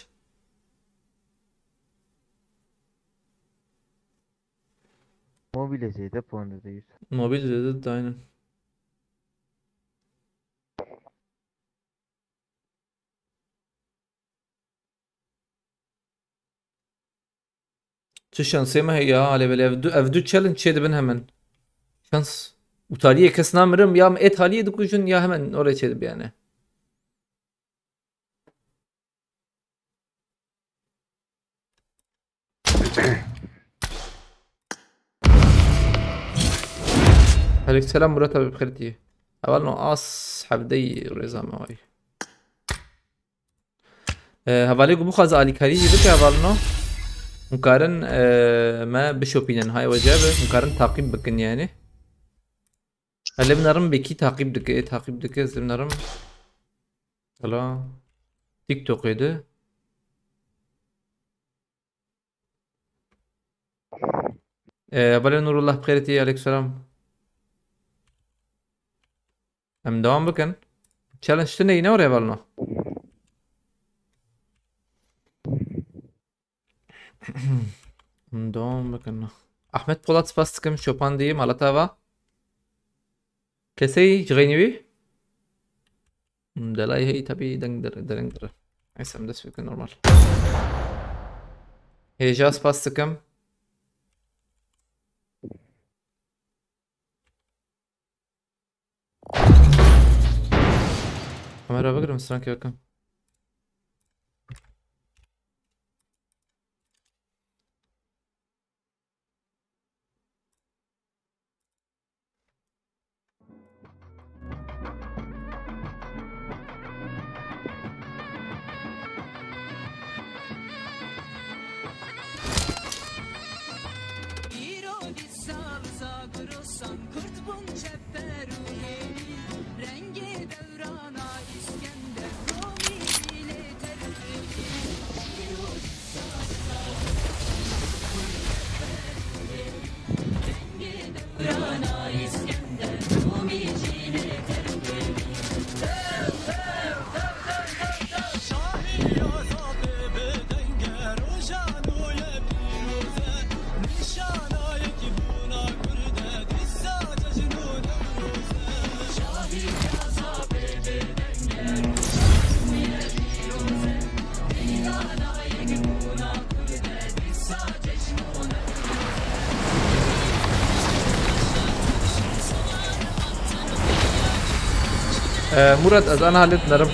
Mobile şeyde puandayız. موبيل ضد aynen شو شانسي ما هي على بالي افدو تشالنج شيء بن hemen şans utaliye kesnamirım ya et haliye dukuşun ya hemen oraya çedip yani عليك السلام مرتب بخيرتي اول نو اصحاب دي رضا معي هوالي قبو خاز علي كاري يدك اول نو مقارن ما بشوبينن هاي وجابه مقارن تعقيب بكن يعني هل بنرم بكي تعقيب دك بنرم هلا تيك توك يده نور الله بخيرتي عليك السلام هم دوام بكن Challenge tine yine oraya balno. Dom bakın. Ahmet Polat spastıkım Chopin diyeyim Alatava. Kesey jgayniwi. Dalay hey tabi dengdir. Neyse das fikir normal. Heja spastıkım. Kamera bakır mısın sanki bakın. Murat az ana halet narım.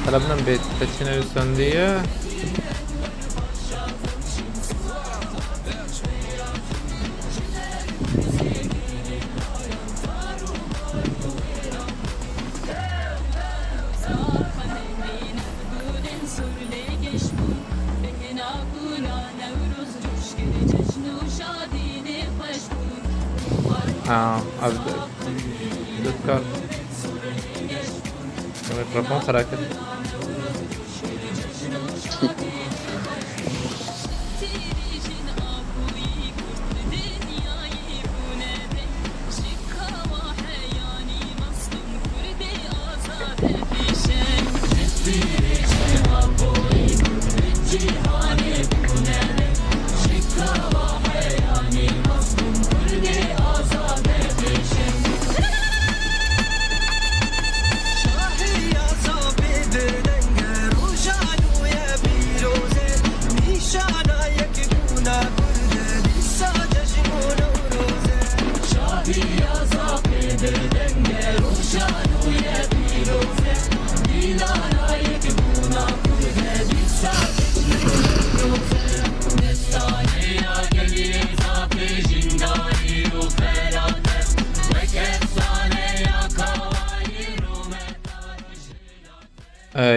Talabından bir teçhine üstten diye. Az dikkat. Mikrofon hareket.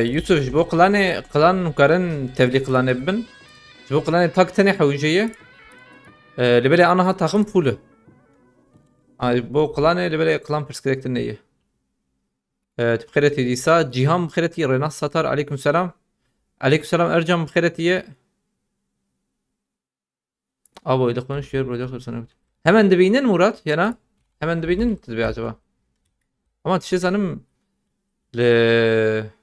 Yusuf bu klan karın tevli klan ebben. Bu klan tak tane hujeye. Lebele ana ha takım full. Bu klan lebele klan perspektifte neye? Tbkhireti disa Cihan bkhireti Renas Satar aleyküm selam. Aleyküm selam Ercan bkhiretiye. Abo ile konuşuyor burada sana. Hemen de beynin Murat yana. Hemen de beynin tabii acaba. Ama tişe sanım le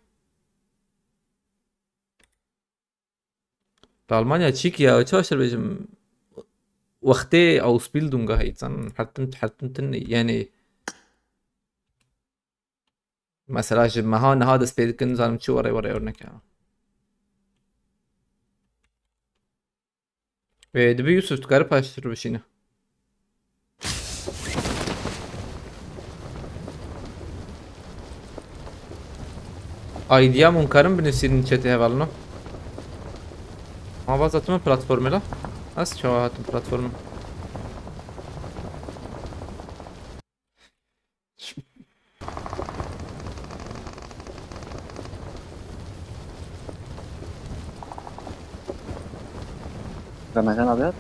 Almanya çik ya çaşır bizim vakti ausbildung heitan hatten yani mesela maha nahada spedikin zanım çu oraya örnek ya. Ve de bir Yusuf garip açtırır bir şeyini. Idea munkarım binisinin chat'e hevalno. Ama bazı platformuyla. Nasıl çoğaltım platformu? Ramazan abi.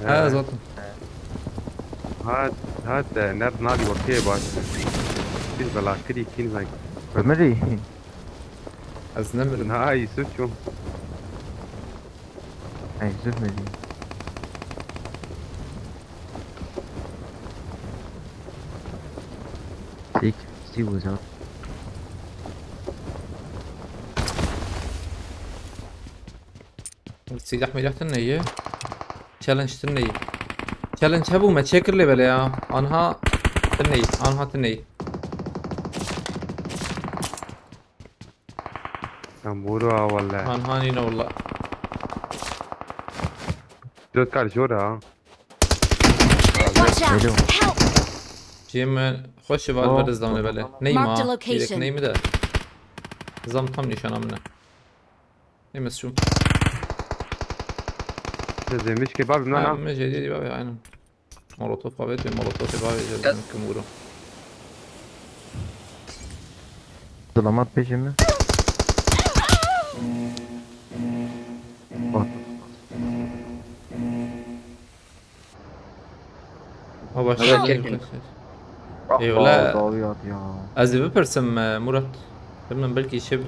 Ha zaten. هات نادي وركيه باش في بلا كدي كين زي Ömer'i. Az ne bileyim. هاي سوتشو Ay üzülmedi. لاستيك وزاد سلاح مليح تنية تشالنج تنية تشالنج هبو ما تشكر لي بلا انها تنية نمبورو ولا انها نينا والله جود كار جورا Watch out! Hello. Help! جيم خوش بالبرز دامنه بلا Marked a نيما location. يدك نيمة ده زم طم نشانه منه نيمس شو زي مش كباب نعم نعم ما جديد بقى عينهم مولوتوف قابلت مولوتوف بقى جد كمورو ظلامات بيجمع هو باش هذا كيركن. ايوه لا ضويات يا از بيرسم مراد من بلكي شبه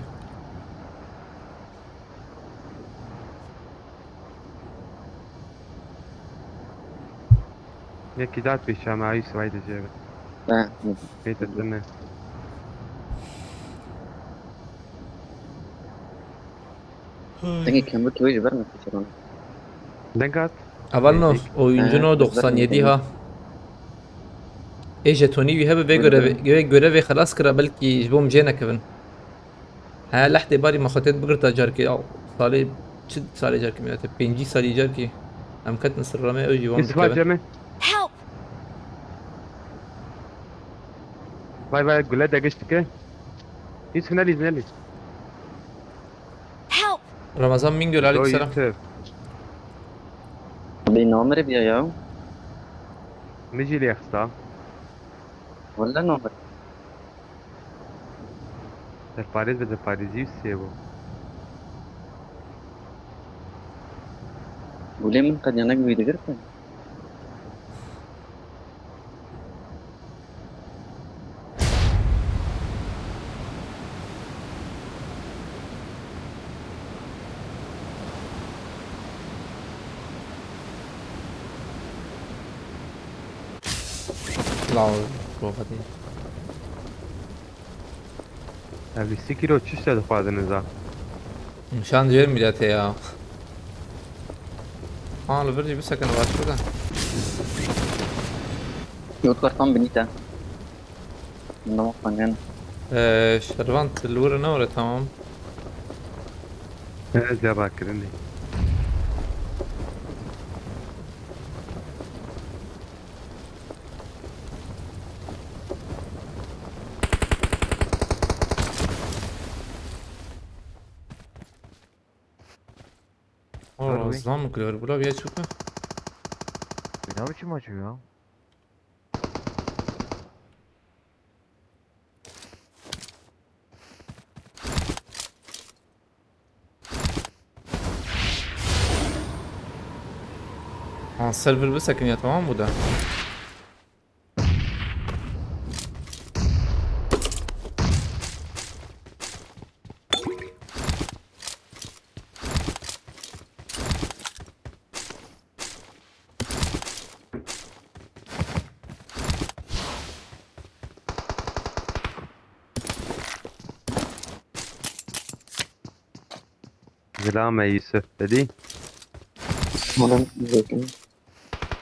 يكي دات بيشامعي سويد جيبه اه بيت الدنيا tengo que mucho hoy verme ficharon دنقات Avalnos oyuncunu 97'ha اجتوني ويهب görevi خلاص كرا بلكي جبوم جينا كفن ها لحظة باري ما خطيت بقرتا جاركي او صالي شد صالي جاركي مياته بينجي صالي جاركي ام كت نصر رمي او جوان اسمع بكفن جمع Help! باي باي قول لها قشتك يس نالي نالي Help! رمضان مين قول عليك السلام يوسف بنومر بيا ياو نجي لي اخسا ولا نومر در پاریز به در پاریزی سیبو وليه من قد ينك بيدقرك لا روحتي هذه 3 كيلو تشتى دفعت النزاع مشان جير ميلاته يا لفرجي بس كان واش كذا يوت كارتون بنيتا نو فنان شرفانت الورا نورة تمام زي راكرني Zam kırıyor bula bir açık mı? Ne biçim açıyor ya? Server bir sakın ya tamam bu da. سلام يا يوسف تدي ولا زيكن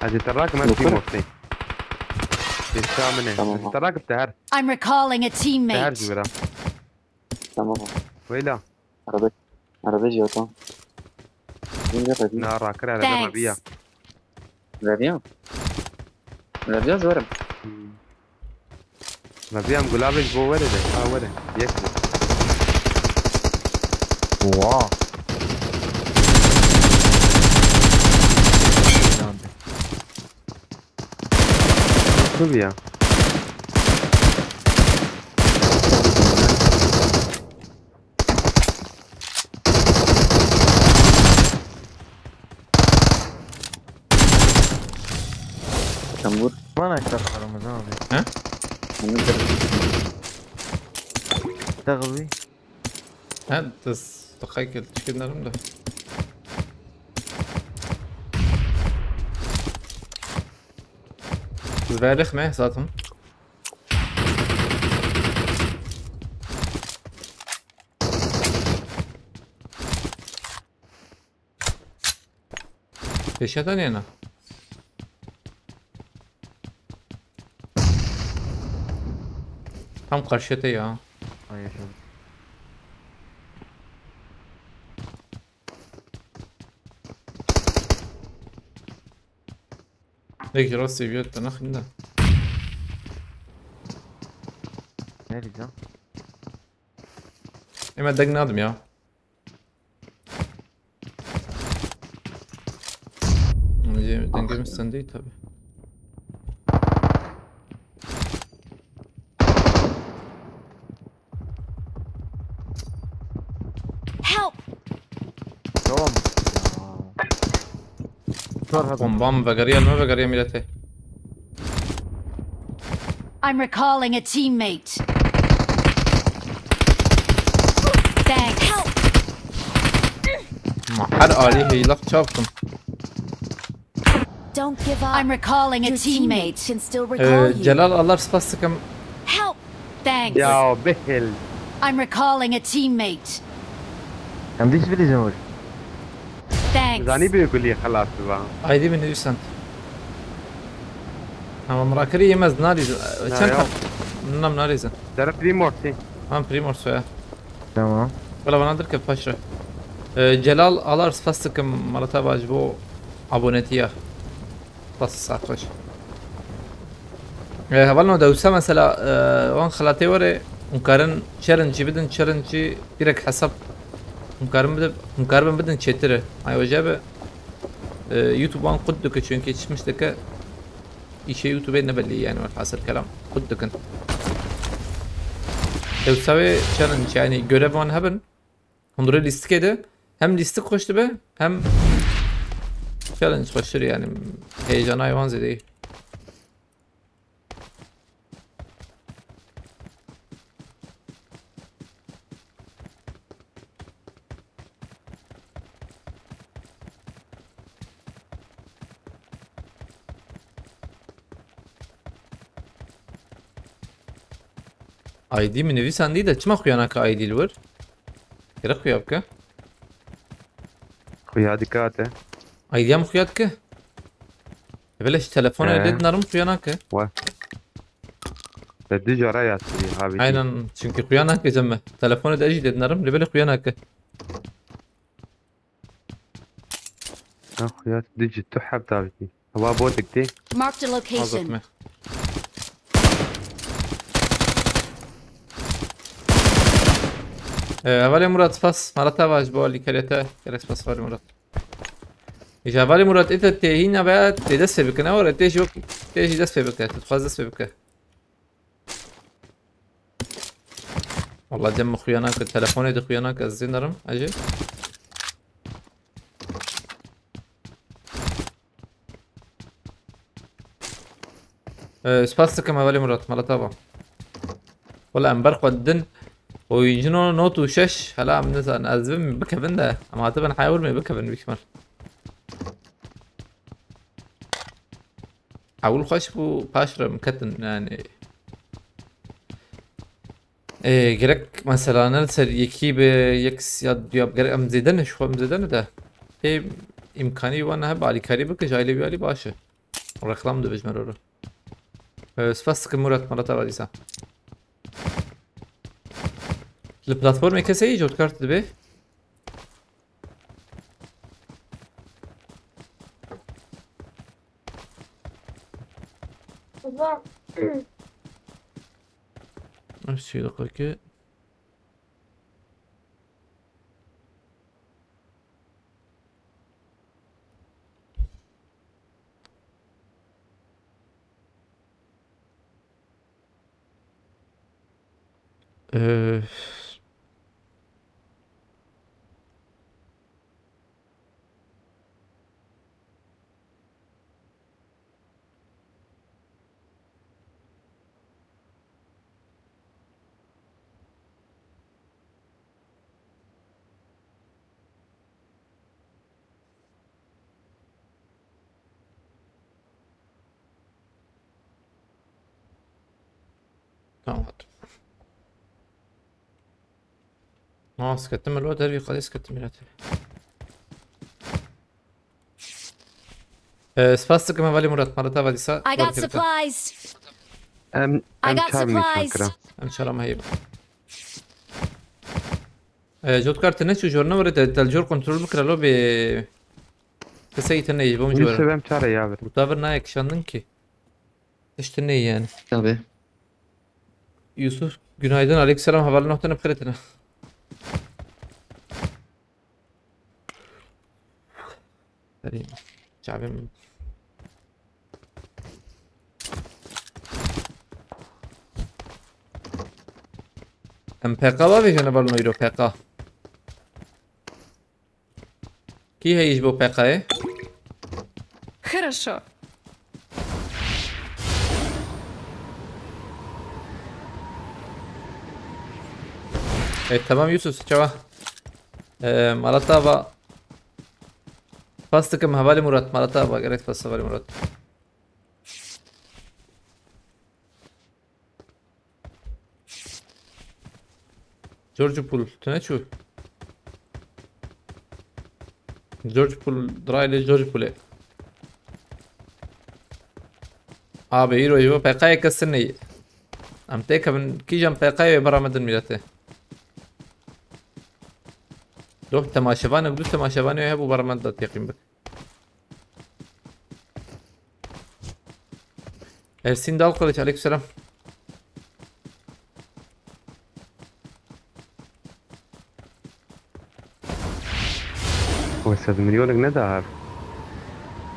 هذه تراك ما في موتي الثامنة تراك بتهر I'm recalling a بتهر teammate. جبرا تمام ويلا عربي جوتا نجرب نار راكر على ربيع Thanks. ربيع زورم ربيع مقلابش بو ولده ولد يكذب Oha. ربيع تنبور ما اشتغل رمضان abi. ها؟ اشتغل Ha das دقائق تشكيلنا ده. Das wäre ich mehr, sagt man. Peşeten yana. Tam karşıda ya. Ay yaşadım. Peki rastı bir yotta nakinde. Ne diyeceğim? Hemen degnadım ya. Dengemişsen değil tabi. Help! Devam. Sor hadi. Bombam ve gariyel mi ve gariyel millete. I'm recalling a teammate. Thanks. Help! Her ali heylak çarptım. Don't give up. I'm recalling a teammate. Can still recall you. Celal Allah spastikam. Help! Thanks. Ya behel. I'm recalling a teammate. Hem de hiç bileceğim var. Thanks. زاني بيقول لي خلاص بقى. Aydi mi ne sen? Ama mrakari yemez nariz. Sen yok. nam narizin. ترى بريمورتي. Ham primorso ya. Tamam. Valla bana dir ki paşra. Celal Allah spastikam marata baj bu abonetiya. بس 19 هبالنا دوسة مثلا وان خلاتي وري مقارن تشالنجي بدن تشالنجي بيرك حسب مقارن بدن تشتري اي وجابه يوتيوب وان قدك çünkü geçmişteki işe YouTube'e ne belli yani hasıl kelam قدك دوسة challenge yani görev van haben onları listekede hem listek koştu be hem challenge başarı yani heyecan hayvan zede. ID mi نویسن دیده چه مخویانه که ID لور؟ یه خویاب که؟ خويا دكاته. ID هم خویاد که؟ بلش تلفن edit نرم خویانه که؟ و بدي جرايا سري هابي. aynen çünkü خویانه که جمع تلفن edit edit نرم لبل خویانه که؟ خويا ديجي تحب تابتي. هوا بوتك تي. Marked a location. Azaltma. اولی مراد فاس مرتا واج بالی کلیته کرس فاس والی مراد ایش اولی مراد ایت تهینا باید دست بکنه و تهش وقت تهش دست بکنه تخواز دست بکنه والله جمع خویانا که تلفونی ده خویانا که از زین دارم اجی سپاس کم اولی مراد مرتا با والله انبر خودن ويجنو نوت وشش هلا من مثلا ازبم بكفن ده اما تبن حاول ما بكفن بيكمل حاول خش بو باشر مكتن يعني جرك مثلا نرسل يكيب يكس يد ياب جرك ام زيدن شو ام زيدن ده هي امكاني وانا هب علي كاريبك جايلي بيالي باشه رقم ده بجمرو سفاستك مرات مرات بعديسا البلاتفورم کسی ایجاد کرده به؟ چی دقیقه که tamam. سكتم الوقت هربي خلاص سكتم الوقت سپاس دکم ولی مراد مرتا ولی سا I got supplies. ام I got çar nişan supplies. kıra. ام شرم هيب جود كارت نشو جورنا ورد الجور كنترول بكره ب كسيت نيج بوم Bunu جور sevem çare ya ver. متابر نايك şandın ki işte ne yani Tabii. Yusuf günaydın aleykümselam havalı noktanı bkhiretine Karim şabim ام PK var ya jana balno iro PK Ki هيش بو PK'ye Хорошо. Evet tamam Yusuf çava Malatava Pastıkım havali Murat Malatava gerek pas havali Murat George Pool تنشو George Pool درایل George Pool'e Abi hero يبغى PK'ye كسرني am teka من كيجم PK'ye برا مدن ملته روح تماشفانه بدو تماشفانه يهبو برا مدن يقيم بك Ersin Dal Kılıç aleykümselam O 100 milyonluk ne daha?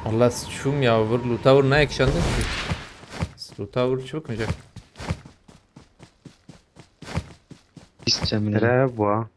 Allah şum ya vur Lutavur ne ekşandın ki Lutavur çok mu İsteyeceğim yine. Tere bu ha.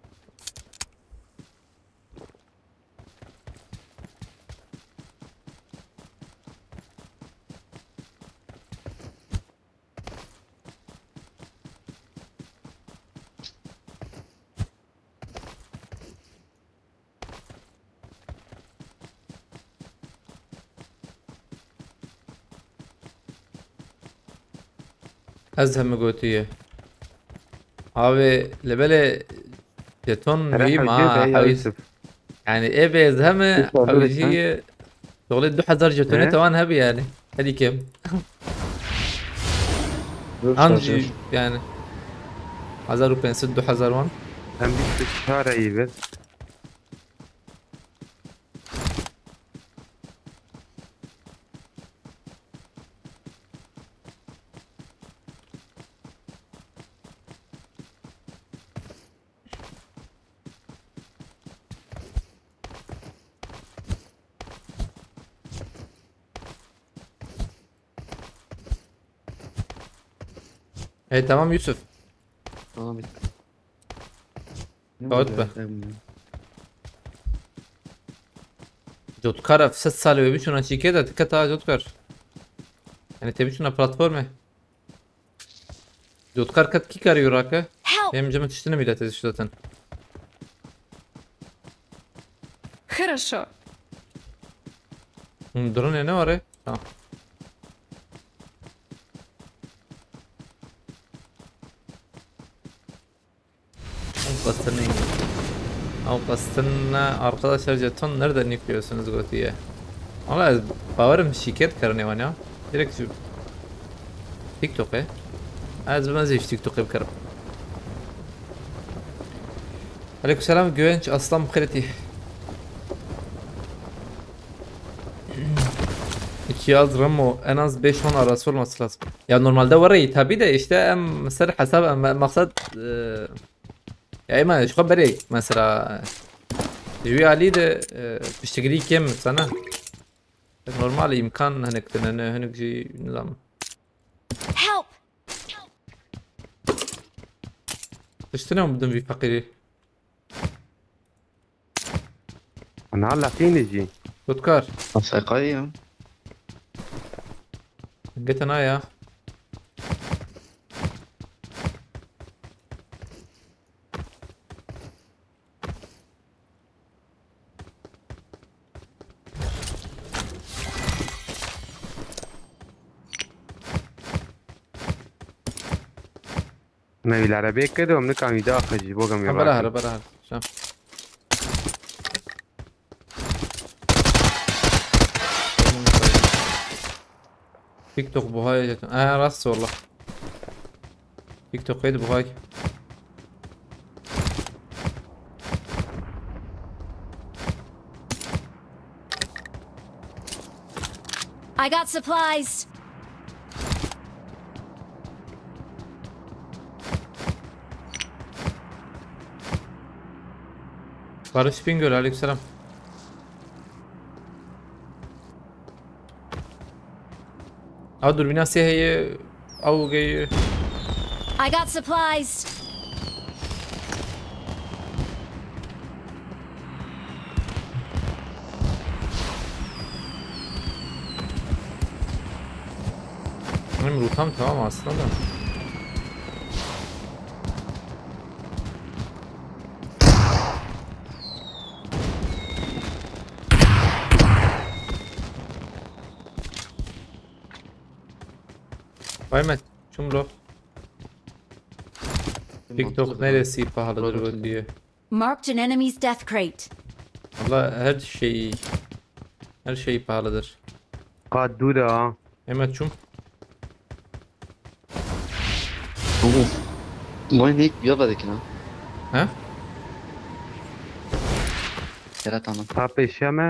أزهم قوتية هاوي لبلا جتون هي مع حويس يعني ايه بيزهمه حويسية شغلة 2000 جتونة توان هبي يعني هدي كم انجي يعني 1500 2000 وان Sen bir çareyi ver. tamam Yusuf. Tamam bitti. Kapat be. جوتكار في 6 سال بيبيشونا شي كده تكتا جوتكار يعني تبيشونا بلاتفورمه جوتكار كت كي كار يوراكا hem cama tiştine millet ediş zaten. Хорошо. Drone ne var ya? Tamam. Ama قصدنا arkadaşlar jeton nereden yüklüyorsunuz Goti'ye? Valla باورم شرکت کرنے وانا direkt şu TikTok'e az ben zeyş TikTok'e بكرم Aleykümselam Güvenç Aslan Mukhereti 2 yaz Ramo en az 5-10 arası olması lazım. Ya normalde var ya tabi de işte mesela hesap maksat ya ima şu kadar mesela جوي علي ده بتشتغلي كم سنة نورمال إمكان هنك تنن هنك جي نظام Help. تشتناهم بدهم في فقيري أنا هلا فين جي؟ تذكر حقيقية جيت أنا يا أنا بالعربية كده ومنك عم يداخل جيبوه قام بلا يراكب. بلا شام تيك توك بوهاي راس والله تيك توك قيد بوهاي I got supplies. Barış Bingöl aleykümselam. dur binası هي او جاي I got supplies. Benim rutam tamam aslında da. Ahmet, şumro. TikTok neresi pahalıdır diye. Marked an enemy's death crate. Valla her şey pahalıdır. قادولا Ahmet şum. وين هيك بيضة كنا Ha? ثلاثة عنا ها بيشامه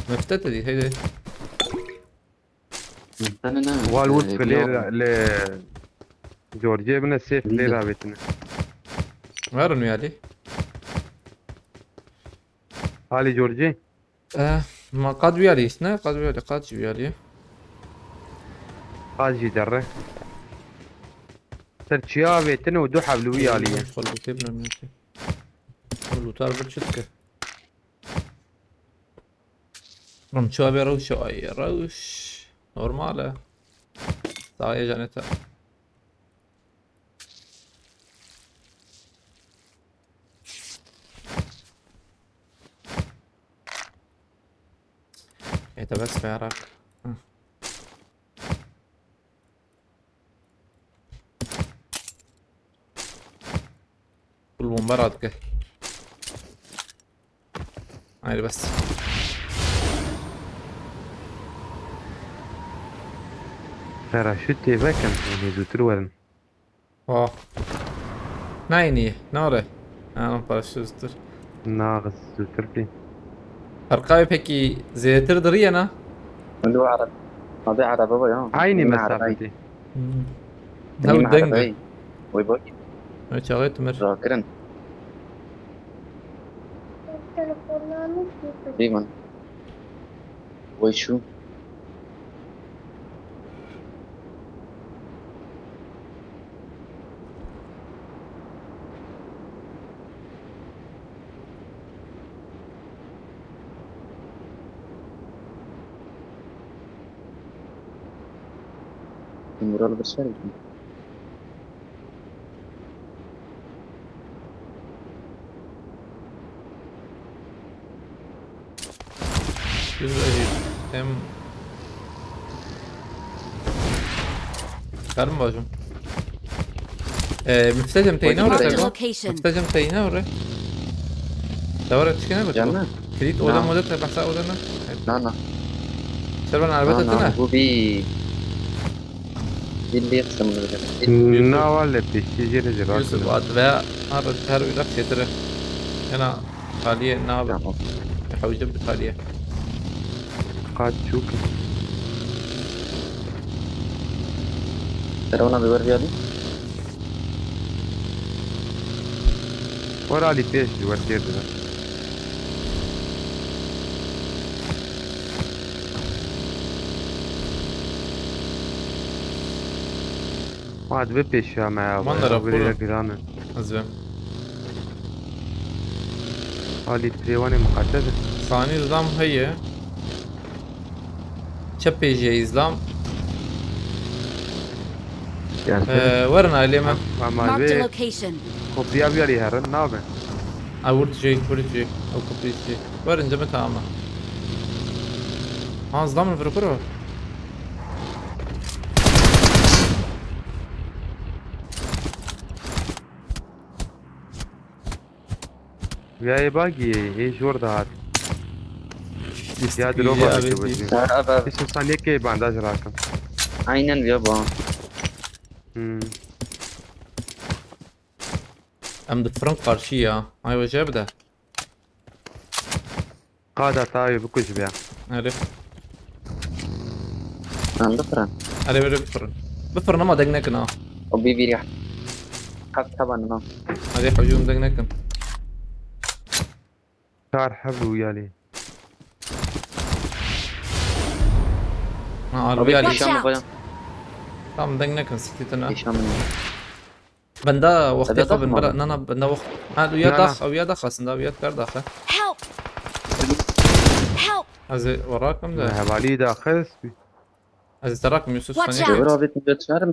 Müftet dedi heydi. استنى والولد كلير ل جورجيا من السيف لير هابتنا Var mı yani? هالي جورجي ما قد ويالي اسنا قد ويالي قاجي دره ترشيا بيتنا ودو حبلوية عليه خلو تبنا ماشي خلو تعرف شتك شو ابي روش اي روش نورماله طاية جانتا ايه بس بيعرف كل مباراة كده عادي بس ترى شو تباكن يعني زوتر ورن نايني ناره parasüzdür. ناقص زوتر في Arkayı peki zeytirdir yana. اللي هو عرب هذا عربي يا عيني مسافتي هاو دنج ويبوي شغلت مر ذاكرا ديما ويشو المرة بالشارع güzel hem karım bacım. Müftecem teyine oraya Marked a takma. location. Müftecem teyine oraya. دورة تشكينا بتقول جنة كريت أودا نعم. مودة بحثها أودانا لا لا سلمان على بيتها لا تنا هو بي اللي يقسم نا ولا بيشي رجرات يوسف وقت بها عرض هارو إلك سيتره هنا خالية ناب يحاول جنب خالية قاد شوك ترونا بيوري هذه ورا لي بيش ورتير ده واحد بيش يا معاه منظر أبورو. جرانا أزبم هالي تريواني محددة ثاني إسلام هي شبي جي إسلام ورنا اليمن ما Marked a بي location. كوبيا بيالي هرن نابه أورد جي أو كبريت جي ورن جمتها أما إسلام الفرقرو وياي باقي ايش ورده هاد Ya droba abi, bitti bu diyor. سهر أبا İşte saniye ki bandaj rakım. عينا يابا Em difrin karşı ya. Ay vece bide. Qada tabi bu kuş ya. Elif. عند فرن Elif öyle bifrin. Bifrin ama degnekin ha. وبي بيريح حب طبعا ما Elif hücum degnekin. Kar hablu yali. Ha araba yani. Watch هشام out. بيا Tamam degnekin sikitine. هشام Bende vakti Hadi kabin takma. bera nana bende vakt. Ha uya Nana. dakh uya dakh aslında uya kar dakh. Help! Help! Az وراكم ده. Havali da khas. Az تراكم يوسف Watch ثانية. out. جبرها بيت بيت شهر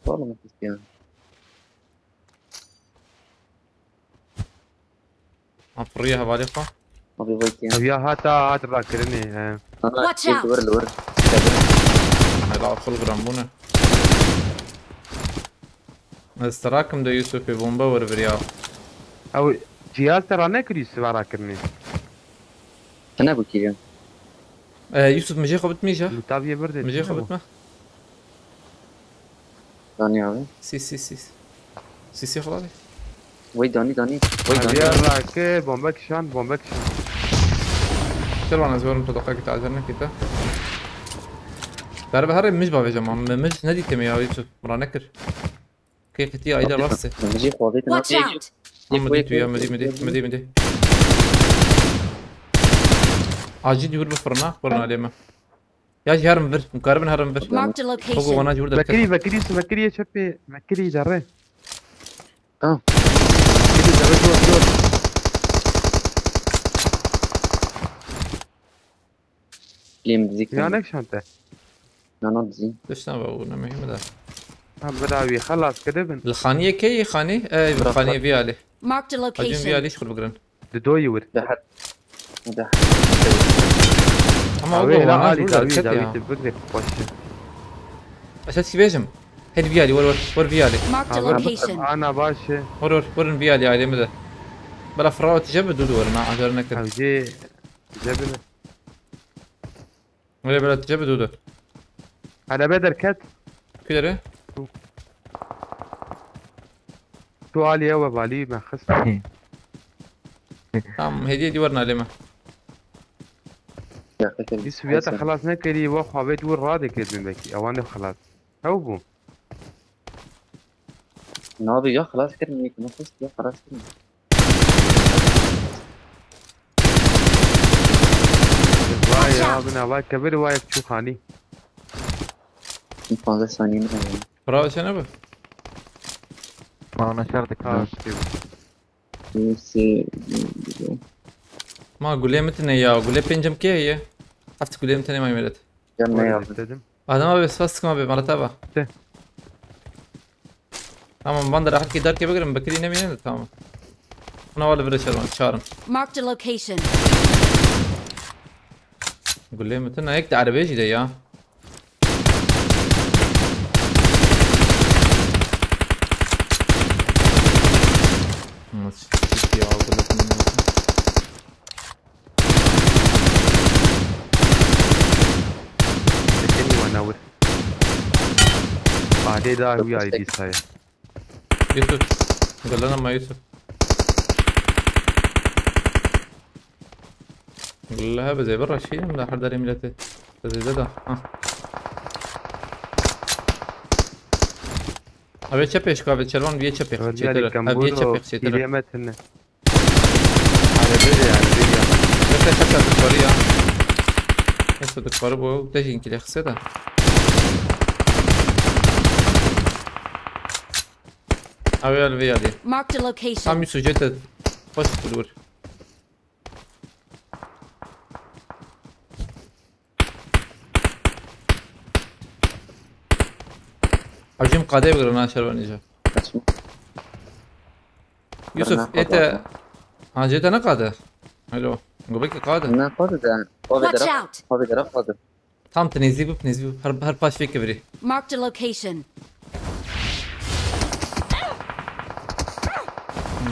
والله ما تستيان عفرية هباليقة. ما بيبيتيان Ya hata hat rakirni. أنا Watch جيت out. ور لور هلا أدخل جرامبونة. از تراكم ده يوسف بومبا ورفريا. Ew cihaz tera nekirî siva rakirni. أنا بكيريان يوسف مجي خبط ميجا. Mutaviye bir de. مجي خبط ما. داني عاوي سي خلاص. وي داني داني وي Ya داني rakı bomba kişan bomba kişan. شلون أنا زور متدقق تعذرنا كده. تعرف هرب مش بافيجا مش ندي تمي يا يوسف مرة نكر. كي ختي أيدا راسه. نجي خوضيتنا Watch out! مدي يا مدي. عاجي يور بفرنا فرنا عليه ما. يا جي هرم بر مقاربن هرم بر. Marked a فوق location. وانا جور ده. Vakiri çöpe. Vakiri darre. اه Vakiri darre dur. ليه مزيك Ya nek şante. أنا دزي ليش أنا بقول أنا مهم ده. Ha bravi خلاص kede bin. الخانية كي خاني الخانية فيالي. Marked a هجوم location. فيالي شغل بقرن. Dido yur. ده حد ده أما هو Abi la وانا ali جور ده davi كتير. davi tebrik başı. عشان تكبيجم. هيد فيالي ور فيالي. Marked a location. Ana başı. ورن فيالي عادي مده. بلا فراوة تجبد ودور ما عجرنا كده. Avcı. Cebine. ولا بلا تجبد ودور. Ana bedar kat. كده Suali ya ve bali ma khas. tamam hediye دي ورنا عليه ما. يا أخي İsviyata خلاص ne kiri ve khavet vur rade kedindeki. Avanı خلاص. Hav bu. نابي يا خلاص كرني ما خلص يا خلاص كرني Vay ya bina vay kabir vay şu khani. 15 ثانية مثلا فراوة شنو بقى؟ ما نشرتك Ha işte bu. سي ما أقول ليه متى يا أقول ليه بينجم كي هي. عرفت أقول ليه متى ما يملت. جمع يا Dedim. هذا ما بس فاستك ما بمرتبة. ده. tamam بندر أحكي دار كي بقرن بكري نمي tamam. أنا ولا بريشل شارم. Marked a location. أقول ليه متى هيك عربي جدي يا. Tekeni ve navur. Bade da huya idi saya. يوسف قال لنا ما يوسف قال لها بزي برا شيء من حد داري ملته زي ده ها أبي تشبيش كابي تشلون بيه تشبيش Rajali شيتر أبي kambur تشبيش شيتر kiliyemetine. Arabe ya. بس حتى الدكتورية بس الدكتور بو تجي يمكن يخسرها أبي الفي عليه Marked a location. عم يسوي جتة بس تدور عجيم قادة بقدر أنا شربان إيجا يوسف إنت جيت أنا قادة حلو قبلك قادة أنا قادر ده قادر Watch ده out! قادر قادر تام تنزيب هر باش فيك كبري Marked a location.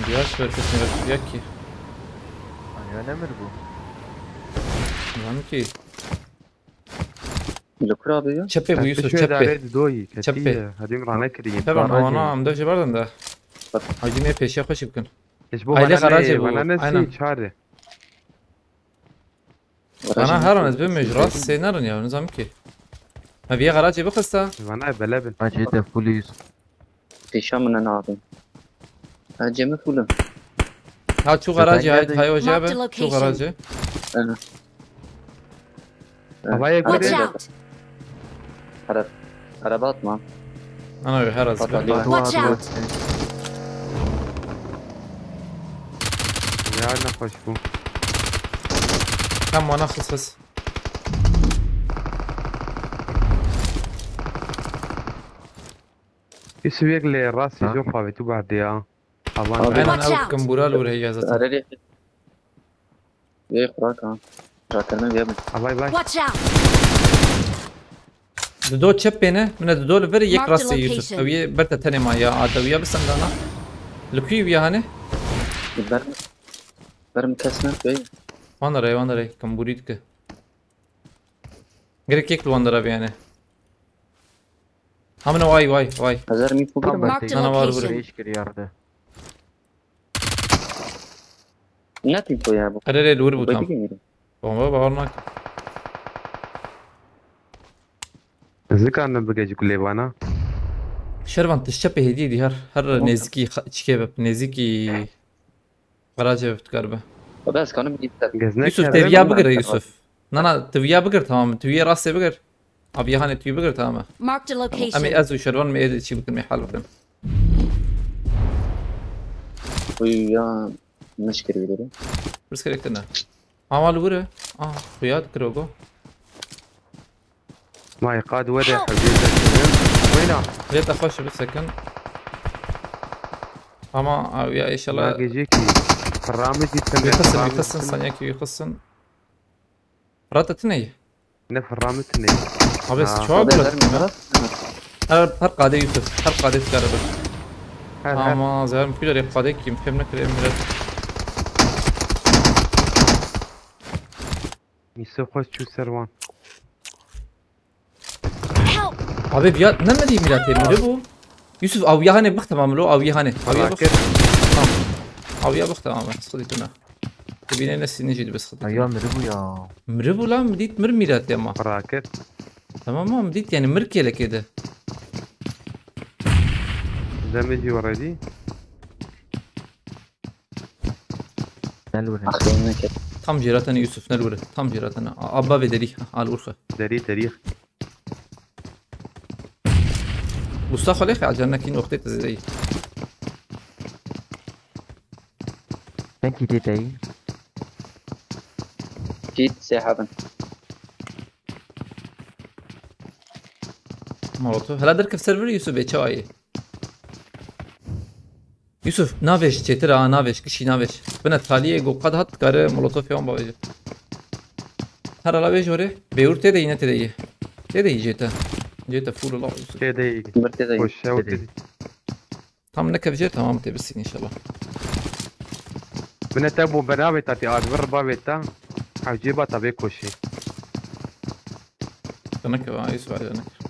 دياش فرقتني ياكي أنا نمر بو نظام كي لكرة بيا شبه ابو يوسف شوية شبه داري دوي شبه. كتير هدي مرة كريم طبعا راجل. انا عم دوجه بردن ده هاجي مي بيش يخش يمكن ايش بو هاي ليه انا خراجي بو؟ انا أين؟ نسيت شهر انا هرن از بمج راس سينارن يا نظام كي ما بيا غراجي بخستا انا بلبن ما جيت بوليس تيشا من أنا عظيم جيمة فولا هات شو غراجي هاي Marked وجابه location. شو غراجي أنا هواي Watch قولي out! عربات ما انا هرز فاضل لي واحد. Watch out! يا نخش بو كم وانا خصص يسويك لي راسي ها؟ جوفا بتو بعد يا اين ابان Watch انا out. كمبورال ولا هي زت أريد يا إخراك ها راكرنا بيابن باي باي Watch out! دو تشبينه من دو الفري يك Mark the راسي يوسف location. اوي برتا تاني ما يا عدويا بس انا لكي ويا هاني برم كسنا بيا وانا ري كمبوريتك غير كيك لواندرا بيانه همنا واي هزار مي فوق Marked a أنا وارد location. ايش كريارده ناتي فويا أبو اري الور بوتام بيجي ميري بابا باورناك ذكر انا بقى يقول لي وانا شربان تشبه هدي هر نزكي تشكيب نزكي غراجة بتقربه بس كانوا بيجي قزنك يوسف تبيا بقر يوسف نانا تبيا بقر تمام تبيا راسي بقر ابي هاني تبيا بقر تمام Marked a location. امي ازو شربان ما يدري شي بكل محل بكن ويا مشكلة بيدري بس كريكتنا عمال ورا خياد كروغو ما يقاد ودا حبيبي وينه ليت اخش بالسكن اما يا ان شاء ما الله يجيكي برامج يخسن صنياكي يخسن راتتني نف الرامتني بس شو هذا اقول هزار من لك راس فرق قاعد يوسف فرق قاعد يتقرب هذا اما زين مفيد يبقى ديك يمكن كريم يسوق خوش شو سروان Help! حبيب يا نمدي ميلاتي مربو يوسف او يا هاني بخت عملو او يا هاني او يا بخت او يا بخت عمل خديتنا تبيني نسي نجي بس خديت ايام مربو يا مربو لا مديت مر ميلاتي اما راكت تمام ما مديت يعني مركله كده دمجي وردي نلور أخيرا كده tam جيراتنا يوسف نلوره tam جيراتنا ابا بدري على الورخه داري تاريخ مستخل اخي على جنة كين وقتي زي كان كي تاي جيت ساحبا مراتو هلا درك في سيرفر يوسف بيتشاي يوسف نافش ترى نافش كشي نافش بنت خاليه جو قد هات كار مولوتوف يوم باوي هر لا بيج وري بيور تدي ينت تدي جيتا فول الله يوسف كده مرتدى وش ودي tam نكف جيتا ما متبسين ان شاء الله من تابو بنابي تاتي ادبر بابيتا عجيبه تبي كوشي نكف يوسف على نكف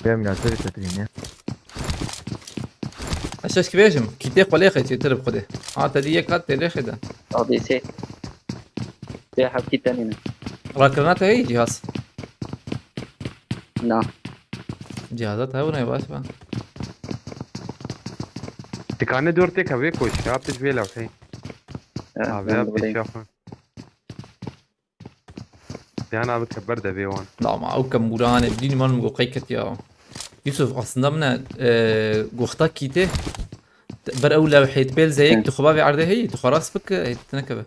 بيعمل من عسير تدرين اشاش كبيجم كيتي قولي اخي ترب خده تدي كات تدي خده قاضي سي ساحب كي تانينا راكرنات هي جهاز نعم جهازات هاي ولا باش بقى تكاني دورتي كبي كوشي ابتش بيلا وشي ابي بيشوفن انا بكبر ده بيوان لا ما او كم موران الدين مال مقو قيكت يا يوسف اصلا من قوختا كيته بر اولى وحيد بيل زيك تخبابي عرضه هي تخراس بك هي تنكبه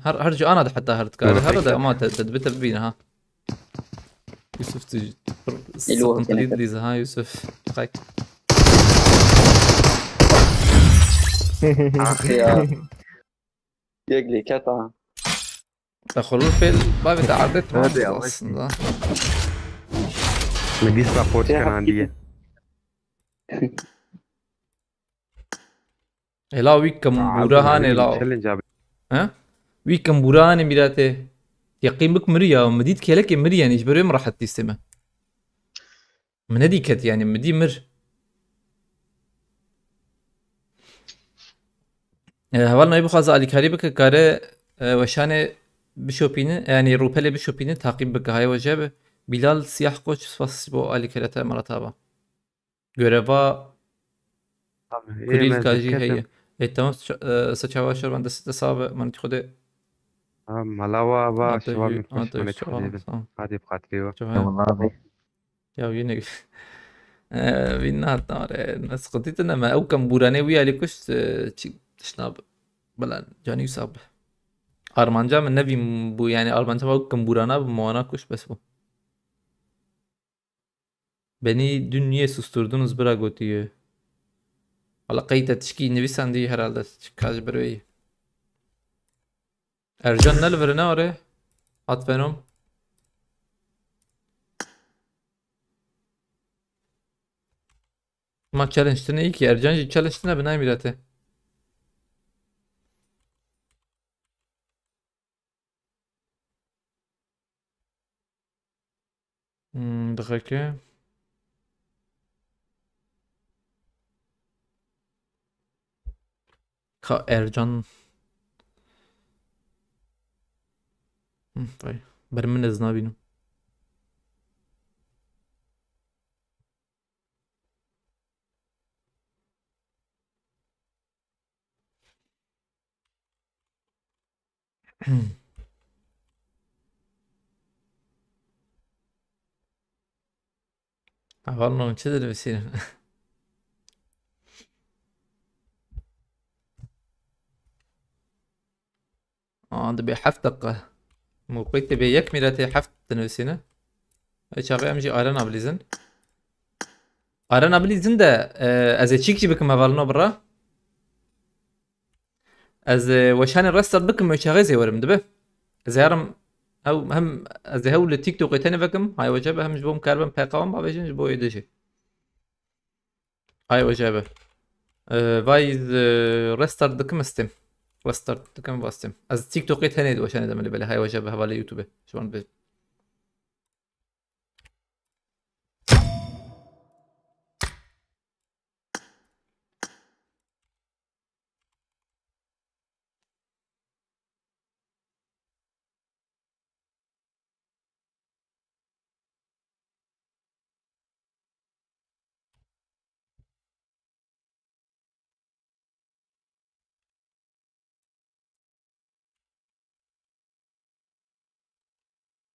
هرجو انا حتى هرتكار هذا ما تثبت بينا ها يوسف تجي تنطيد لي ها يوسف خايك يا يقلي كتا دخلوا في الباب بتاع عرضت هذا يا اصلا مدي سبورت كان عندي Ela wikam burahan ela. Challenge abi. ها ويكم براني ميراته يقيم بك مريا ومديد كلك مريا يعني جبري ما راح تستمع من هذيك كت يعني مدي مر هوالنا يبغى خاص على كاريبك كاره وشانه بشوبينه يعني روبله بشوبينه تعقيب بك هاي وجبه بلال سياح قوش فاس بو على كرته مرتابه göreva كليل كاجي هي تمام سچاوا شر بنده ست صاب من خود ملاوا با آتش- شباب میکنش آتش من شباب، تخدیدم tamam. هذه بقاتلي Tamam. والله Ya yine vinna tare nas qadit na ma au kam burane wiya likush تشناب بلان جاني يصاب ارمانجا من نبي بو يعني ارمانجا ما كم برانا بموانا kuş bes bu. Beni dün niye susturdunuz bıra gotiyi? Valla kayıt etişki nevisan diye herhalde çıkaj bir Ercan ne verine oraya? At venom. Ma challenge'te ne iyi ki Ercan challenge'te ne binay milate. دقيقة Ercan طيب برمن از نبینم والله چه داره بسیار ده بي حفت دقة موقيت بي يك ميلاتي حفت تنوسينا اي شاغي امجي ارنا بليزن ارنا بليزن ده از تشيكشي بكم هفالنو برا از وشان الرستر بكم شاغي زي ورم دبه زيارم او هم از هول التيك توك تاني بكم هاي وجبه هم جبوم كاربن باقوام بابيجن جبو يدشي هاي وجبه فايز رستر دكم استم رستر دكم باستم از تيك توك تاني وشان ده ملي بلي هاي وجبه هفالي يوتيوب شلون